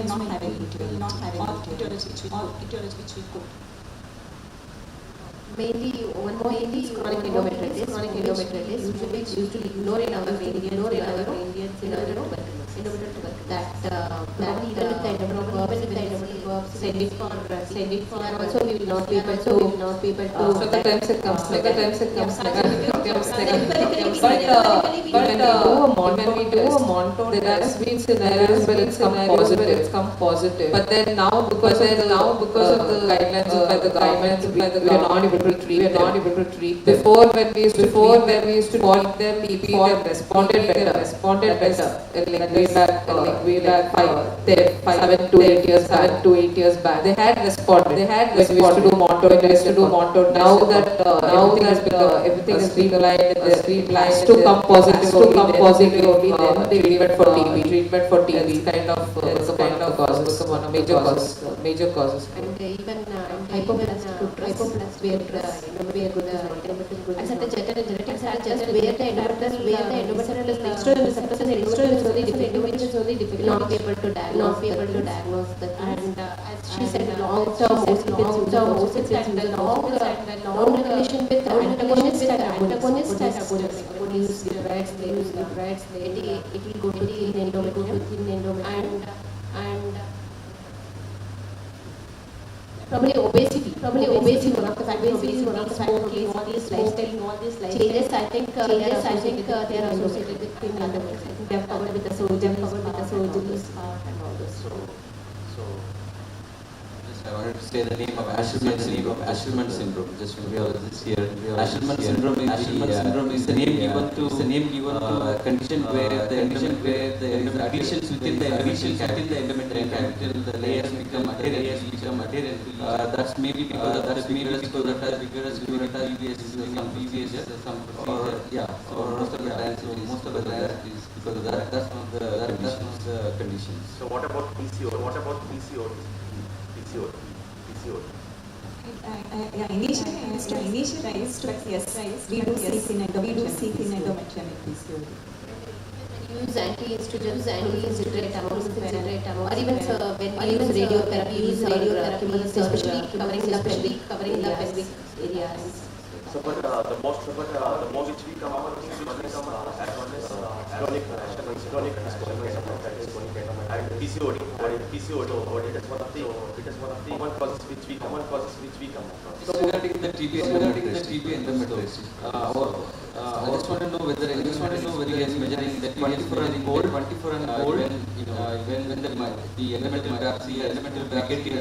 not having etiology which we could. Mainly, one more is chronic endometritis, usually used to ignore in our Indian scenario, but that probably even with the endometrium send it for also we will not be able to Sometimes it comes but when we do a monitor, there has been scenarios where it's come positive. But then now because of the guidelines we are not able to treat. Before when we used to treat them, people responded better. Way back 7 to 8 years back, they had responded. We used to do monitor. Now that everything has streamlined, to come positive only then treatment for TB. It's kind of one of the major causes. And even hypoplastic where good and certain genetics are just where the endometrial is estrogen receptors is only difficult not be able to diagnose that. And as she said, long-term OCPs and the long relation with antagonist would use steroids, it will go to thin endometrium and probably obesity one of the factors all these lifestyle changes I think they are associated with thin endometrium. They are covered with the surgeries and all this. So I wanted to say the name of Asherman syndrome. Just embryologists here. Asherman syndrome is the name given to condition where there is adhesions within the endometrial cavity till the layers become adherent. That's maybe because of that vigorous some PVS, or most of the times is because of that. That's one of the conditions. So what about PCO? Initially I used to, but yes, we do see thin endometrium in PCOD. Use anti-estrogens, or even when we use radiotherapy, especially covering the pelvic areas. So, but the most which we come across as one is chronic and PCOD. It is one of the common causes which we come across. So regarding the TB endometriosis, I just want to know whether he is measuring the 24 and gold when the endometrial biopsy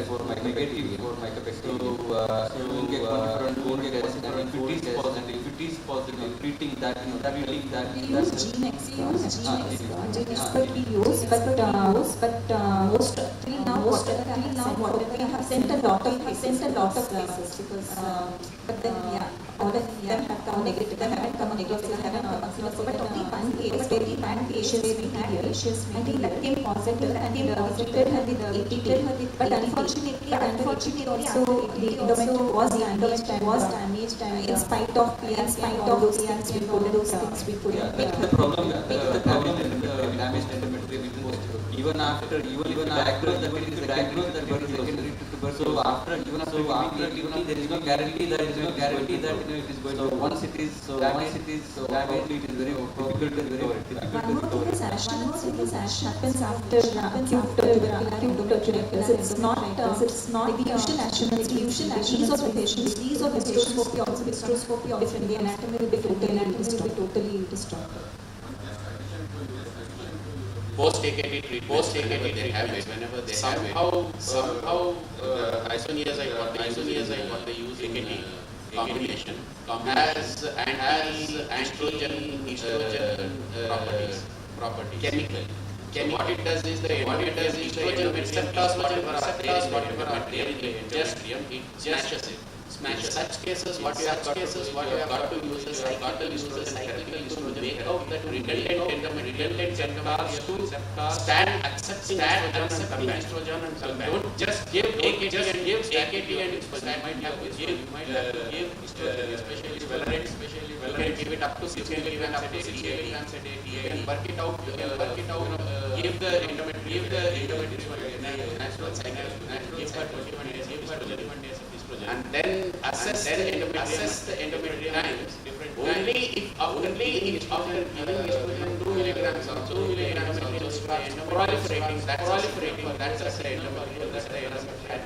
for negative. So you get 24 and gold if it is positive, treating that. We use gene expert we use, but we have sent a lot of cases because but then all of them have come negative. They haven't come negative. They haven't come positive. But only one case, very bad patients we had here. I think that came positive and treated her with 80. But unfortunately also the endometrium was damaged and in spite of those things we couldn't make the problem damaged endometrium even after diagnosed that it is secondary to birth. So after there is no guarantee that it is going to once it is damaged, it is very difficult to recover. One more thing is ash happens after acute tuberculosis. It's not the usual Ashwin's. These of the patients, hysteroscopy also different. The anatomy will be totally distorted. Post-AKT treatment, whenever they have it, somehow isoniazide, what they use AKT combination has estrogen properties, chemical. What it does is the estrogen receptors, whatever are there in the endometrium, it smashes it. In such cases, what you have got to use is cyclical estrogen to make out that redundant receptors to stand accepting estrogen and come back. Don't just give AKT and give estrogen. You might have to give estrogen, especially you can give it up to 60 milligrams a day. You can work it out. Give the endometrium natural cycle. Give her 21 days of estrogen. And then assess the endometrium times. Only if after giving estrogen 2 milligrams or 2 milligrams it will start proliferating. That's the endometrium. That's the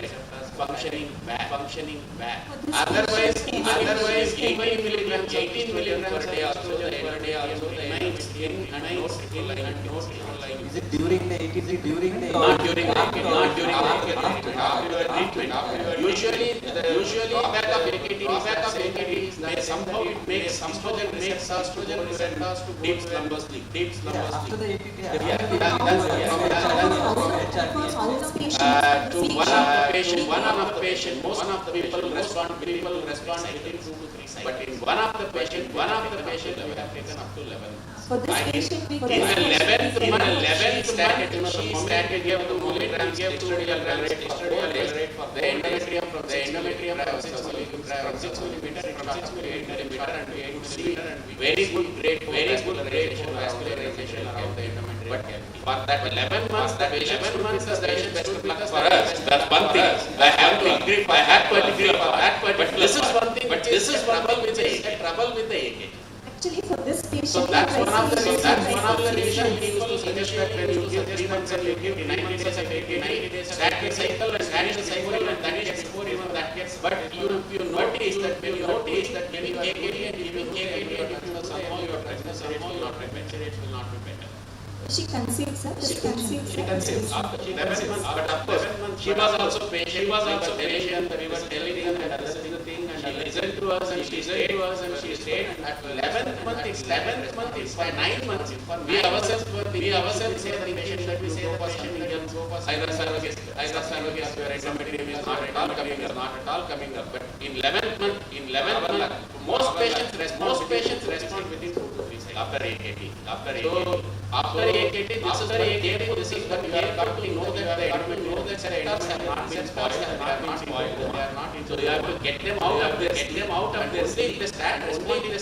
receptors functioning back. Otherwise 18 milligrams per day also the endometrium remains in and not trickling. Is it during the AKT? Not during the treatment. Usually the drawback of AKT is that somehow it makes estrogen receptors to deep slumber sleep. After the AKT, to one of the patient, most of the people respond within 2 to 3 cycles. But in one of the patient, we have taken up to 11. For this patient, we in the 11th month, she started gave the milligrams estradiol rate for the endometrium from 6 millimeter and 8 millimeter, and we could see very good rate vascularization around the endometrium. But for that 11 months, the patient stood for us. That's one thing. I have to agree for that. But this is one thing. But this is trouble with the AKT. Actually, for this patient, so that's one of the reasons we used to suggest that when you give 3 months and you give 90 days of AKT, that cycle and that gets before even that gets. But you notice that when you giving AKT and somehow your pregnancy rates will not be better. She conceived, sir. She conceived. After 11 months, but of course, she was also patient. We were telling her and assessing the thing, and she listened to us and she stayed. And at 11th month, it's by 9 months. We ourselves say the patient that we say the patient will go for hydrosalvage, where endometrium is not at all coming up. But in 11th month, most patients respond within 2 to 3 cycles after AKT. So after AKT, this is what you have got to know that the endometrium receptors have not been spoiled. They are not in. So you have to get them out of this. Only if they start responding to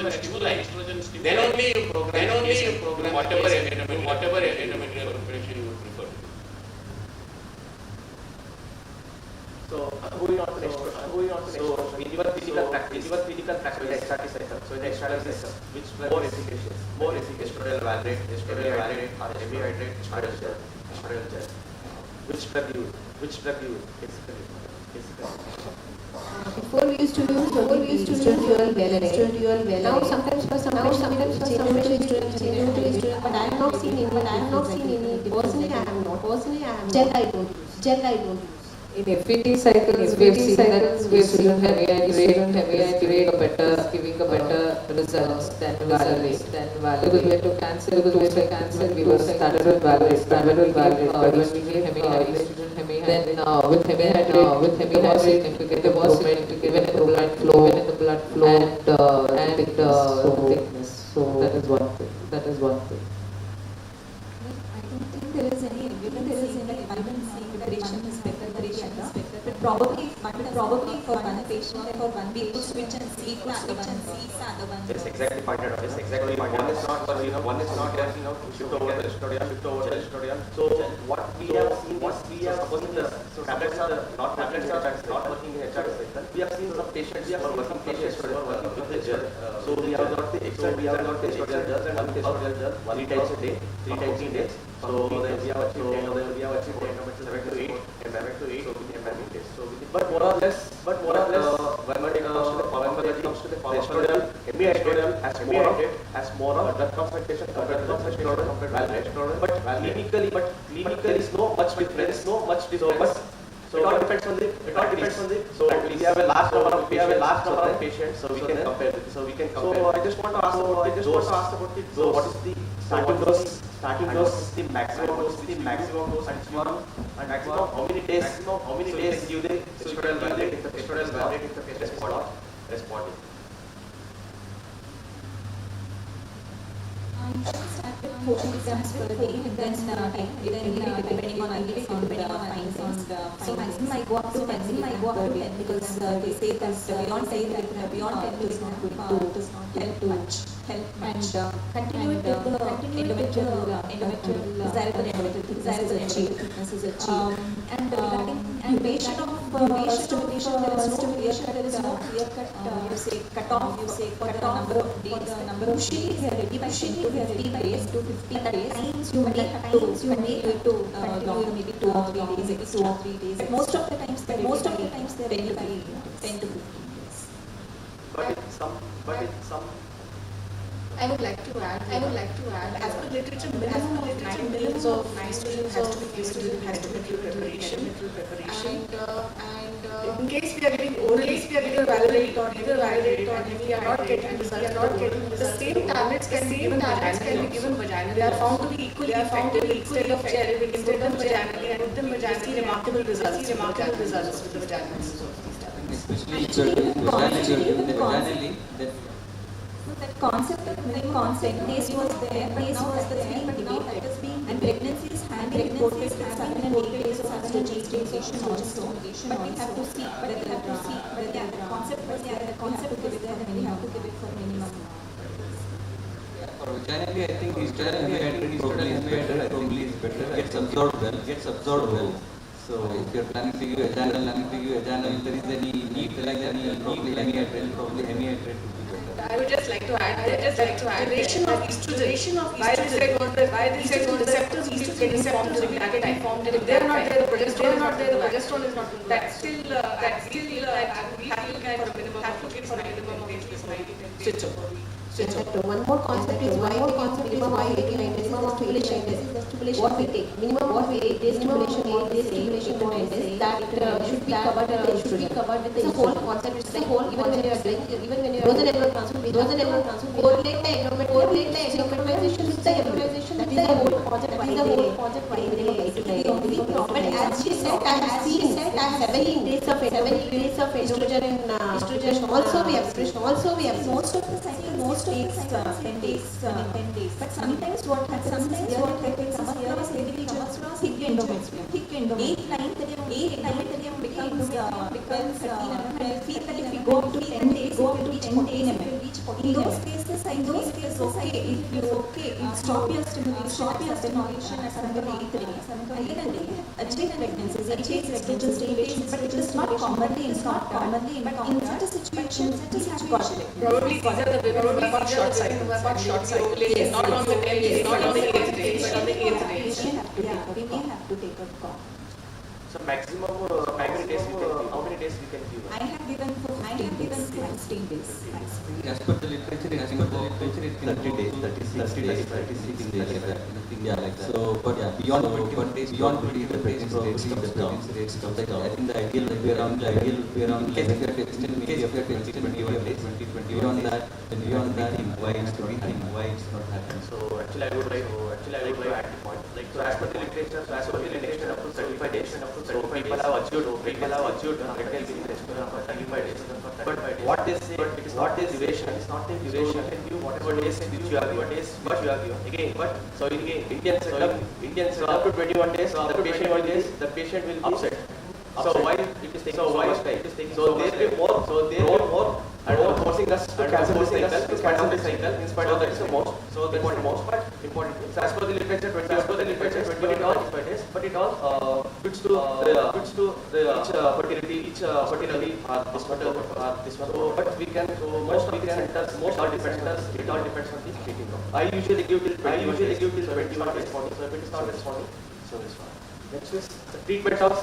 estrogen, then only you program whatever endometrial preparation you would prefer. So moving on to next question. So in your physical practice, the XRT cycle. So in the XRT cycle, which more efficacious? Estradiol valrate, heavy hydrate, estradiol gel. Which drug you basically? Before we used to use estradiol well. Now sometimes for some patients but I have not seen any. Personally I have not. Gel I don't use. In FET cycles, we have seen that we student heavy and giving a better results than validate. Because we had to cancel we were started with validate, but when we gave student hemi, then with hemi there was significant improvement even in the blood flow and thickness. So that is one thing. I don't think there is any evidence saying preparation is better than the other. But probably for one patient and for one we could switch and see the other one. Yes, exactly pointed out. One is not shift over the estradiol. So what we have seen supposing the tablets are not working in HR cycle. We have seen some patients who are working with the gel. So we have got the estradiol gels and one estradiol gel 3 times a day, 3 times in days. So then we have achieved endometrial 7 to 8 days. But more or less, when it comes to the estradiol, estradiol has more of drug concentration compared to estradiol. But clinically is no much difference. So it all depends on the. So we have a large number of patients. So we can compare. So I just want to ask about the dose. So what is the starting dose? The maximum dose, and maximum how many days give the estradiol validate if the patient responding. Started 40 grams per day, and then depending on findings. So maximum I go up to 10 because they say that beyond 10 is not good to help much. And continue with the individual desirable thickness is achieved. And regarding duration of stimulation, there is no clear-cut cut-off for the number of days. Usually we are ready by 10 to 15 days. At times you may have to continue maybe 2 or 3 days. But most of the times they are ready by 10 to 15 days. But in some I would like to add, as per literature, minimum of 9 minutes of nitrogen has to be given to preparation. And in case we are getting orally, either validate or if we are not getting results, the same tablets can be given vaginally. They are found to be equally effective instead of gel. We can put them vaginally and put them vaginally. Remarkable results with the vaginal use of these tablets. Especially if you're doing the vaginally, then that concept of minimum 10 days was there, but now that is being and pregnancies have been reported 7 and 8 days of gestation also. But we have to see whether the concept was there, we have to give it for minimum. for vaginally, I think probably is better. Gets absorbed well. So if you're planning to give vaginal, if there is any need, probably hemiatrial would be better. I would just like to add duration of estrogen. Why this receptors need to get informed during that time. If they are not there, the progesterone is not going to that still we have to look for a minimum of 8 to 90 days. One more concept is why minimum of 89 days is the stimulation. What we take minimum of 8 days stimulation that should be covered with the whole concept. It's the whole even when you are doing those embryo transfer correlate the synchronization with the embryo. That is the whole project why minimum 89 days. But as she said, I have seen 7 days of estrogen also we have most of the cycle takes 10 days. But sometimes what happens is thick endometrium. 8 line becomes 12, 13, and I feel that if we go up to 10 days, it will reach 14 mm. In those cases, okay. If you stop your stimulation at number 8 day. Again, achieve pregnancies, achieve estrogen stimulation, but it is not commonly encountered. But in such a situation, we have got it. Probably these are the women who have got short cycle. Yes, not on the 10 days, not on the 8th day, but on the 8th day. We may have to take a call. So maximum how many days we can give? I have given for 16 days. As per the literature, it's 30 days, 36 days, like that. So, but yeah, beyond 21 days, probably the pregnancy rates comes down. I think the ideal would be around, in case if you have to extend, maybe if you have to extend 21 days, beyond that, why it's not happening. So actually I would like to add the point. Like so as per the literature, up to 35 days. So people have achieved pregnancy for 35 days. But what they say, it is not the duration. It's not the duration. So you can give whatever days which you are given. Again, but so in Indian setup, up to 21 days, the patient will be upset. So why it is taking so much time? So there will be more and more forcing us to cancel the cycle in spite of that is the most part important. So as per the literature, 21 days, but it all fits to each fertility this one. So but we can most all depends on the treating. I usually give till 21 days. So if it is not responding, so this one. Next is the treatment of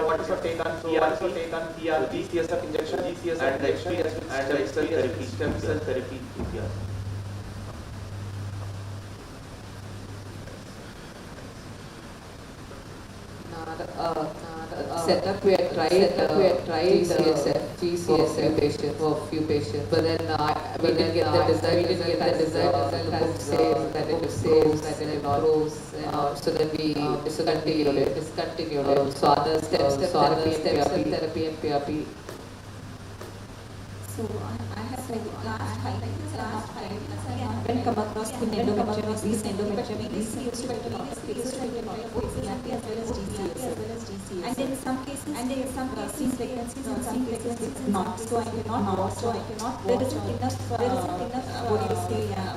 what is your take on GCSF injection and the experience with stem cell therapy. Setup we had tried GCSF patients for few patients, but then we didn't get the design. The book says that it improves, so then we discontinued it. So other stem cell therapy and PRP. So I have said last 5 years I haven't come across the endometriosis. We used to get a lot of cases like PRP as well as GCSF. And in some cases, pregnancies in some cases it's not. So I cannot watch. There isn't enough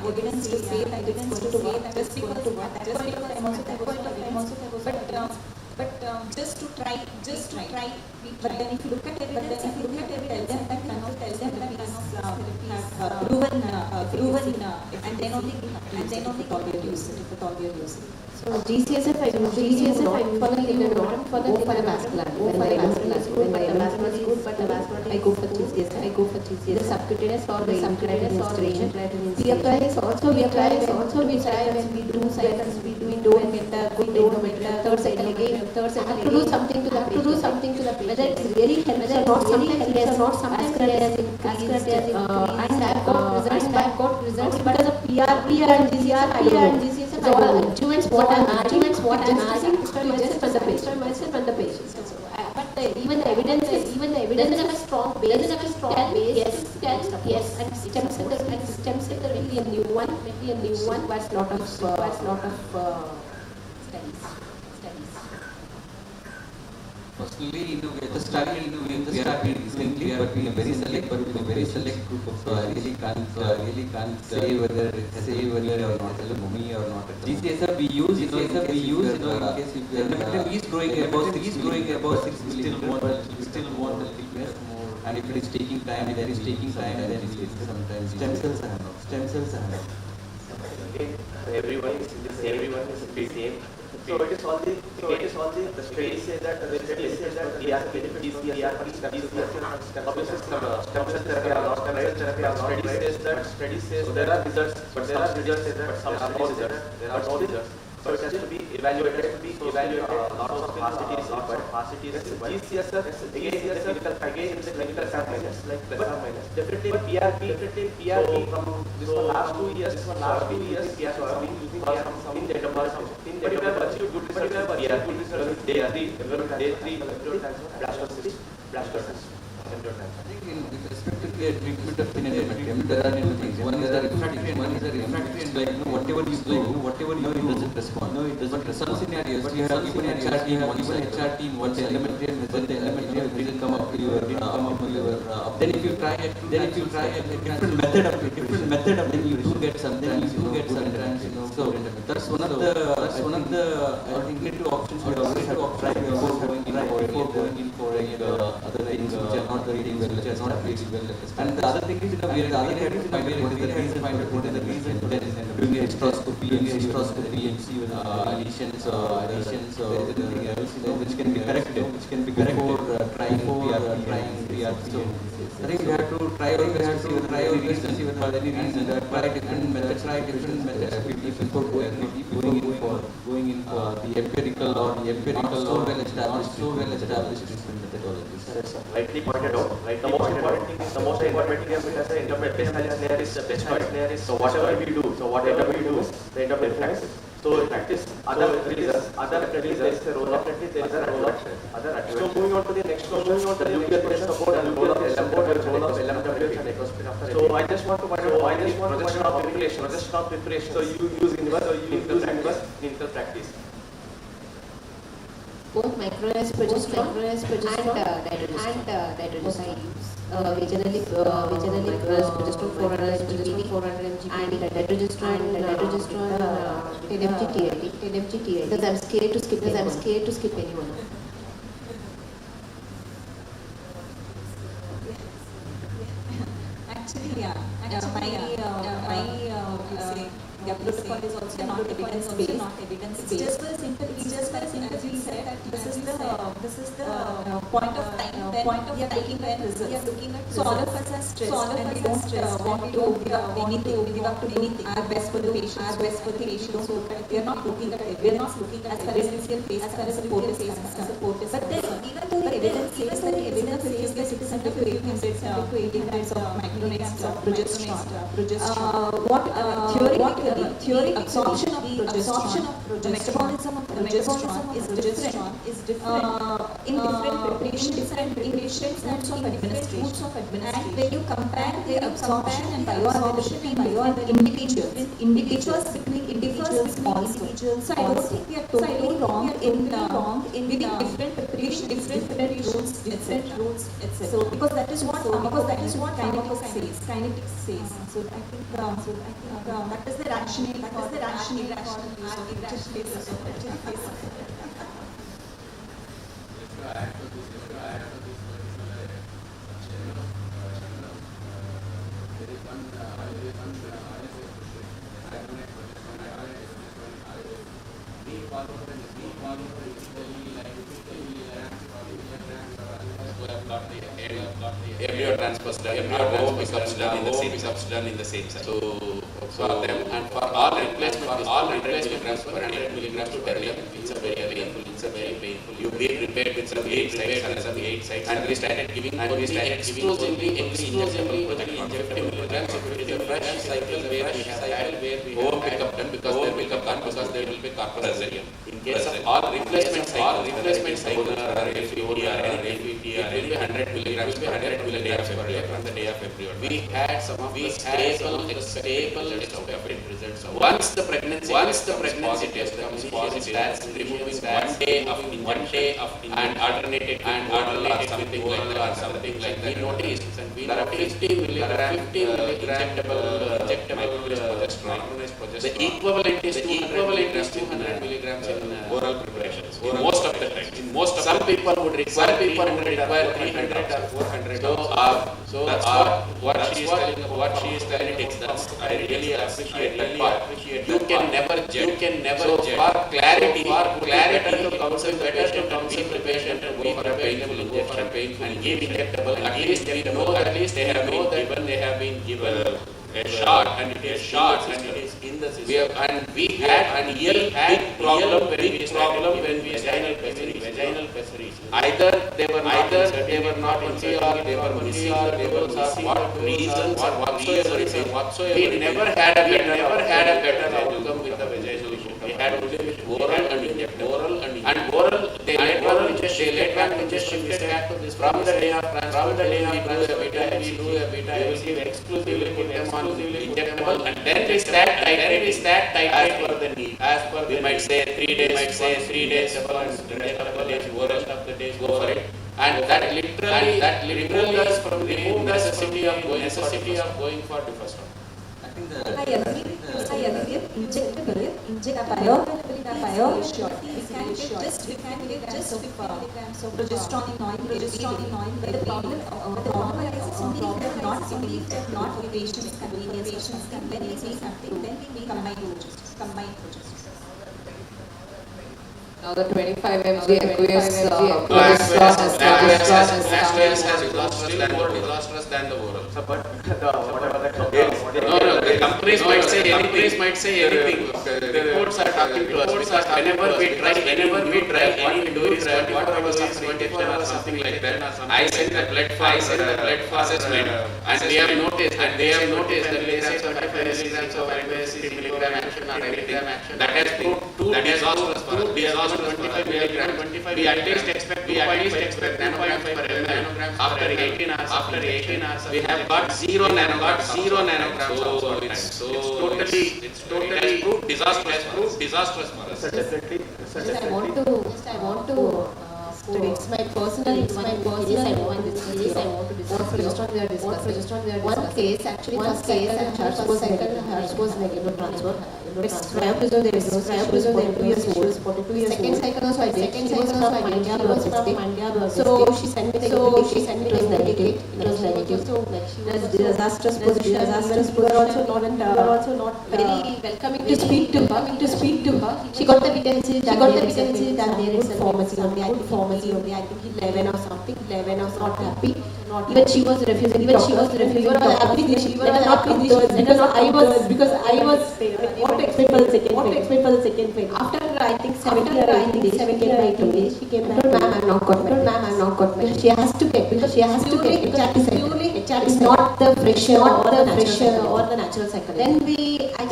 evidence to say that it's going to work. Just because I'm also there. But just to try. But then if you look at evidence, tell them that proven, and then only use it. So GCSF I usually for the vascular. When the vascular is good, but the vascular I go for GCSF. The subcutaneous or the administration. We try when we do cycles, we don't get the good endometrium. Third cycle again. I have to do something to the patient. Whether it's really helpful or not, sometimes it has increased. And I've got results because of PRP and GCSF. So all adjuvants what I'm asking to just for the patient. But even the evidence doesn't have a strong base. Yes. And stem cell are really a new one. Requires lot of studies. Personally, the starting doing the PRP recently, but in a very select group of really can't say whether it's or not, or not. GCSF we use, in case if endometrium is growing above 6, we still want the thickness more, and if it is taking time, then it's sometimes stem cells are not. Again, everyone is the same. So it is all the study says that obviously study says there are results, but some are no results. So it has to be evaluated. Lots of capacities. GCSF again it's clinical examinations like plus or minus. Definitely PRP. So from this one last 2 years, we have been using some in data bars. But you have achieved good results. Day 3 blastocysts. I think with respect to the treatment of endometrium, there are two things. One is the refractory, and like whatever you do, it doesn't respond. But some scenarios, you have given HRT in one endometrium, didn't come up to your then if you try a different method of then you do get sometimes. So that's one of the I think two options you always have to try before going in for other things which are not reading well, and the other thing is, we have to find out what is the reason for doing a hysteroscopy and see whether lesions or anything else, which can be corrected before trying PRP So I think we have to try our best to try our best to see for any reason try different methods, before going in for the empirical or so well established different methodologies. Rightly pointed out. Right. The most important thing is as an intermediate layer is the best layer is so whatever we do, the intermediate. So in practice, other releases, there is a role of other attributes. So moving on to the next question, you get question about the role of LMW and ecosphere. So I just want to point out projection of preparation. So you use inverse clinical practice. Both micronized progesterone and dydrogesterone. We generally micronized progesterone 400 mg and dydrogesterone 10 mg TID. Because I'm scared to skip anyone. Actually, my protocol is also not evidence-based. It's just very simple. As we said, that this is the point of time when we are looking at results. So all of us are stressed and we don't want to give up to anything. Our best for the patient. So we are not looking at as far as physical phase, as far as support is concerned. But then even though the evidence says that the evidence is that 600 to 800 grams of micronized progesterone. Theory absorption of progesterone, the metabolism of progesterone is different in different preparations, modes of administration. And when you compare the absorption and bioavailability with individuals between individuals also. So I don't think we are totally wrong in giving different preparations, different rules, etc. So because that is what kinetics says. So I think that is the rationale for the embryo transfers done, embryo becomes done in the same site. So for them and for all replacement 100 milligrams per 100 milligrams per year, it's a very painful. You be prepared with some 8 sites and we started giving exclusively injectable 50 milligrams. It is a fresh cycle where we have home pickup done because there will be corpus in case of all replacement cycle or LPOD or LPT or it will be 100 milligrams per year from the day of embryo. We had some of the stable results. Once the pregnancy test comes positive, that's removing one day of and alternated and oral or something like that. We noticed there are 50 milligram injectable progesterone. The equivalent is 200 milligrams in oral preparations. In most of the time, some people would require 300 or 400. So that's what she is telling. I really appreciate that part. You can never judge. So for clarity to counsel the patient and go for a painful injection and give injectable. At least they have been given a shot and it is in the system. We had a real big problem when we vaginal pessaries. Either they were not healthy or they were missing what reasons or whatsoever. We never had a better outcome with the vaginal issue. We had only with oral and injectable. And oral, they just shifted back to this. From the day of transfer, we do a beta, we will give exclusively put them on injectable and then we start titrating as per the need. We might say 3 days, and rest of the days go for it. And that literally removed us from the necessity of going for the first one. I agree. Injectable, bio short. We can give just 50 milligrams of progesterone in oil. But the problem arises not only patients convenience. When we say something, then we combine progesterone. Now the 25 mg aqueous still more disastrous than the oral. But the companies might say anything. The reports are talking to us because whenever we try any do is 24 hours or something like that. I send the blood for assessment, and they have noticed that they say 25 milligrams of antibiotics, 50 milligram action or anything. That has proved too disastrous for us. 25 milligrams. We at least expect 2.5 per ml. After 18 hours, we have got 0 nanograms. So it's totally proved disastrous for us. Definitely. I want to. It's my personal. I want to discuss. One case, hers was negative transfer. Triamprison, there is 2 years old. Second cycle also I did. She was from Mandya. So she sent me the it was negative. So it was disastrous position. We were also not very welcoming to speak to her. She got the vacancy done there in pharmacy only. I think 11 or something. 11 was not happy. Even she was refusing. We were all application. Because I was what to expect for the second phase. After I think 70 or 80 days, she came back. Ma'am, I'm not got married. She has to get because HRT cycle. It's not the pressure or the natural cycle. Then I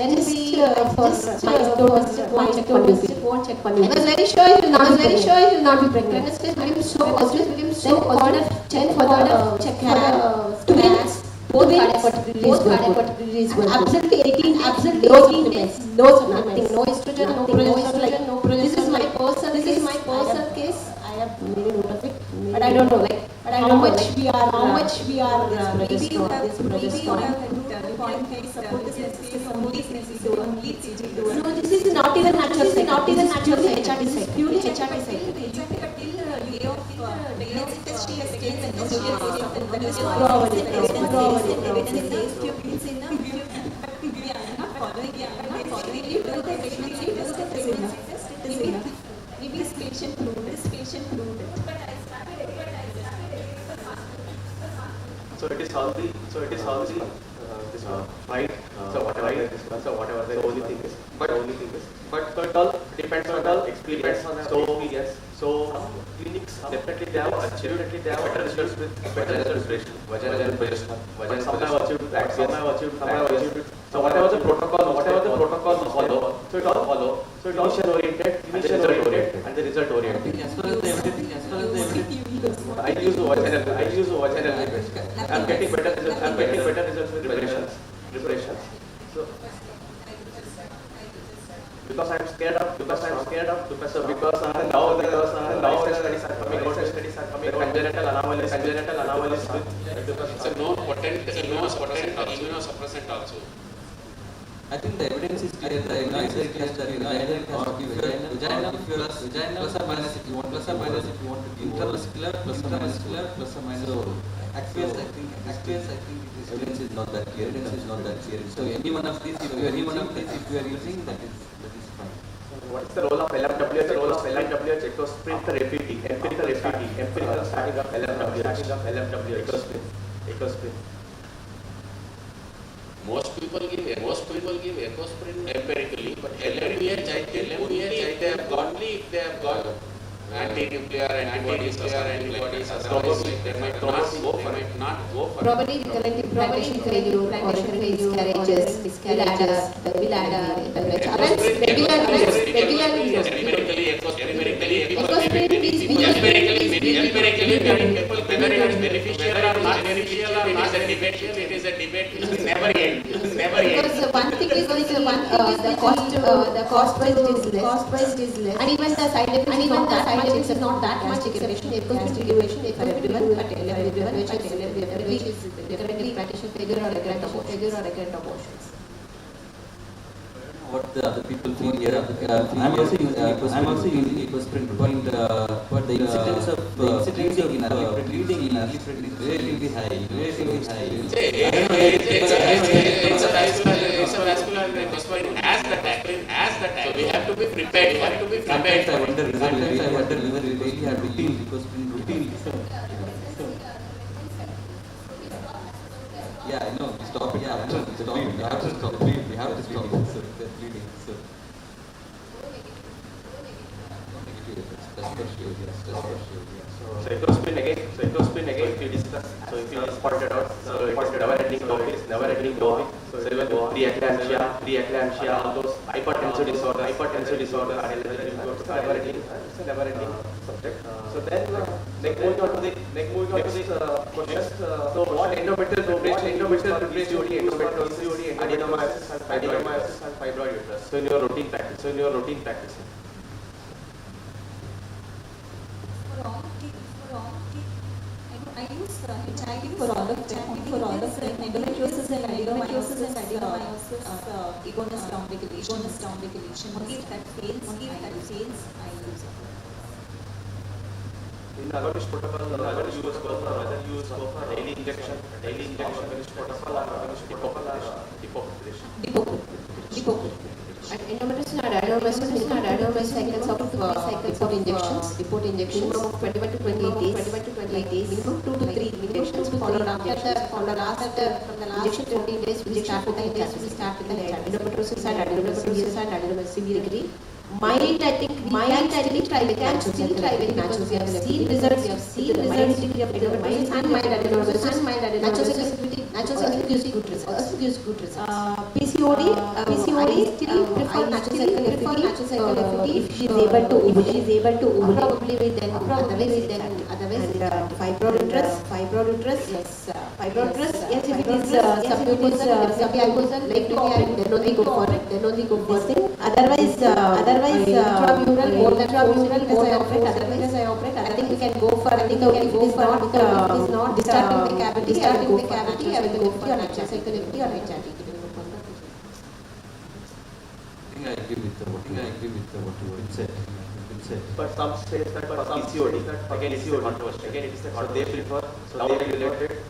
check for you. I was very sure you will not be pregnant. It became so positive. So ordered check twins. Both cardiac fertility were absolutely 18 days. No nothing. No estrogen. No progesterone. This is my personal case. I have made a note of it, but I don't know how much we are No, this is not even natural. HRT cycle. Purely HRT cycle. So it is healthy. Right. So whatever the only thing is. But it all depends on experience. So clinics definitely they have better results with vaginal progesterone. Some have achieved Aspier. So whatever the protocol to follow. So it all follow. So it all mission oriented and the result oriented. As far as the everything. I use vaginal. I'm getting better results with preparations. So because I'm scared of now studies are coming out. Congenital anomalies. It's a known potent immunosuppressant also. I think the evidence is clear that either it has vagina plus or minus if you want to give intramuscular plus or minus. So Aspier, I think evidence is not that clear. So any one of these, if you are using, that is fine. What is the role of LMWH? Ecosprint FET, empirical starting of LMWH, ecosprint. Most people give Ecosprin empirically, but LMWH they have got anti-nuclear antibodies or something. They might not go for Probably recurrent implantation failure or recurrent miscarriages, it is a debate which is never end. Because one thing is the cost price is less, and even the side effects is not that much exception. For everyone, which is recurrent implantation failure or recurrent abortions. what the other people feel here. I'm also using ecospring point, but the incidence of bleeding in early pregnancy is really high. It's a vascular ecospring as the type. So we have to be prepared. Sometimes I wonder whether we really have routine ecospring routine. Yeah, I know. Stop it. Yeah, I know. Stop it. We have to stop. We have to stop. So they're bleeding. So. So it was spin again. If you discuss, so if you just pointed out, so it was never-ending topic. So even pre-eclampsia, all those hypertensive disorder, never-ending subject. So then moving on to the next question. So what endometrial preparation, PCOD, adenomyosis, and fibroid uterus. So in your routine practice. I use HIV for all of them. Endometriosis and adenomyosis, egonus down regulation. If that fails, I use it. In agonist protocol, whether you use for daily injection, agonist protocol, or depopulation. And endometriosis and adenomyosis cycles of injections, minimum of 21 to 28 days, minimum 2 to 3 injections followed after from the last 14 days we start with the endometriosis and adenomyosis severe degree. Mild, I think we can still try with natural. We have seen results. Mild degree of endometriosis and mild adenomyosis. Natural gives good results. PCOD, I still prefer natural cycle if she is able to probably then otherwise fibroid uterus, yes, if it is submucosal, like to have, then only go for it, this thing. Otherwise intramural, more than I operate. I think we can go for, if it is not disturbing the cavity, I will go for natural cycle or HRT. I agree with what you said. But some say that for PCOD, again it is a controversy. So they prefer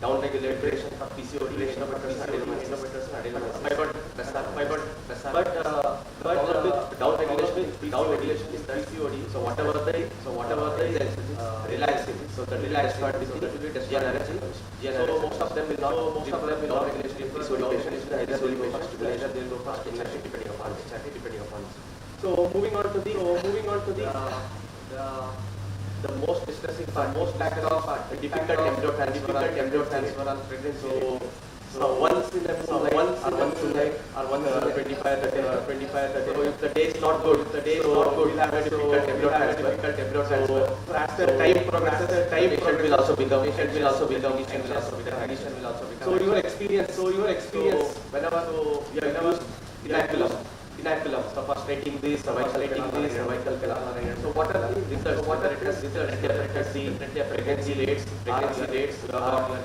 down-regulation of PCOD, endometriosis, fibroid. But down-regulation is PCOD. So whatever the relaxing. So the relaxed part is the energy. So most of them will not down-regulation in PCOD patients. Either they will go fast stimulation depending upon it. So moving on to the most distressing part, most difficult embryo transfer on pregnancy. So once in a life, or once in 25, 30. So if the day is not good, we'll have a difficult embryo transfer. So as the time progresses, patient will also become. So your experience. Whenever you have used inoculum, so for stating this, cervical pillar. So what are the results? Pregnancy rates, or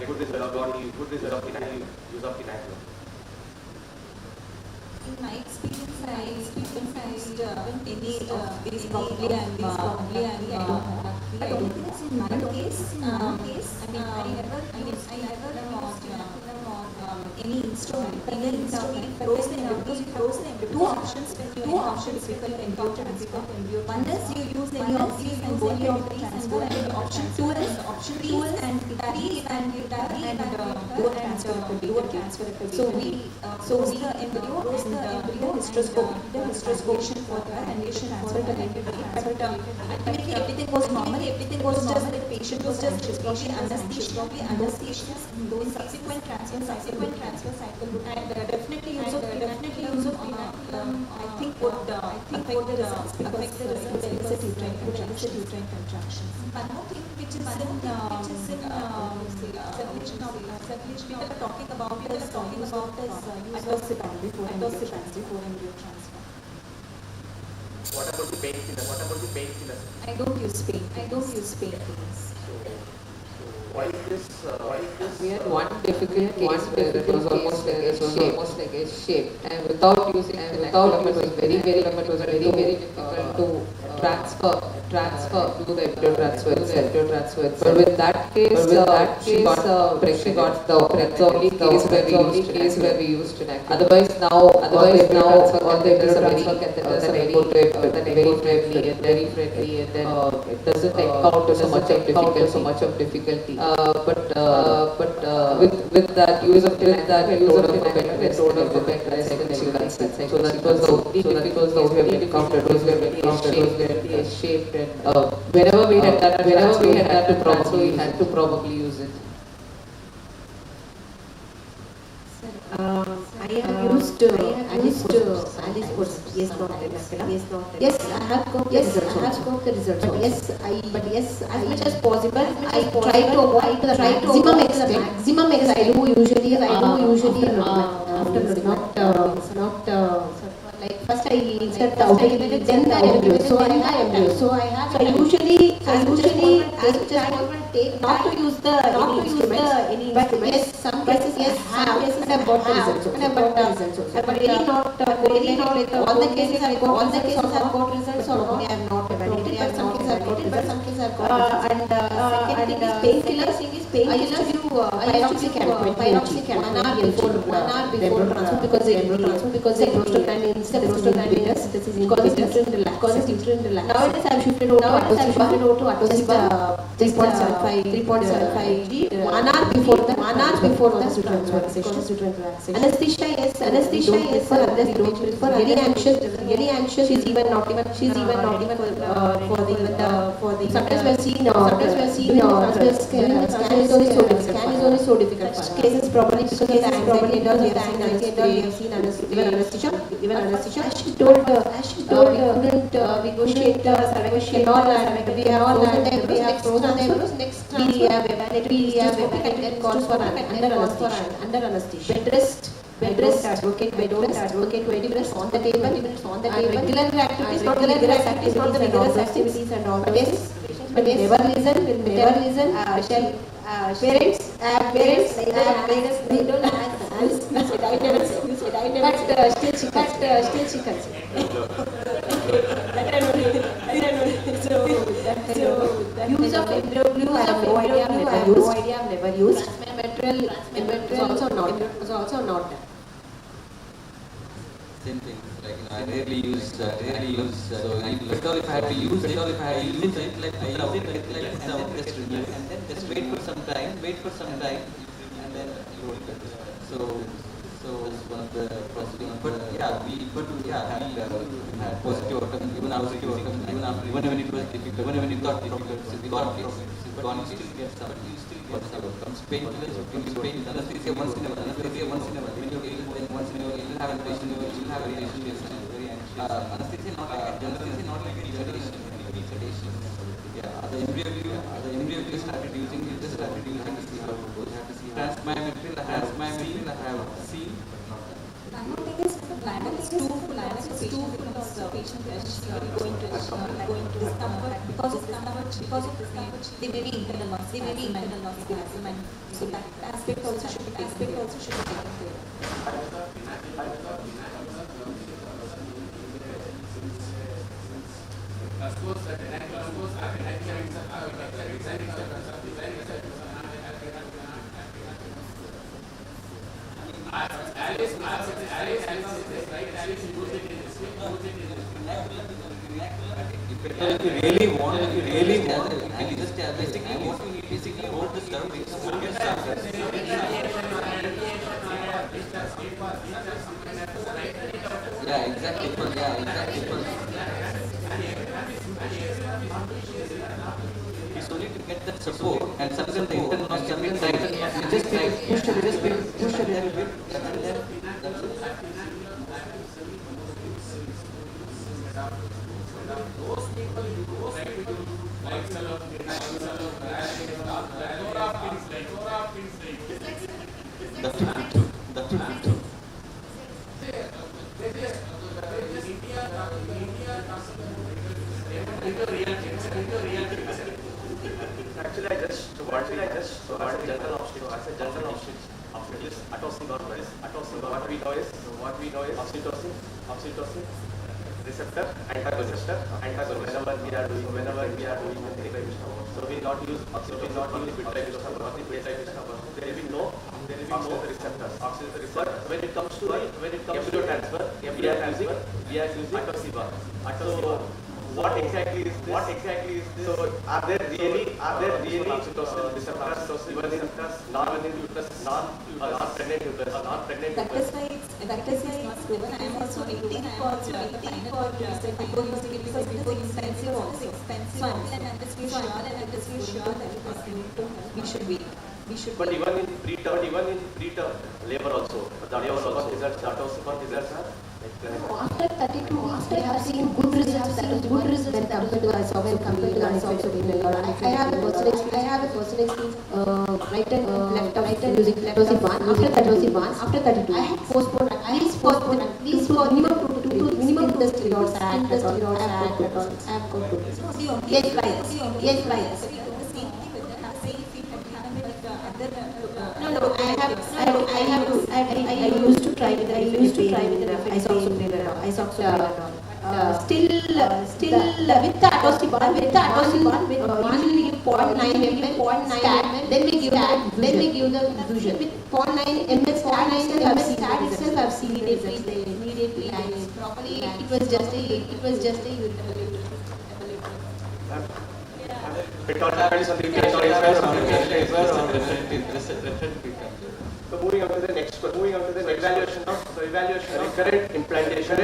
good result of inoculum. In my experience, I used any of these probably and I don't think it's in my case. I never lost any instrument. Frozen embryo. Two options when you encounter embryo transfer. One is you use any of these and go ahead and transfer. And option two is and dual transfer. So we the embryo hysteroscopation for the condition transfer to embryo. But ultimately everything was normal. Just the patient was just probably anesthesia. Those subsequent transfer cycle and definitely use of I think would affect the results because there is a uterine contraction. One more thing which is in circulation we were talking about is atoxicant before embryo transfer. What about the painkillers? I don't use painkillers. Why is We had one difficult case where it was almost like a shape, and without using it was very difficult to transfer to the embryo transfer. But with that case, she got pregnant. That's the only case where we used it. Otherwise now all the embryo transfer catheters are very friendly, and then it doesn't encounter so much of difficulty. But with that use of so that was the only difficulty we have encountered. Was very shaped, and whenever we had to probably use it. I have used Alice Ports. Yes, not. Yes, I have got the results. But yes, as much as possible, I try to avoid the maximum extent. I do usually after like first I insert the outer image, then the embryo. So I usually take not to use any instrument. But yes, some cases I have got the results. But really not like all the cases I've got results or not. I have not evaluated. But some cases I've got results. And second thing is painkillers. I used to do pyroxycam 1 hour before transfer because the prostaglandins this is causes uterine relax. Nowadays I have shifted over to atosiba 3.75 g 1 hour before the transfer session. Anesthesia yes, we don't prefer really anxious. She's even not for the sometimes we have seen scan is only so difficult. Such cases probably because of the anxiety we have seen anesthesia. She told we couldn't negotiate cervical canal, and we have frozen the embryos. Next we have evaluated and calls for under anesthesia. Bed rest, advocate 20 minutes on the table. Regular activities, not the rigorous activities and all. But yes, never listen. Parents, they don't answer. I never said. But still she can say. So use of embryo glue, I have no idea. I've never used. Material was also not done. Same thing. Like I rarely use. So if I had to use it, like just remove, and then just wait for some time, and then roll it. So that's one of the processing. But we had positive outcome even after when it was difficult, when it got difficult. So we got it, but you still get some positive outcomes. Painkillers, anesthesia once in a while. When you'll have a patient, you'll have a patient very anxious. Anesthesia not like a sedation. Yeah, the embryo you started using, to see how it goes. You have to see transmyometrial, I have seen. Bladder is too full. Patient is going to discomfort because of discomfort. They may be internal loss, and so that aspect also should be taken care of. If you really want, and just basically hold the stuff, Yeah, exactly. It's only to get that support, and sometimes the internal loss something like you just push it a little bit, that's it. That would be true. Actually, I just want to What's the general obstetrics? What we know is oxytocin, receptor, antagonist. Whenever we are doing so we not use oxytocin, not use beta there will be no receptors. But when it comes to embryo transfer, we are using atosiba. So what exactly is this? So are there really oxytocin receptors even in non-pregnant uterus? That is why it's not proven. I am also waiting for the final research before using it because it is expensive also. So until and unless we are sure that it is going to we should wait. But even in preterm labor also, the results are after 32 weeks, they have seen good results when compared to I have a personal experience, right and left of using atosiban. After 32, I have postponed at least for minimum 2 minimum the steroids I have got to. Yes, bias. No, I used to try with isoxazoline. Still with the atosiban, usually we give 0.9 ml, then we give the infusion. With 0.9 ml stat itself, I've seen immediately properly. It was just a So moving on to the next question. Evaluation of recurrent implantation.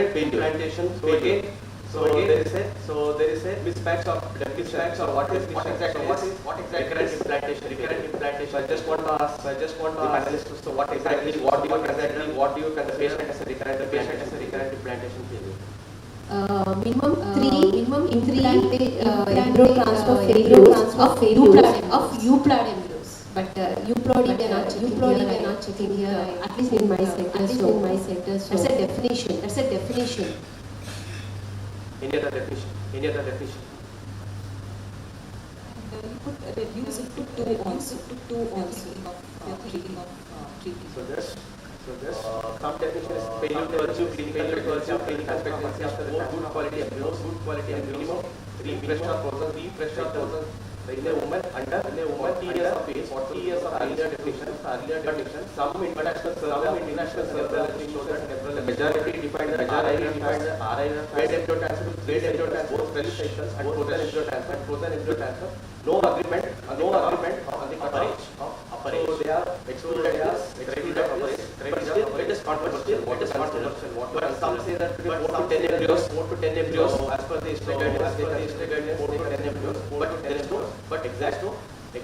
So there is a mismatch of what exactly recurrent implantation. So I just want to ask the panelists. So what do you consider as a recurrent implantation failure? Minimum three embryo transfer failures of euplad embryos. But euplad we are not checking here. At least in my sector. So that's a definition. Any other definition? You could reduce it to 2 ons of treating. So this some definition is failure to achieve clinical expectancy after good quality embryos, minimum 3 pressure frozen in a woman under 40 years of age, 40 years of earlier definition. Some international surveillance show that the majority defined the RI paid embryo transfer, both fresh cycles and frozen embryo transfer. No agreement on the upper age. So they are excluded as criteria of upper age. But still, it is controversial. Some say that 4 to 10 embryos as per the history guidelines, 4 to 10 embryos. But there is no exact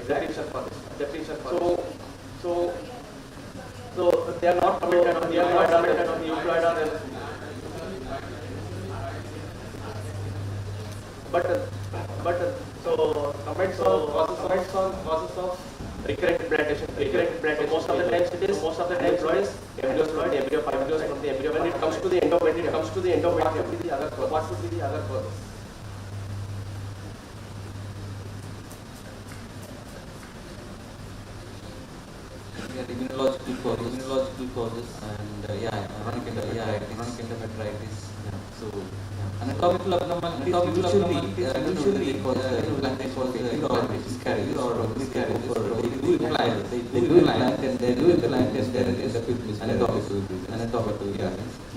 definition for this. So they are not commented on the euplad or but so comments on causes of recurrent implantation. Most of the times it is embryos from the embryo. When it comes to the endo, what should be the other causes? Immunological causes and chronic endometritis. So anatomical abnormalities usually cause implantation or miscarriage or they do implant and there is a quick anatomical.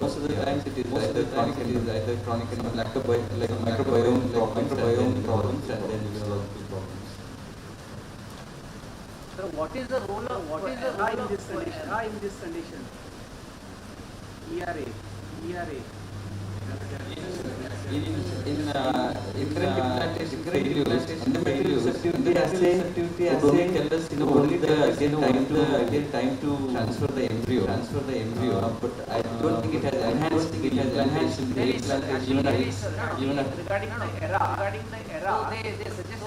Most of the times it is either chronic and microbiome problems and then immunological problems. So what is the role of ERA in this condition? ERA. In recurrent implantation failures, endometrial susceptibility assay would only tell us only the again time to transfer the embryo. But I don't think it has enhanced the implantation even regarding the ERA. So they suggest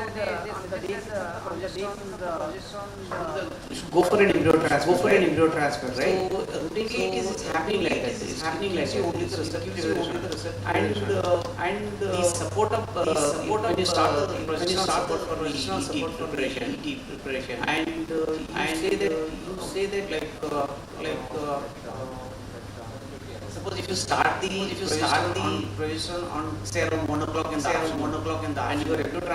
go for an embryo transfer. Go for an embryo transfer, right? So routinely it is happening like that. It's happening like that. Only the receptive and the support of when you start support for ET preparation, and you say that suppose if you start the provision on say around 1 o'clock in the afternoon, and you are able to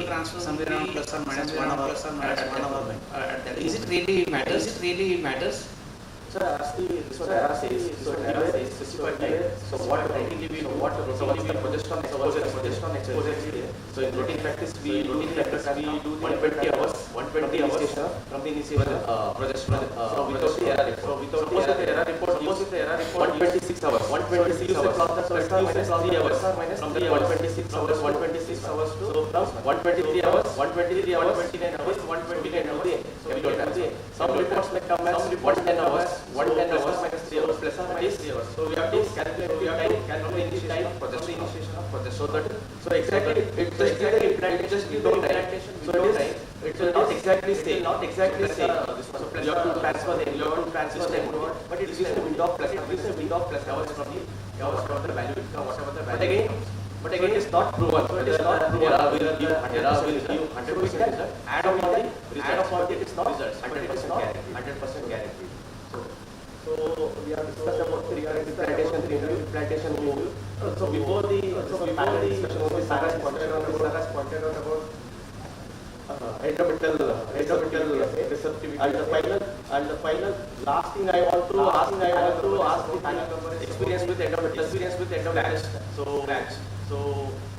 transfer somewhere around plus or minus 1 hour at that. Is it really matters? So as the says, specifically, so what routine we progesterone exposure. So in routine practice we do the 120 hours from the initiation progesterone. So without the error report, 126 hours. 126 hours. Plus 3 hours from the 126 hours to from 123 hours, 29 hours, 129 hours. Some reports may come as 10 hours. 110 hours minus 3 hours plus or minus 3 hours. So we have to calculate the initiation of progesterone. So exactly it just gives the implantation. So it will not exactly say. So you have to transfer the but it gives a window of plus hours from the value, whatever the value. But again, it's not proven. Here I will give 100% result. Add up on it, it's not results. 100% guaranteed. So we have discussed about implantation review. So before the discussion, Saraj pointed out about endometrial receptivity. And the final last thing I want to ask the panel member experience with endometrial. So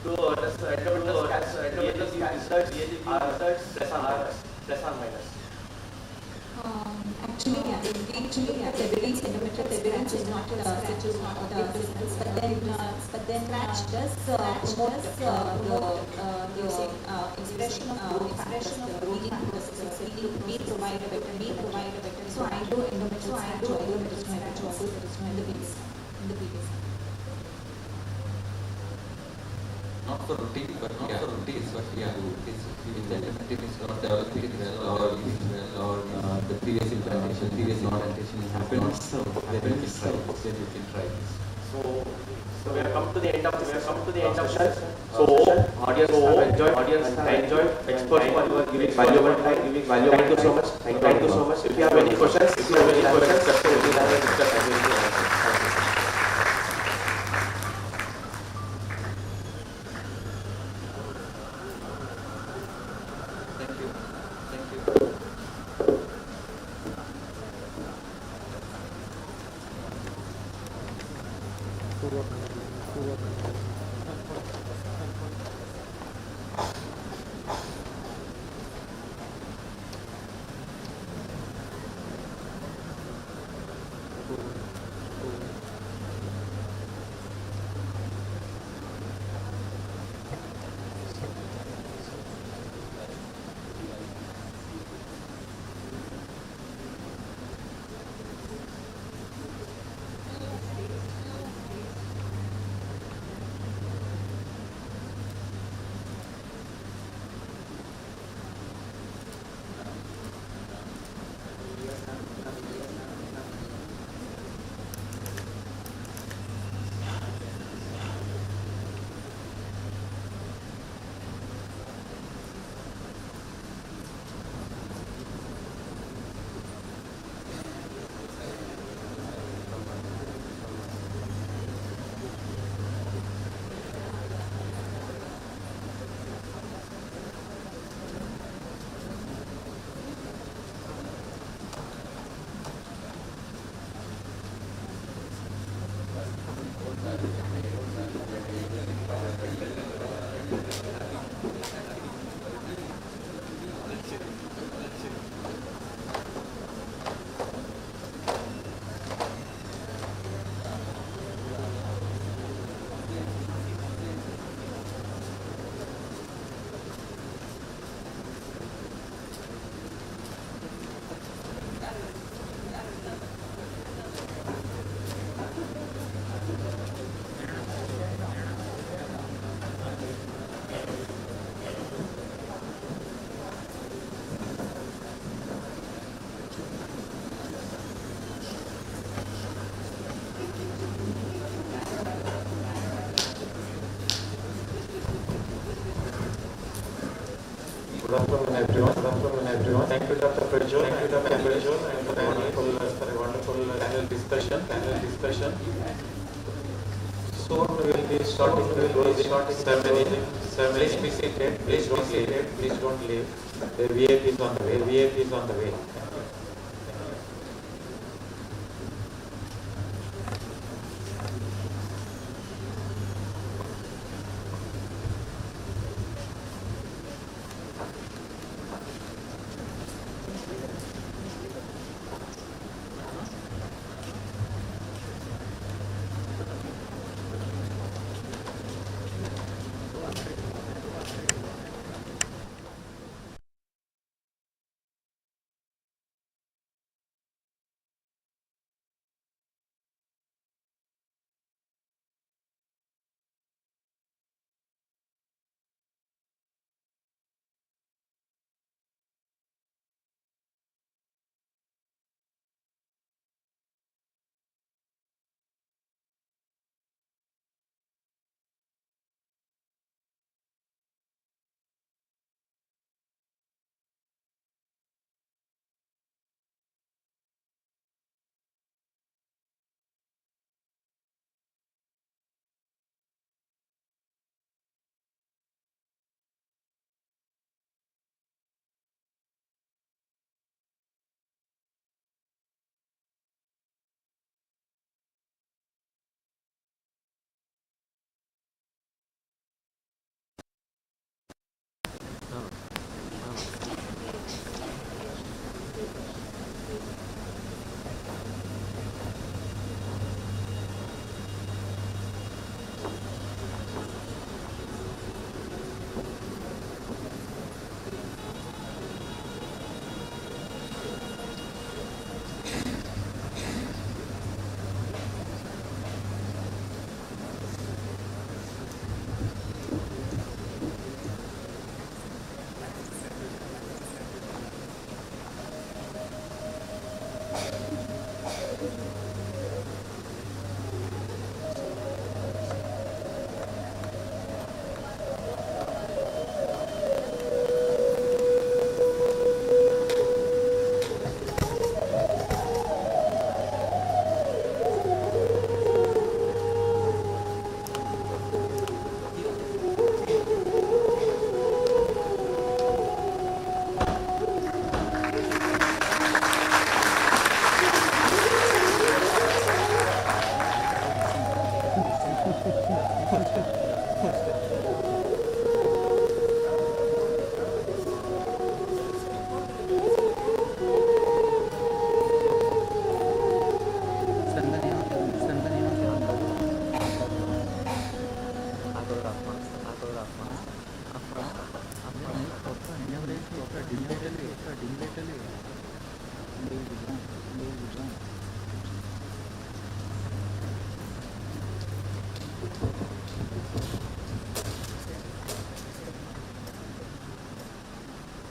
to endometrial results plus or minus. Actually, evidence is not such as business, but then scratch does promote the expression of leading processes, leading to provide a better. So I do endometrial in the previous. Not for routine, but yeah, if the endometrium is not developing well or the previous implantation happens, then you can try this. So we have come to the end of session. So audience have enjoyed. Experts for giving valuable time. Thank you so much. If you have any questions, just Thank you, Dr. Prajol. Thank you, Dr. Prajol, and for a wonderful panel discussion. Soon we will be starting the ceremony. Please be seated. Please don't leave. The VIP is on the way.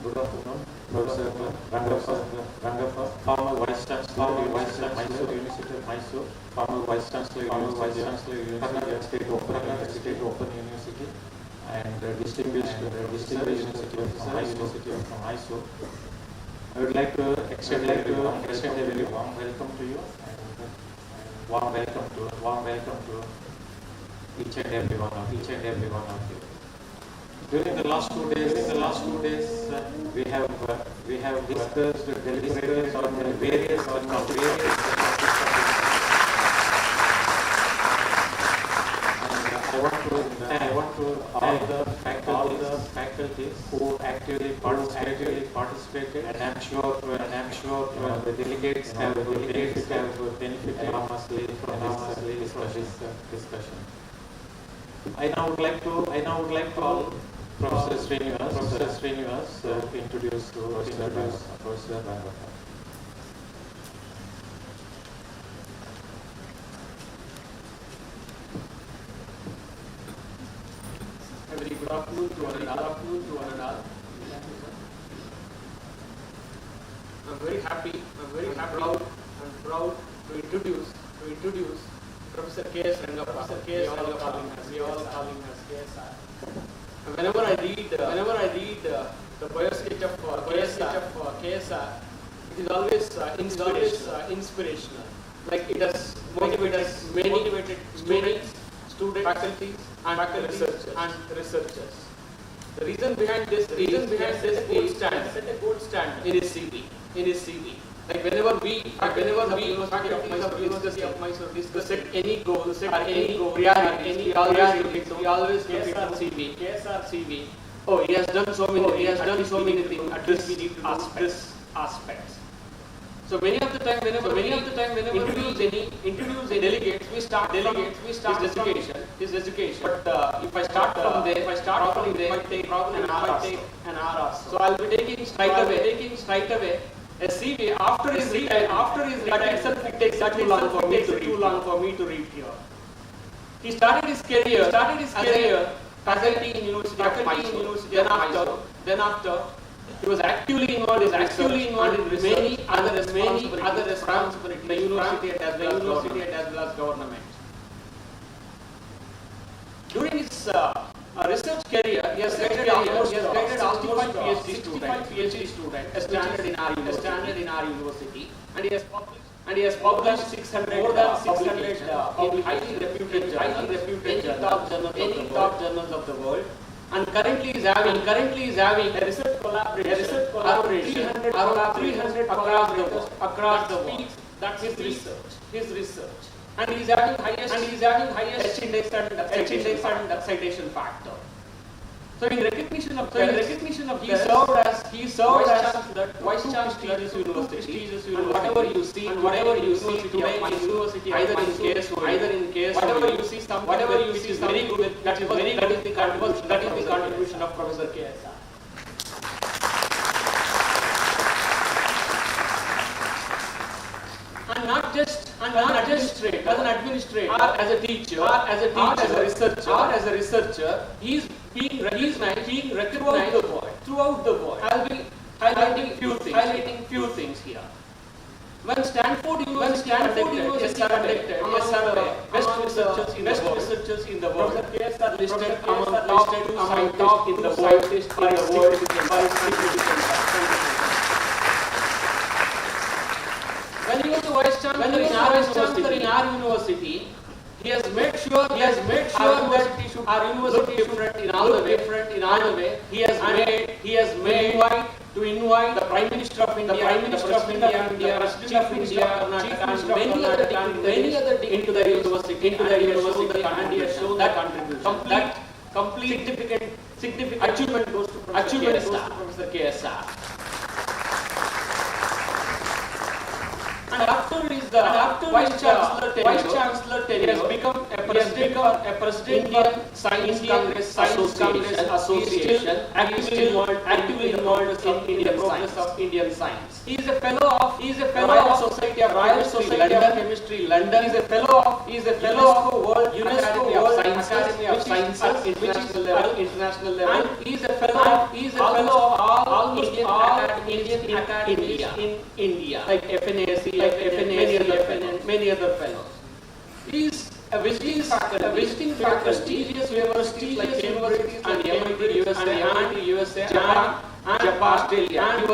Good afternoon, Professor Rangappa, former Vice Chancellor, Mysore University of Mysore, former Vice Chancellor, Karnataka State Open University, and distinguished University of Mysore. I would like to extend a very warm welcome to you, and warm welcome to each and every one of you. During the last 2 days, we have discussed deliberated on the various topics. I want to all the faculties who actively participated, and I'm sure the delegates have benefited enormously from this discussion. I now would like to call Professor Srinivas to introduce Professor Rangappa. A very good afternoon to one and all. I'm very happy, proud to introduce Professor K.S. Rangappa. We all call him as KSR. Whenever I read the biostate of KSR, it is always inspirational. Like it has motivated many students, faculty, and researchers. The reason behind this set a gold standard in his CV. Like whenever we University of Mysore discuss any goal, priority, we always look at KSR CV. Oh, he has done so many things at this aspects. So many of the time, whenever introduce any delegates, we start his education. But if I start from there, it might take probably an hour or so. So I'll be taking straight away a CV after his retirement. That itself it takes too long for me to read here. He started his career faculty in University of Mysore. Then after he was actively involved in many other responsibilities in the university as well as government. During his research career, he has guided almost 65 PhD students established in our university, and he has published more than 600 in highly reputed top journals of the world. And currently is having a research collaboration around 300 across the world. That's his research. And he is having highest index and citation factor. So in recognition of he served as vice chancellor at prestigious university. And whatever you see today in university, either in case, whatever you see very good, that is the contribution of Professor KSR. And not just as an administrator, as a teacher, as a researcher, he is being recognized throughout the world. I'll be highlighting few things here. When Stanford University conducted a survey, best researchers in the world, KSR listed among top in the world. When he was the vice chancellor in our university, he has made sure that our university should different in all the way. He has made to invite the Prime Minister of India, the President of India, and many other into the university, and he has shown that contribution. Complete significant achievement goes to Professor KSR. And after vice chancellor tenure, he has become a president Indian Science Congress Association, actively involved in the progress of Indian science. He is a fellow of Society of Chemistry, London. He is a fellow of World Academy of Sciences, international level. And he is a fellow of all Indian academies in India, like FNAC, many other fellows. He is a visiting faculty, prestigious universities like Cambridge and MIT, USA, Japan, Australia. And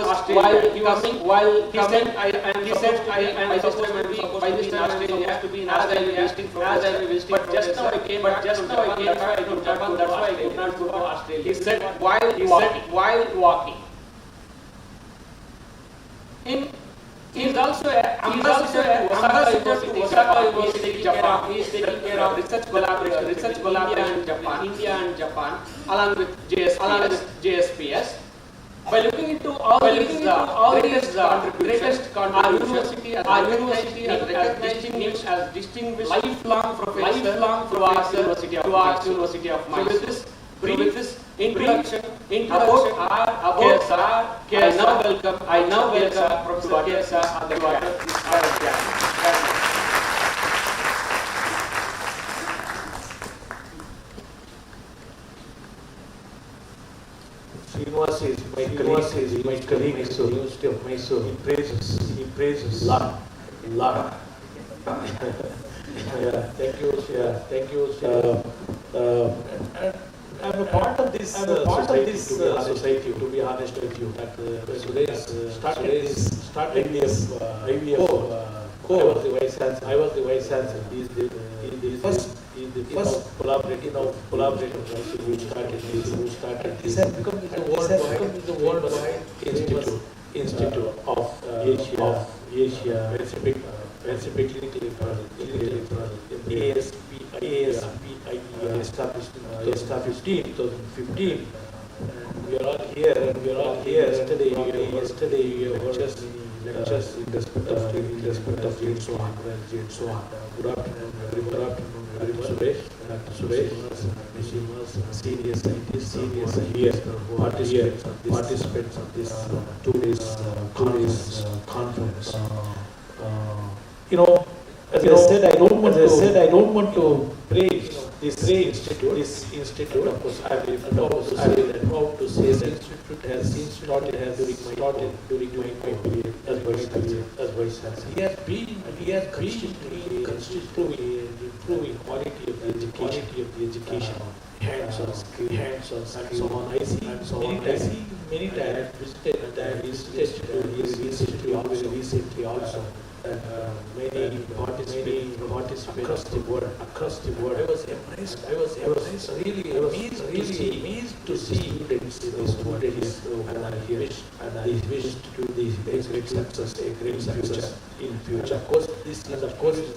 while he said, I supposed to be by this time Australia has to be in Australia, but just now I came back from Japan. That's why I could not go to Australia. He said while walking. He is also ambassador to Osaka University, Japan. He is taking care of research collaboration India and Japan, along with JSPS. By looking into all these greatest contributions, our university has recognized as distinguished lifelong professor to our University of Mysore. With this introduction about KSR, I now welcome Professor KSR to our gathering. Srinivas is my colleague at the University of Mysore. He praises a lot. Thank you. I'm a part of this society, to be honest with you. That started this IVF core. I was the vice chancellor. He's the first collaborator who started this. Has become the worldwide institute of Asia Pacific clinically ASPIE established in 2015. And we are all here. Yesterday we have heard lectures in respect of Jane Sohan. Good afternoon, Suresh, senior scientists here, participants of this 2 days conference. As I said, I don't want to praise this institute. Of course, I will proud to say that the institute has started during my period as vice chancellor. He has constantly improving quality of the education, hands-on skills, and so on. I see many times visited this institute recently also. Many participants across the world. I was amazed, really amazed to see students and I wish to do these great success in future. Of course, this is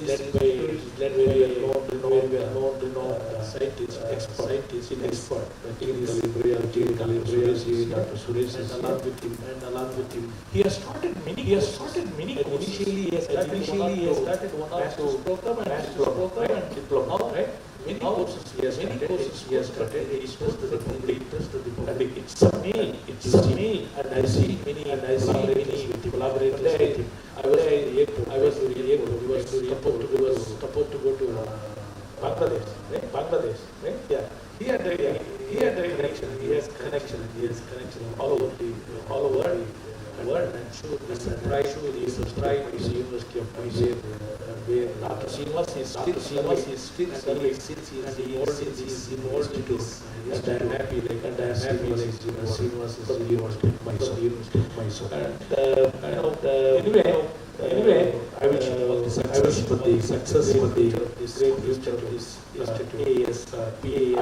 led by scientists, experts in embryology, Dr. Suresh, and along with him, he has started many. Initially, he started one master's program and diploma, right? Many courses he has started. He is supposed to the public. It's amazing. And I see many collaborators with him. I was in the airport. He was supposed to go to Bangladesh, right? Yeah. He had a connection. He has connection all over the world, and showed the subscribe to the University of Mysore, where Dr. Srinivas is still involved in this institute, and I am happy that Srinivas is from the University of Mysore. Anyway, I wish for the success of this great future of this institute, ASPIER.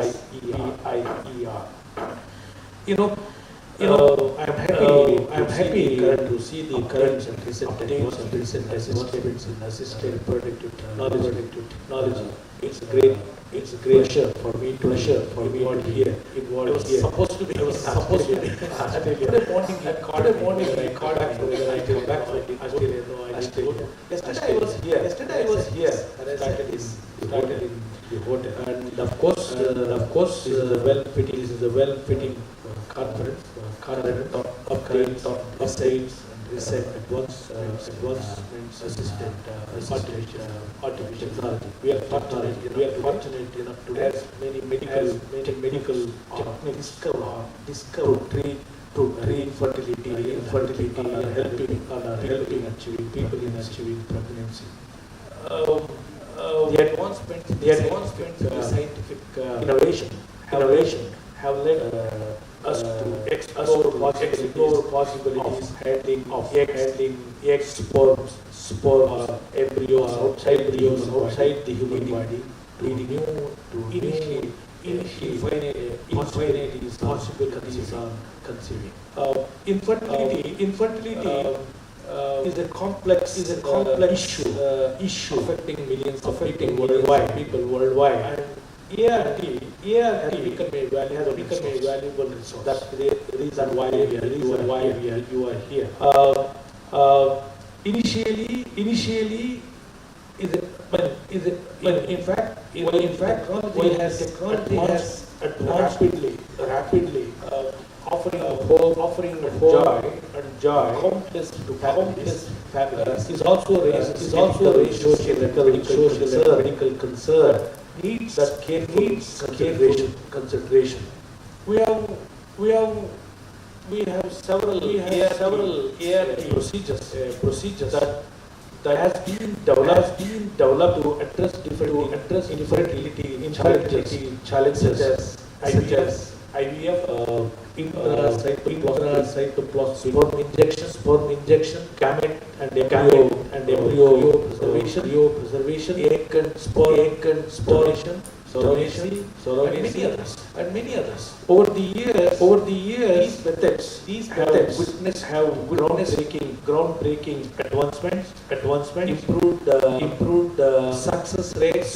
I'm happy to see the current and recent developments in assisted reproductive technology. It's a great pleasure for me involved here. I was supposed to be in Australia. Today morning I called back when I came back from Australia. Yesterday I was here and I started in the hotel. And of course, this is a well-fitting conference of updates and recent advancements assisted artificial technology. We are fortunate enough to have many medical techniques discovered to treat fertility and helping achieving pregnancy. The advancement in scientific innovation have led us to explore possibilities handling eggs, sperms, embryos outside the human body to infinite possibilities on conceiving. Infertility is a complex issue affecting millions of people worldwide. And ART has become a valuable resource. That's the reason why you are here. Initially, in fact, technology has advanced rapidly, offering joy to countless families. Is also raised social and medical concern. Needs that careful consideration. We have several ART procedures that has been developed to address infertility challenges IVF, intracytoplasmic sperm injection, gamete and embryo preservation, egg and sperm surrogacy, and many others. Over the years, these methods have groundbreaking advancements, improved success rates,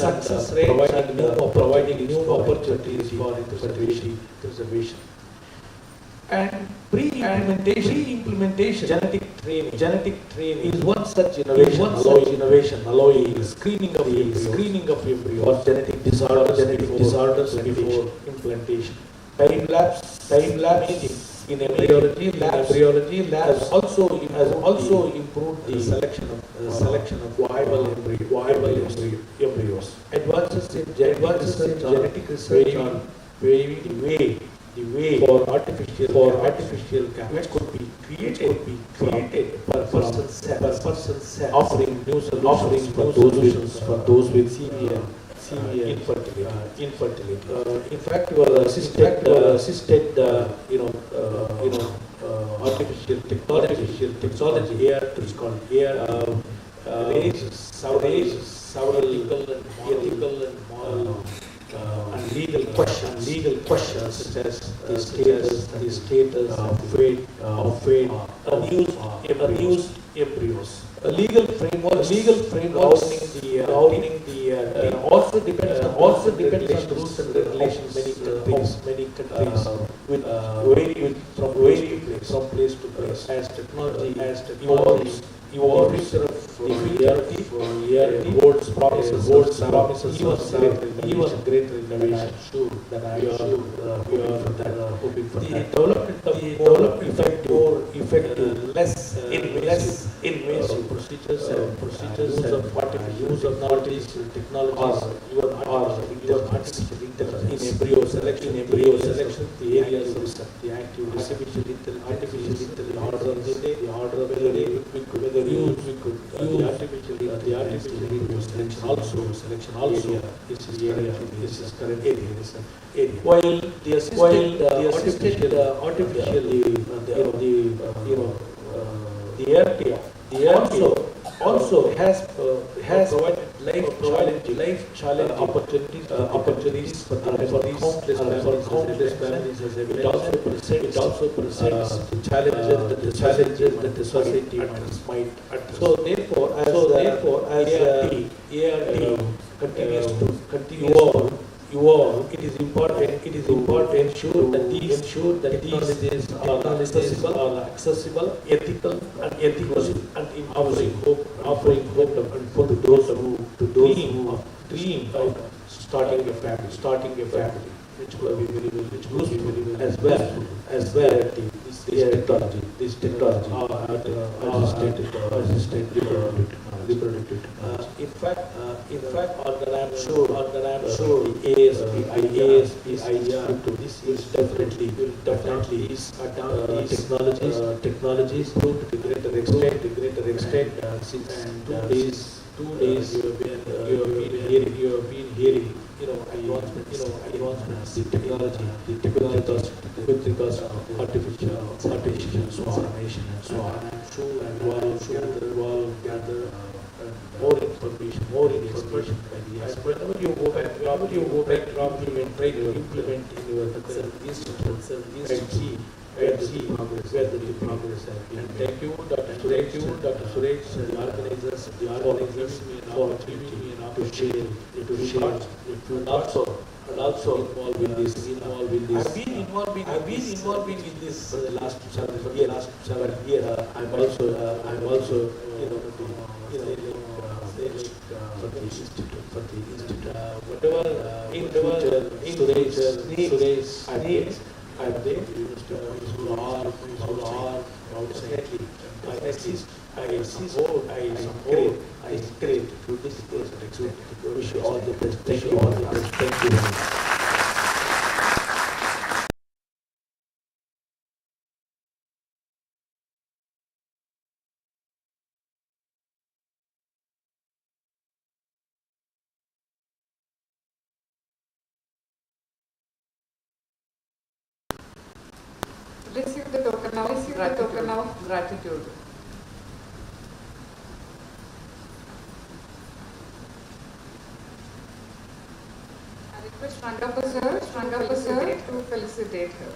providing new opportunities for fertility preservation. And pre-implementation genetic training is one such innovation, allowing screening of embryo for genetic disorders before implantation. Time lapse in embryology labs also improved the selection of viable embryos. Advances in genetic research are paving the way for artificial gametes could be created per person's cell, offering new solutions for those with severe infertility. In fact, your assisted artificial technology here is called raises several ethical and moral and legal questions such as the status of unused embryos. A legal framework governing the also depends on rules and regulations. Many countries with vary from place to place as technology evolves. The reality holds promises even greater innovation. We are hoping for that. Development of more effective, less invasive procedures, use of artificial technologies, or artificial intelligence in embryo selection, the areas of the active artificial intelligence, the order of whether we could use the artificial selection also is area. While the RTO also has provided life challenging opportunities for countless families as evidence. It also presents the challenges that the society might address. So therefore, as ART continues to evolve, it is important to ensure that these technologies are accessible, ethical, and offering hope for those who dream of starting a family, which could be very as well this technology assisted reproductive. In fact, I'm sure the ASP idea to this is definitely technologies to greater extent since 2 days you have been hearing advancements in technology with regards to artificial insemination and so on. I'm sure we'll gather more information by the Aspier. Whenever you go back to implement in your institute and see where the progress has been. And thank you, Dr. Suresh, and the organizers for giving me an opportunity to share and also involved in this. I've been involved in this last 7 years. I'm also for the institute, whatever in Suresh, I'm there. Definitely, I support to this person. Wish you all the best. Thank you. receive the token of gratitude. I request Rangappa sir to felicitate her.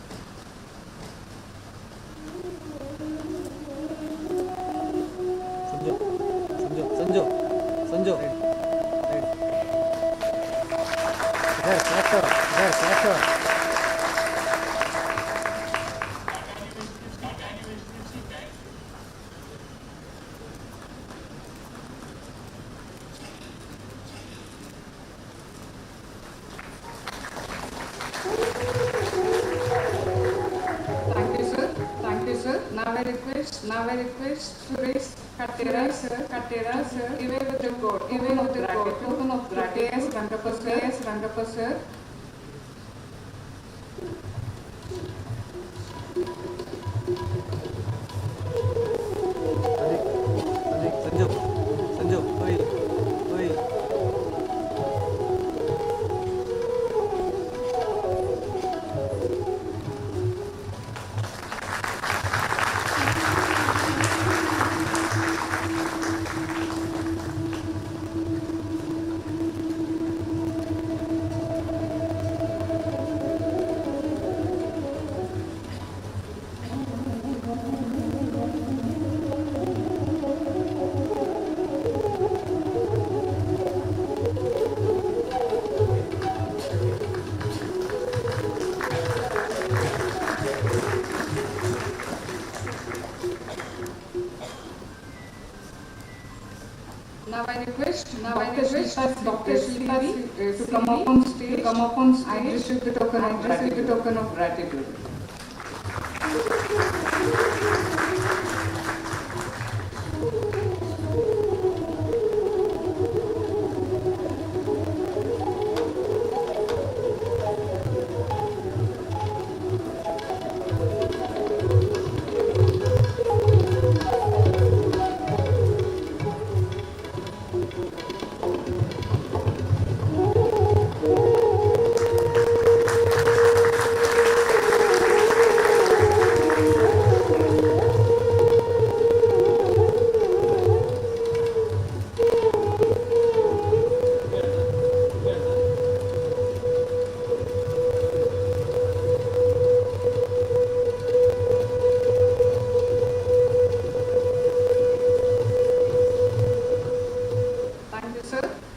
Sanjo. There's Thank you, sir. Now I request Suresh Katera, sir, even with the token of gratitude, Rangappa, sir. Sanjo, oi. Now I request Dr. Shrikant to come up on stage. I receive the token of gratitude.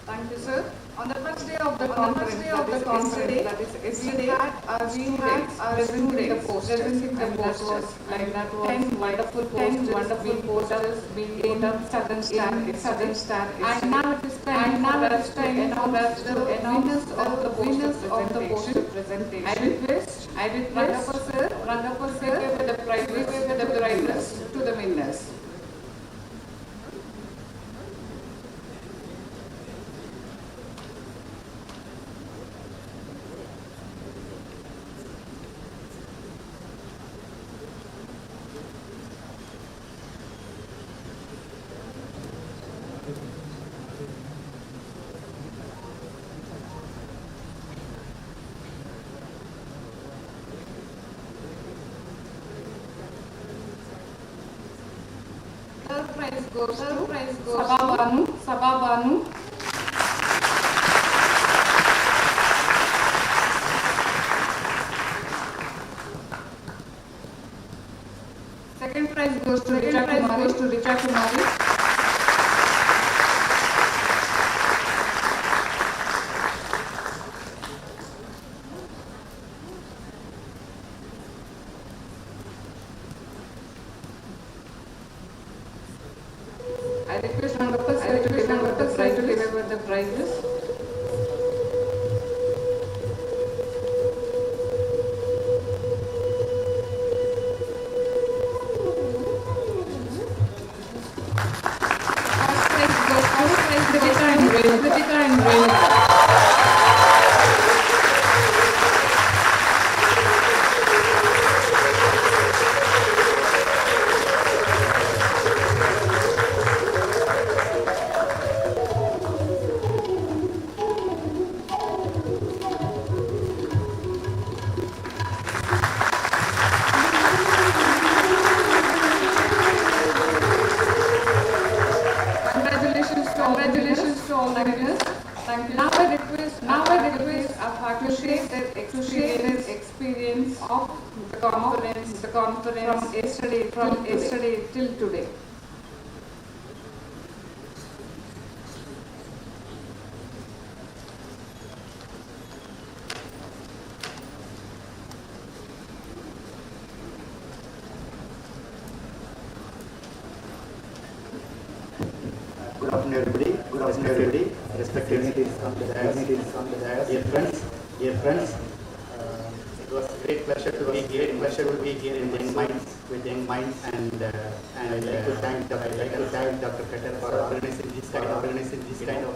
Thank you, sir. On the first day of the conference, that is yesterday, we had our students presenting the posters, like that was 10 wonderful posters being laid up, Southern Star, and now it is time for us to announce the winners of the poster presentation. I request Rangappa sir, give the prizes to the winners. Third prize goes to Sababanu. Second prize goes to Richa Kumari. I request Rangappa sir to deliver the prizes. Congratulations to all the winners. Thank you. Now I request our faculty to share their experience of the conference from yesterday till today. Good afternoon, everybody. Good afternoon, everybody. Respected dignitaries on the dais, dear friends. It was a great pleasure to be here. With young minds, and I'd like to thank Dr. Katter for organizing this kind of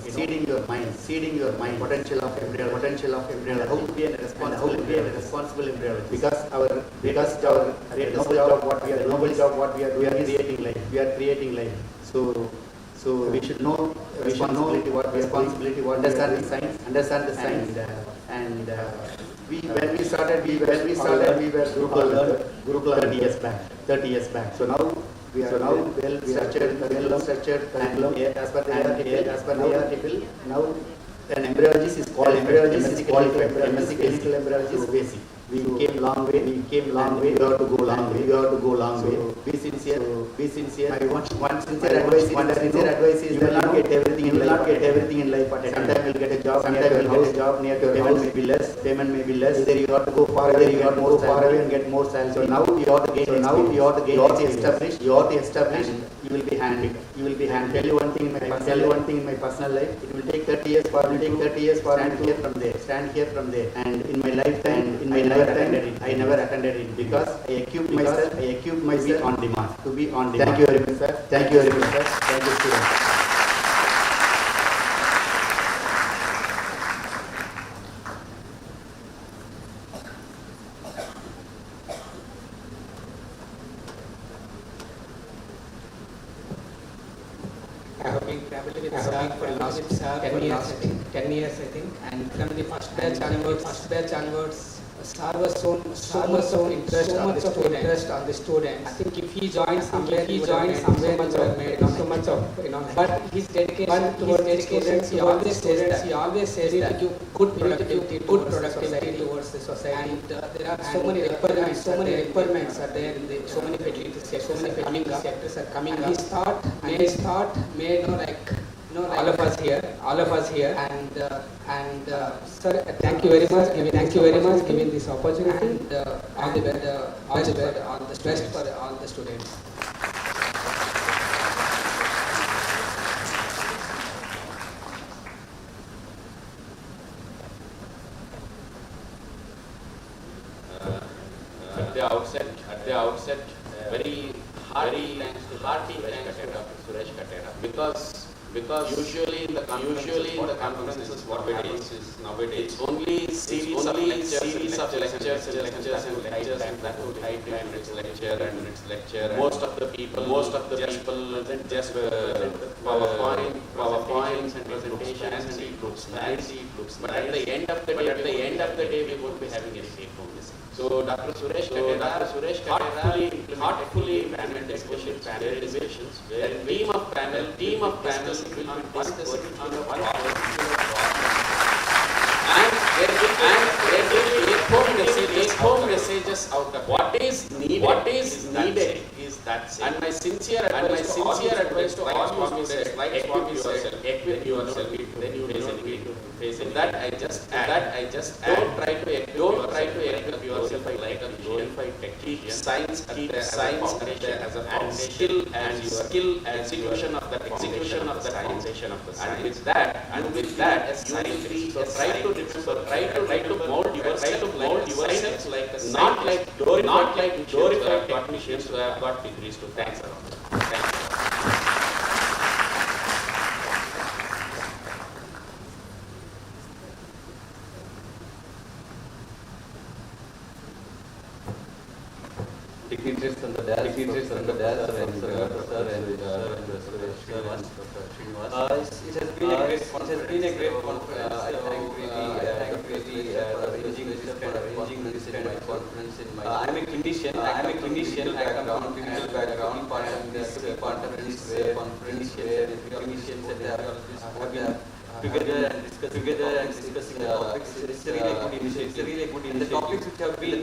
seeding your mind, potential of embryology, how to be a responsible embryologist. Because our noble job what we are creating life. So we should know responsibility, understand the science, and when we started we were Gurukula 30 years back. So now we are well structured curriculum as per the article. Now an embryologist is called MSc clinical embryologist is basic. We came long way. We have to go long way. Be sincere. My one sincere advice is you will not get everything in life. At a time, sometimes you will get a job near your house. Payment may be less. Either you have to go far away, you have to go far away and get more salary. So now you have to gain. You have to establish. And you will be handed. Tell you one thing in my personal life. It will take 30 years for me to stand here from there. And in my lifetime, I never attended it because I equipped myself to be on demand. Thank you very much, sir. Thank you, students. I have been traveling with Sir for the last 10 years, I think, and from the first batch onwards, Sir was so much of interest on the students. I think if he joined somewhere, so much of But his dedication towards the students, he always says that you good productivity towards the society. And there are so many requirements are there in the so many fertility sectors are coming up. His thought made all of us here, and sir, thank you very much giving this opportunity, and all the best for all the students. At the outset, very hearty thanks to Dr. Suresh Katera, because usually in the conferences what we do is nowadays only series of lectures and that would high 10 minutes lecture. Most of the people just PowerPoints and presentations and it looks nice. But at the end of the day, we would be having a take-home lesson. So Dr. Suresh Katera thoughtfully implemented special panel discussions where a team of panel will be discussing on one and there will be take-home messages out of what is needed is that same. And my sincere advice to all students, like equip yourself, then you face it. That I just add. Don't try to equip yourself like a glorified technician. Science as a foundation and skill execution of the foundation of the science. And with that, as science, so try to mold yourself like a not like glorified technicians who have got degrees to thanks around. Thank you. dignitaries on the dais, it has been a great conference. I thank really arranging this kind of conference in my. I'm a clinician. I come from clinical background. Part of this conference where clinicians and embryologists have been together and discussing the topics. It's a really good initiative. The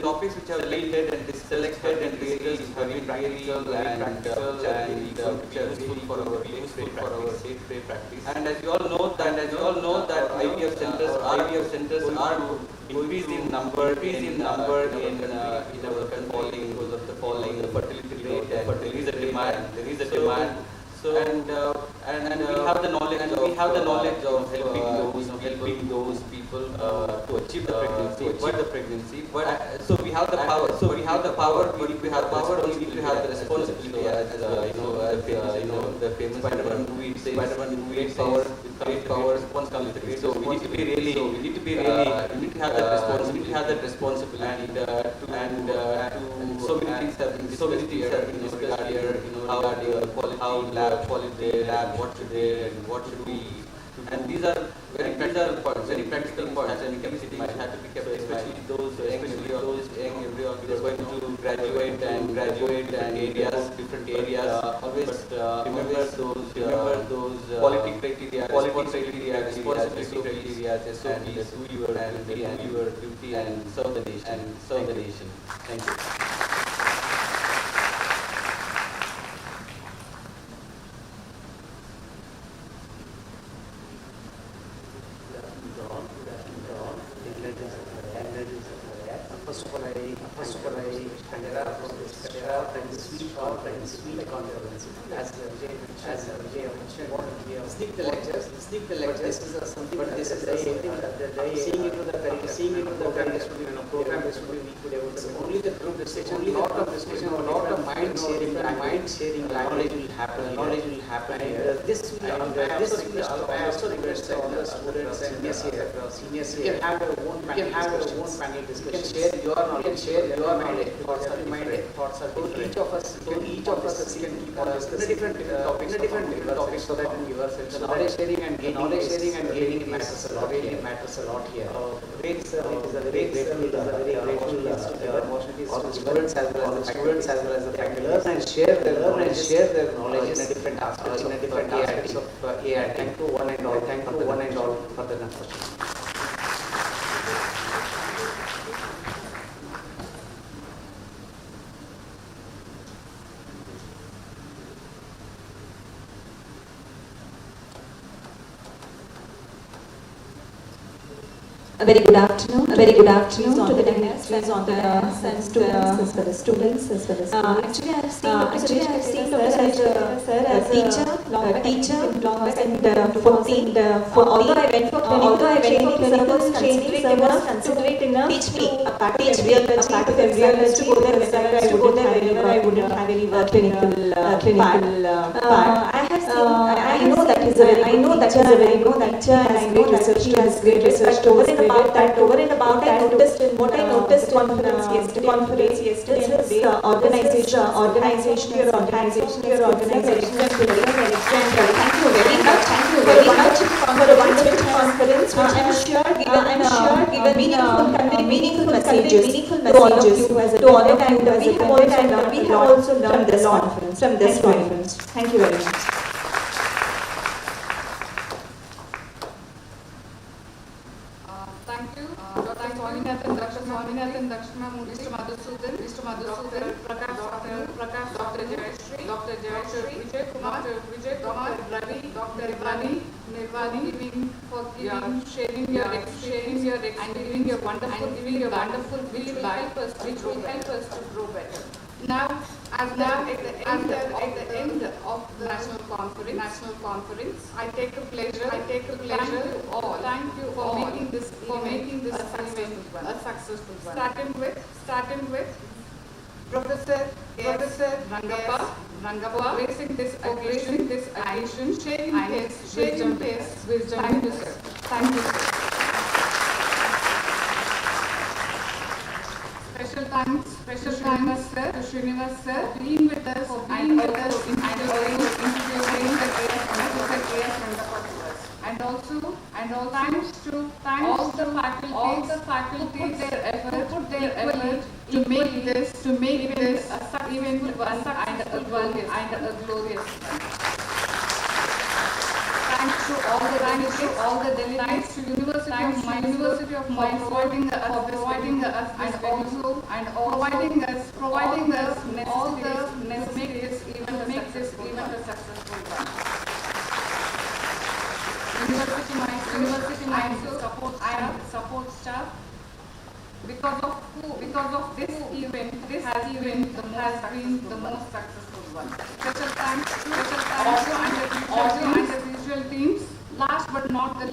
topics which have been selected and selected and really very practical and which are useful for our day-to-day practice. And as you all know that IVF centers are to increase in number in our falling because of the falling fertility rate, and there is a demand. So and we have the knowledge of helping those people to achieve the pregnancy. But so we have the power. We need to have the responsibility, as the famous Spider-Man movie says, power responsibility. So we need to be really we need to have that responsibility and so many things have been discussed here. What should they and what should we, and these are very practical points, and capacity might have to be kept, especially those young embryos who are going to graduate and different areas. Always remember those quality criteria, responsibility criteria, and do your duty and serve the nation. Thank you. First of all, I thank for this sweet conference. As Vijay mentioned, sneak the lectures. But this is seeing into the program. This would be we could able to only the group discussion, lot of discussion, a lot of mind sharing, knowledge will happen. And this will also request all the students and seniors here. You can have your own panel discussion. You can share your mind, thoughts are different. Each of us can keep on discussing different topics so that yourself knowledge sharing and gaining matters a lot here. It is a very grateful students as well as the faculty and share their knowledge in different aspects of AI. Thank you one and all for the opportunity. A very good afternoon to the dignitaries on the students as well as actually I have seen Dr. Sir as a teacher and although I went for clinical training, teach me a part of embryology to go there whenever I wouldn't have any clinical part. I know that is a very good teacher and I know that she has great research over and about that, what I noticed conference yesterday is organization very much for a wonderful conference which I'm sure given meaningful messages to all of you as a talent, and we have also learned this conference. Thank you very much. Dr. Swaminathan, Mr. Madhusudan, Prakash, Dr. Jayashree, Vijay Kumar, Ravi, Dr. Nirvani, sharing your experience and giving your wonderful which will help us to grow better. Now, at the end of the national conference, I take a pleasure. Thank you for making this a successful one. Starting with Professor Rangappa, gracing this occasion, sharing his wisdom. Thank you, sir. Special thanks, sir, to Srinivas sir, being with us, and also introducing the areas from the particulars. And also thanks to all the faculties who put their effort to make this event one and a glorious one. Thanks to all the delegates, to University of Mysore for providing us and also providing us all the necessities to make this event a successful one. University Mysore support staff. Because of this event has been the most successful one. Special thanks to audio and the visual teams. Last but not the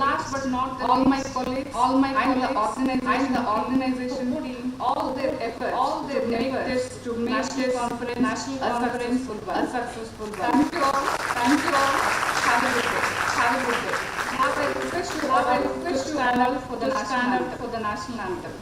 all my colleagues and the organization team, all their efforts to make this national conference a successful one. Thank you all. Have a good day. Now I request you to stand up for the national anthem.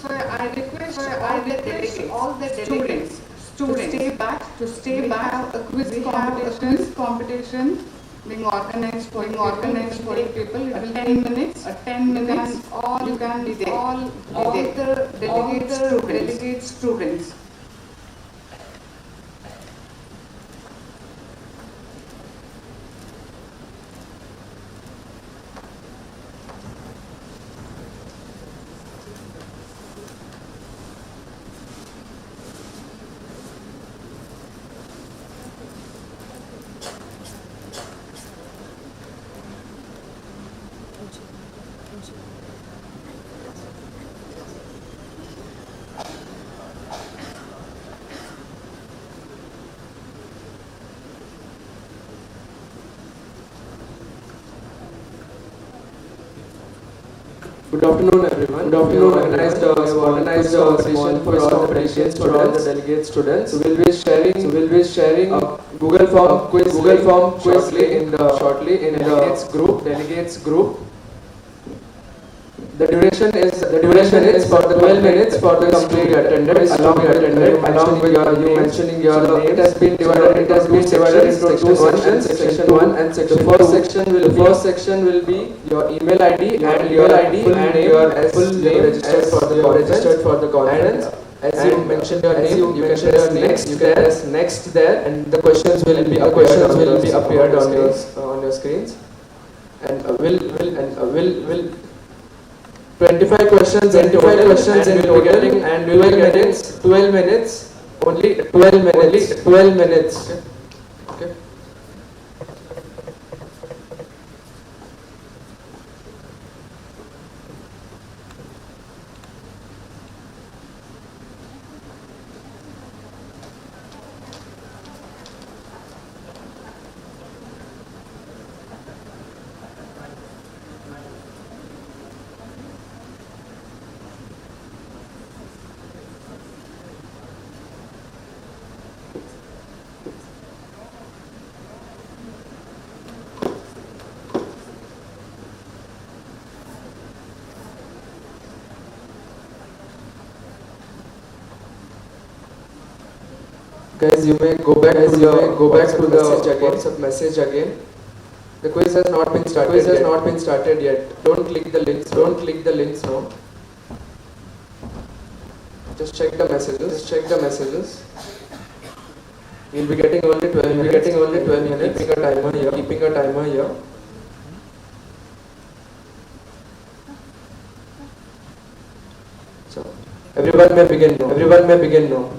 I request all the delegates to stay back. A quiz competition being organized for people. It will 10 minutes. 10 minutes. You can be there. All the delegate students. Good afternoon, everyone. Good afternoon. Organized session for all the delegate students. We'll be sharing a Google form quiz shortly in the delegates group. The duration is for the 12 minutes for the complete attendance. Along with you mentioning your name. It has been divided into two sections. Section 1 and section 2. The first section will be your email ID and your full name registered for the conference. As you mention your name, you can press next there, and the questions will be appeared on your screens. And will 25 questions and we'll be getting 12 minutes, only 12 minutes. Okay. Guys, you may go back to the WhatsApp message again. The quiz has not been started yet. Don't click the links now. Just check the messages. We'll be getting only 12 minutes. Keeping a timer here. So everyone may begin now.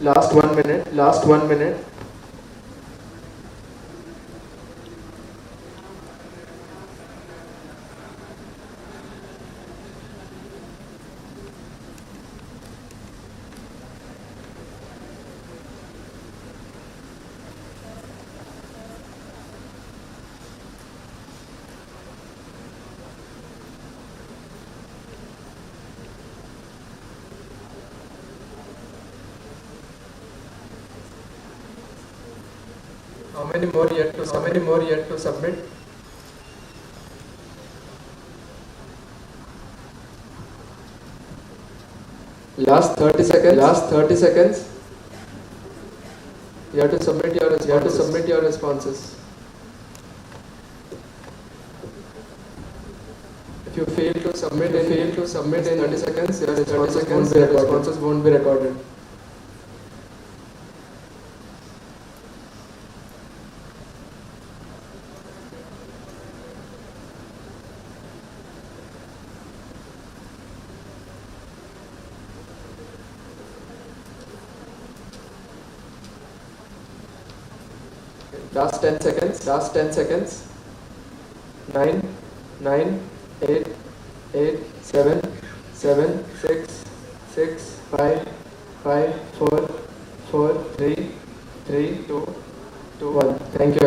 Last 1 minute. Last 1 minute. How many more yet to submit? Last 30 seconds. You have to submit your responses. If you fail to submit in 30 seconds, your responses won't be recorded. Last 10 seconds. 9, 8, 7, 6, 5, 4, 3, 2, 1. Thank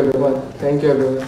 you everyone.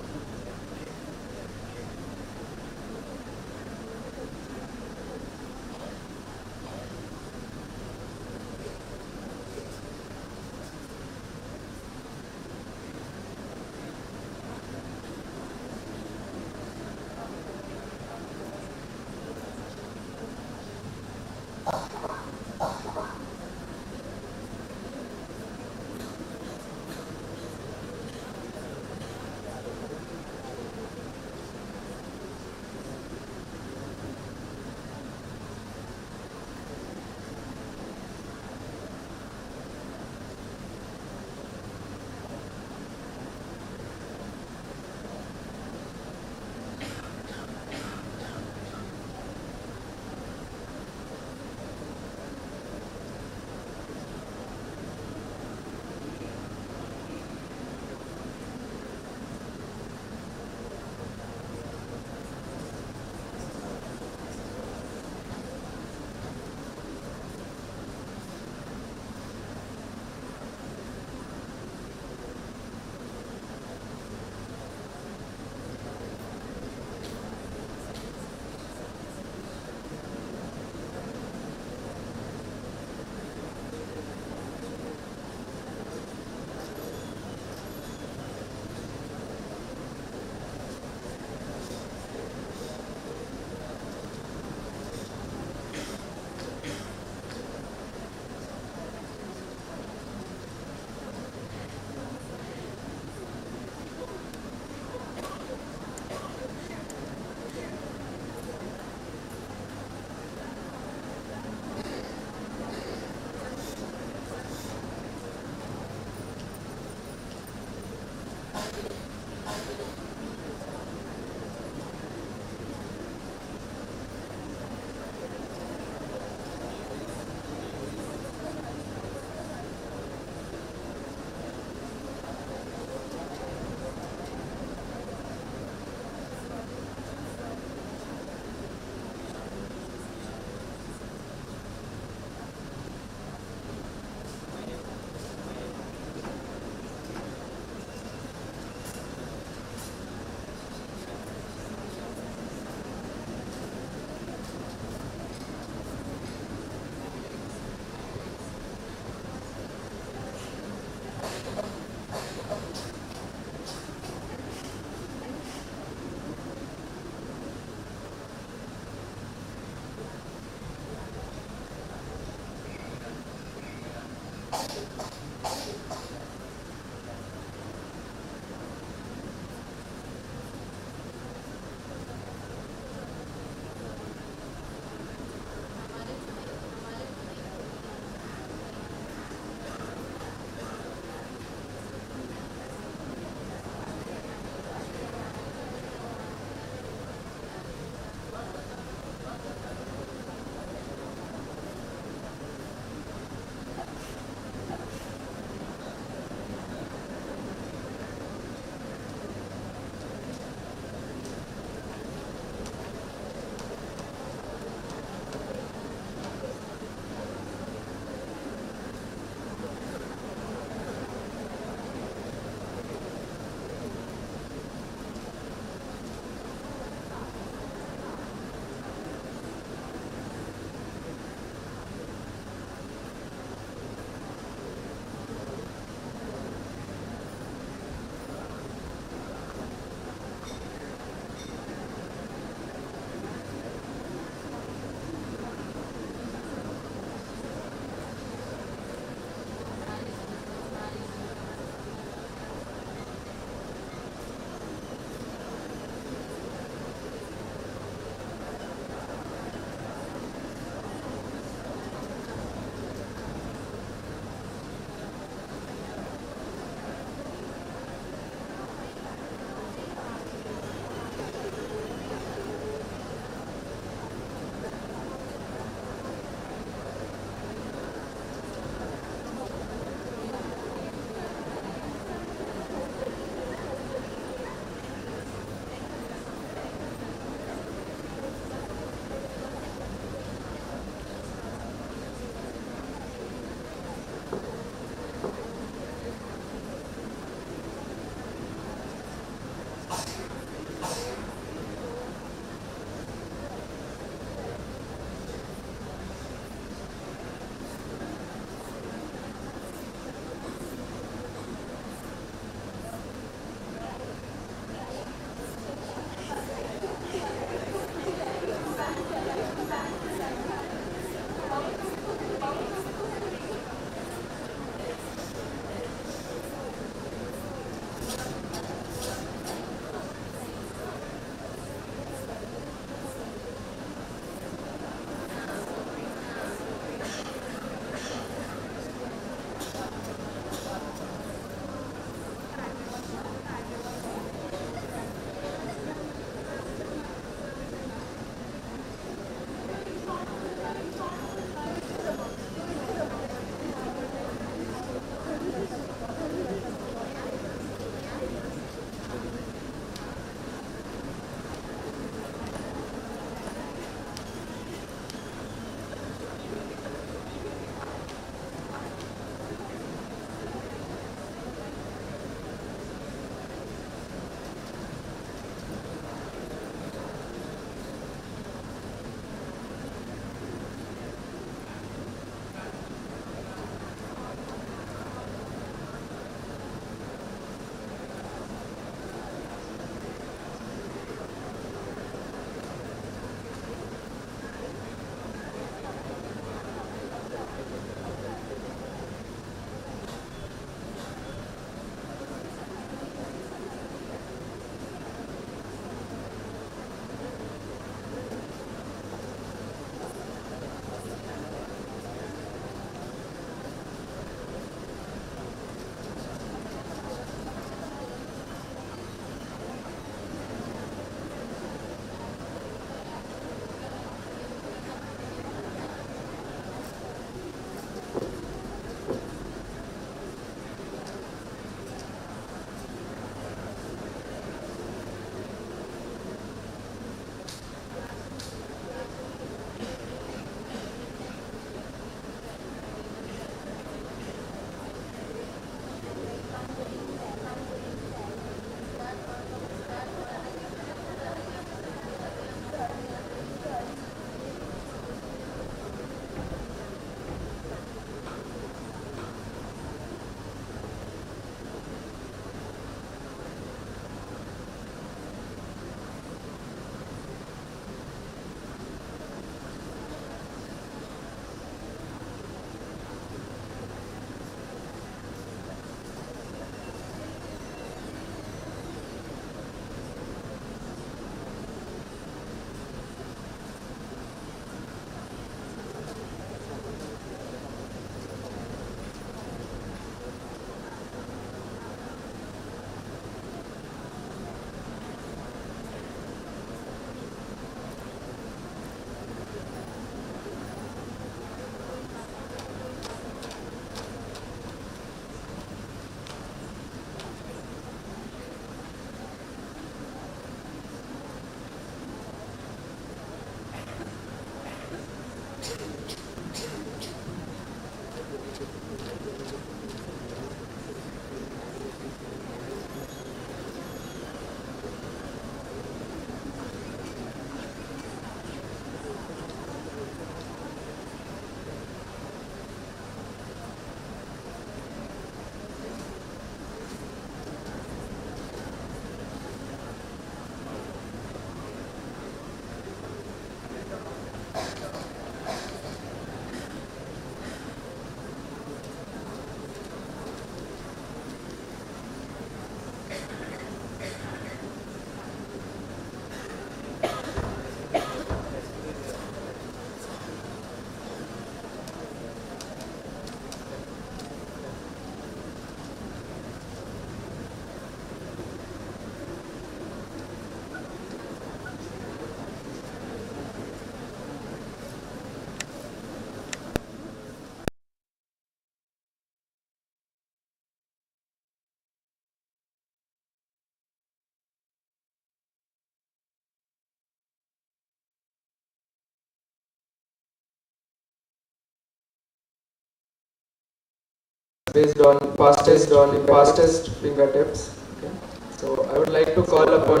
based on fastest fingertips. Okay. So I would like to call upon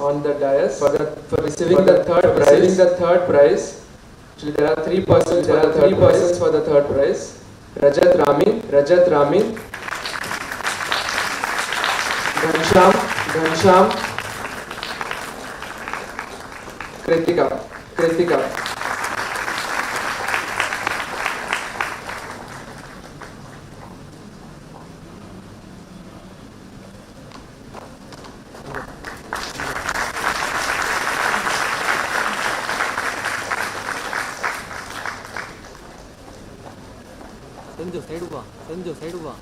on the dais for receiving the third prize. Actually, there are three persons for the third prize. Rajat Ramin, Ghansham, Kritika. Senjo, side uva.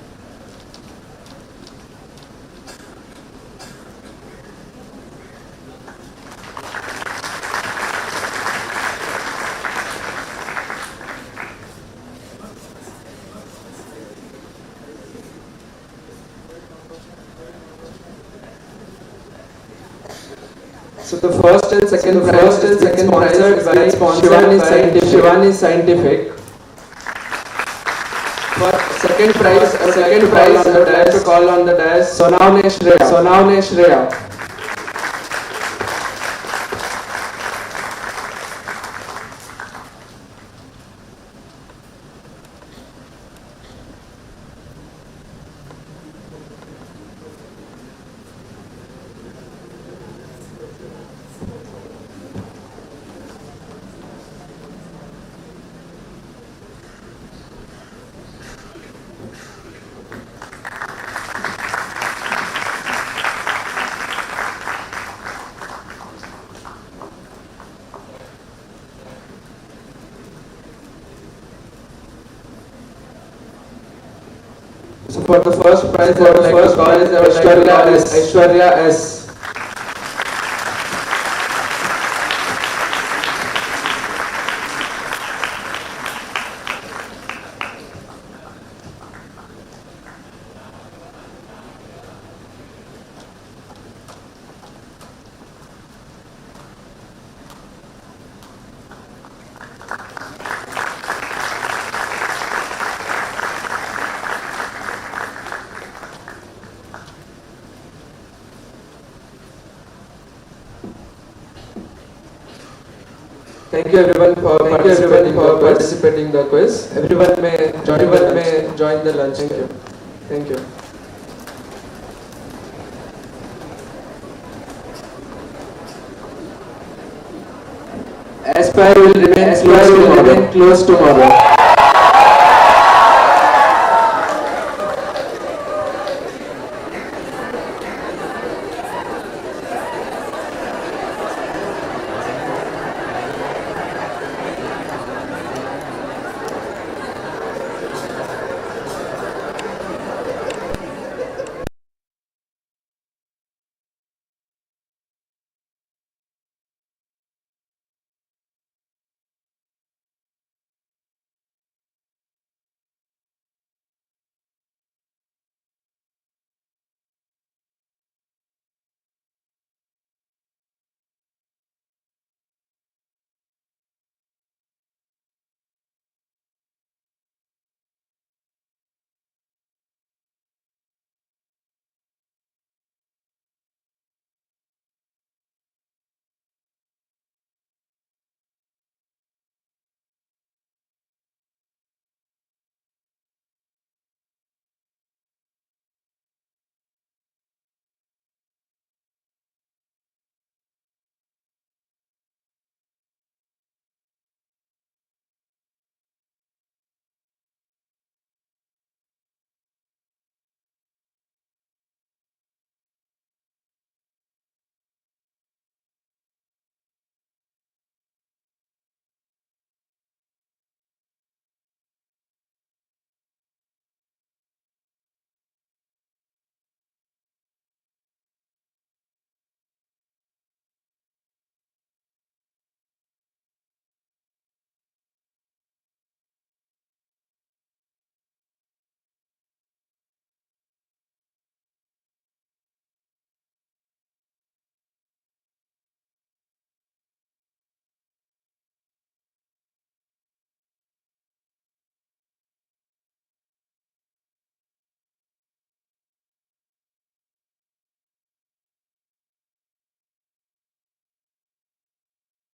So the first and second prize is sponsored by Shivani Scientific. For second prize, on the dais, to call on the dais, Sonavnesh Shreya. So for the first prize, I would like to call is Aishwarya S. Thank you everyone for participating in the quiz. Everyone may join the lunch. Thank you. Aspier will remain closed tomorrow.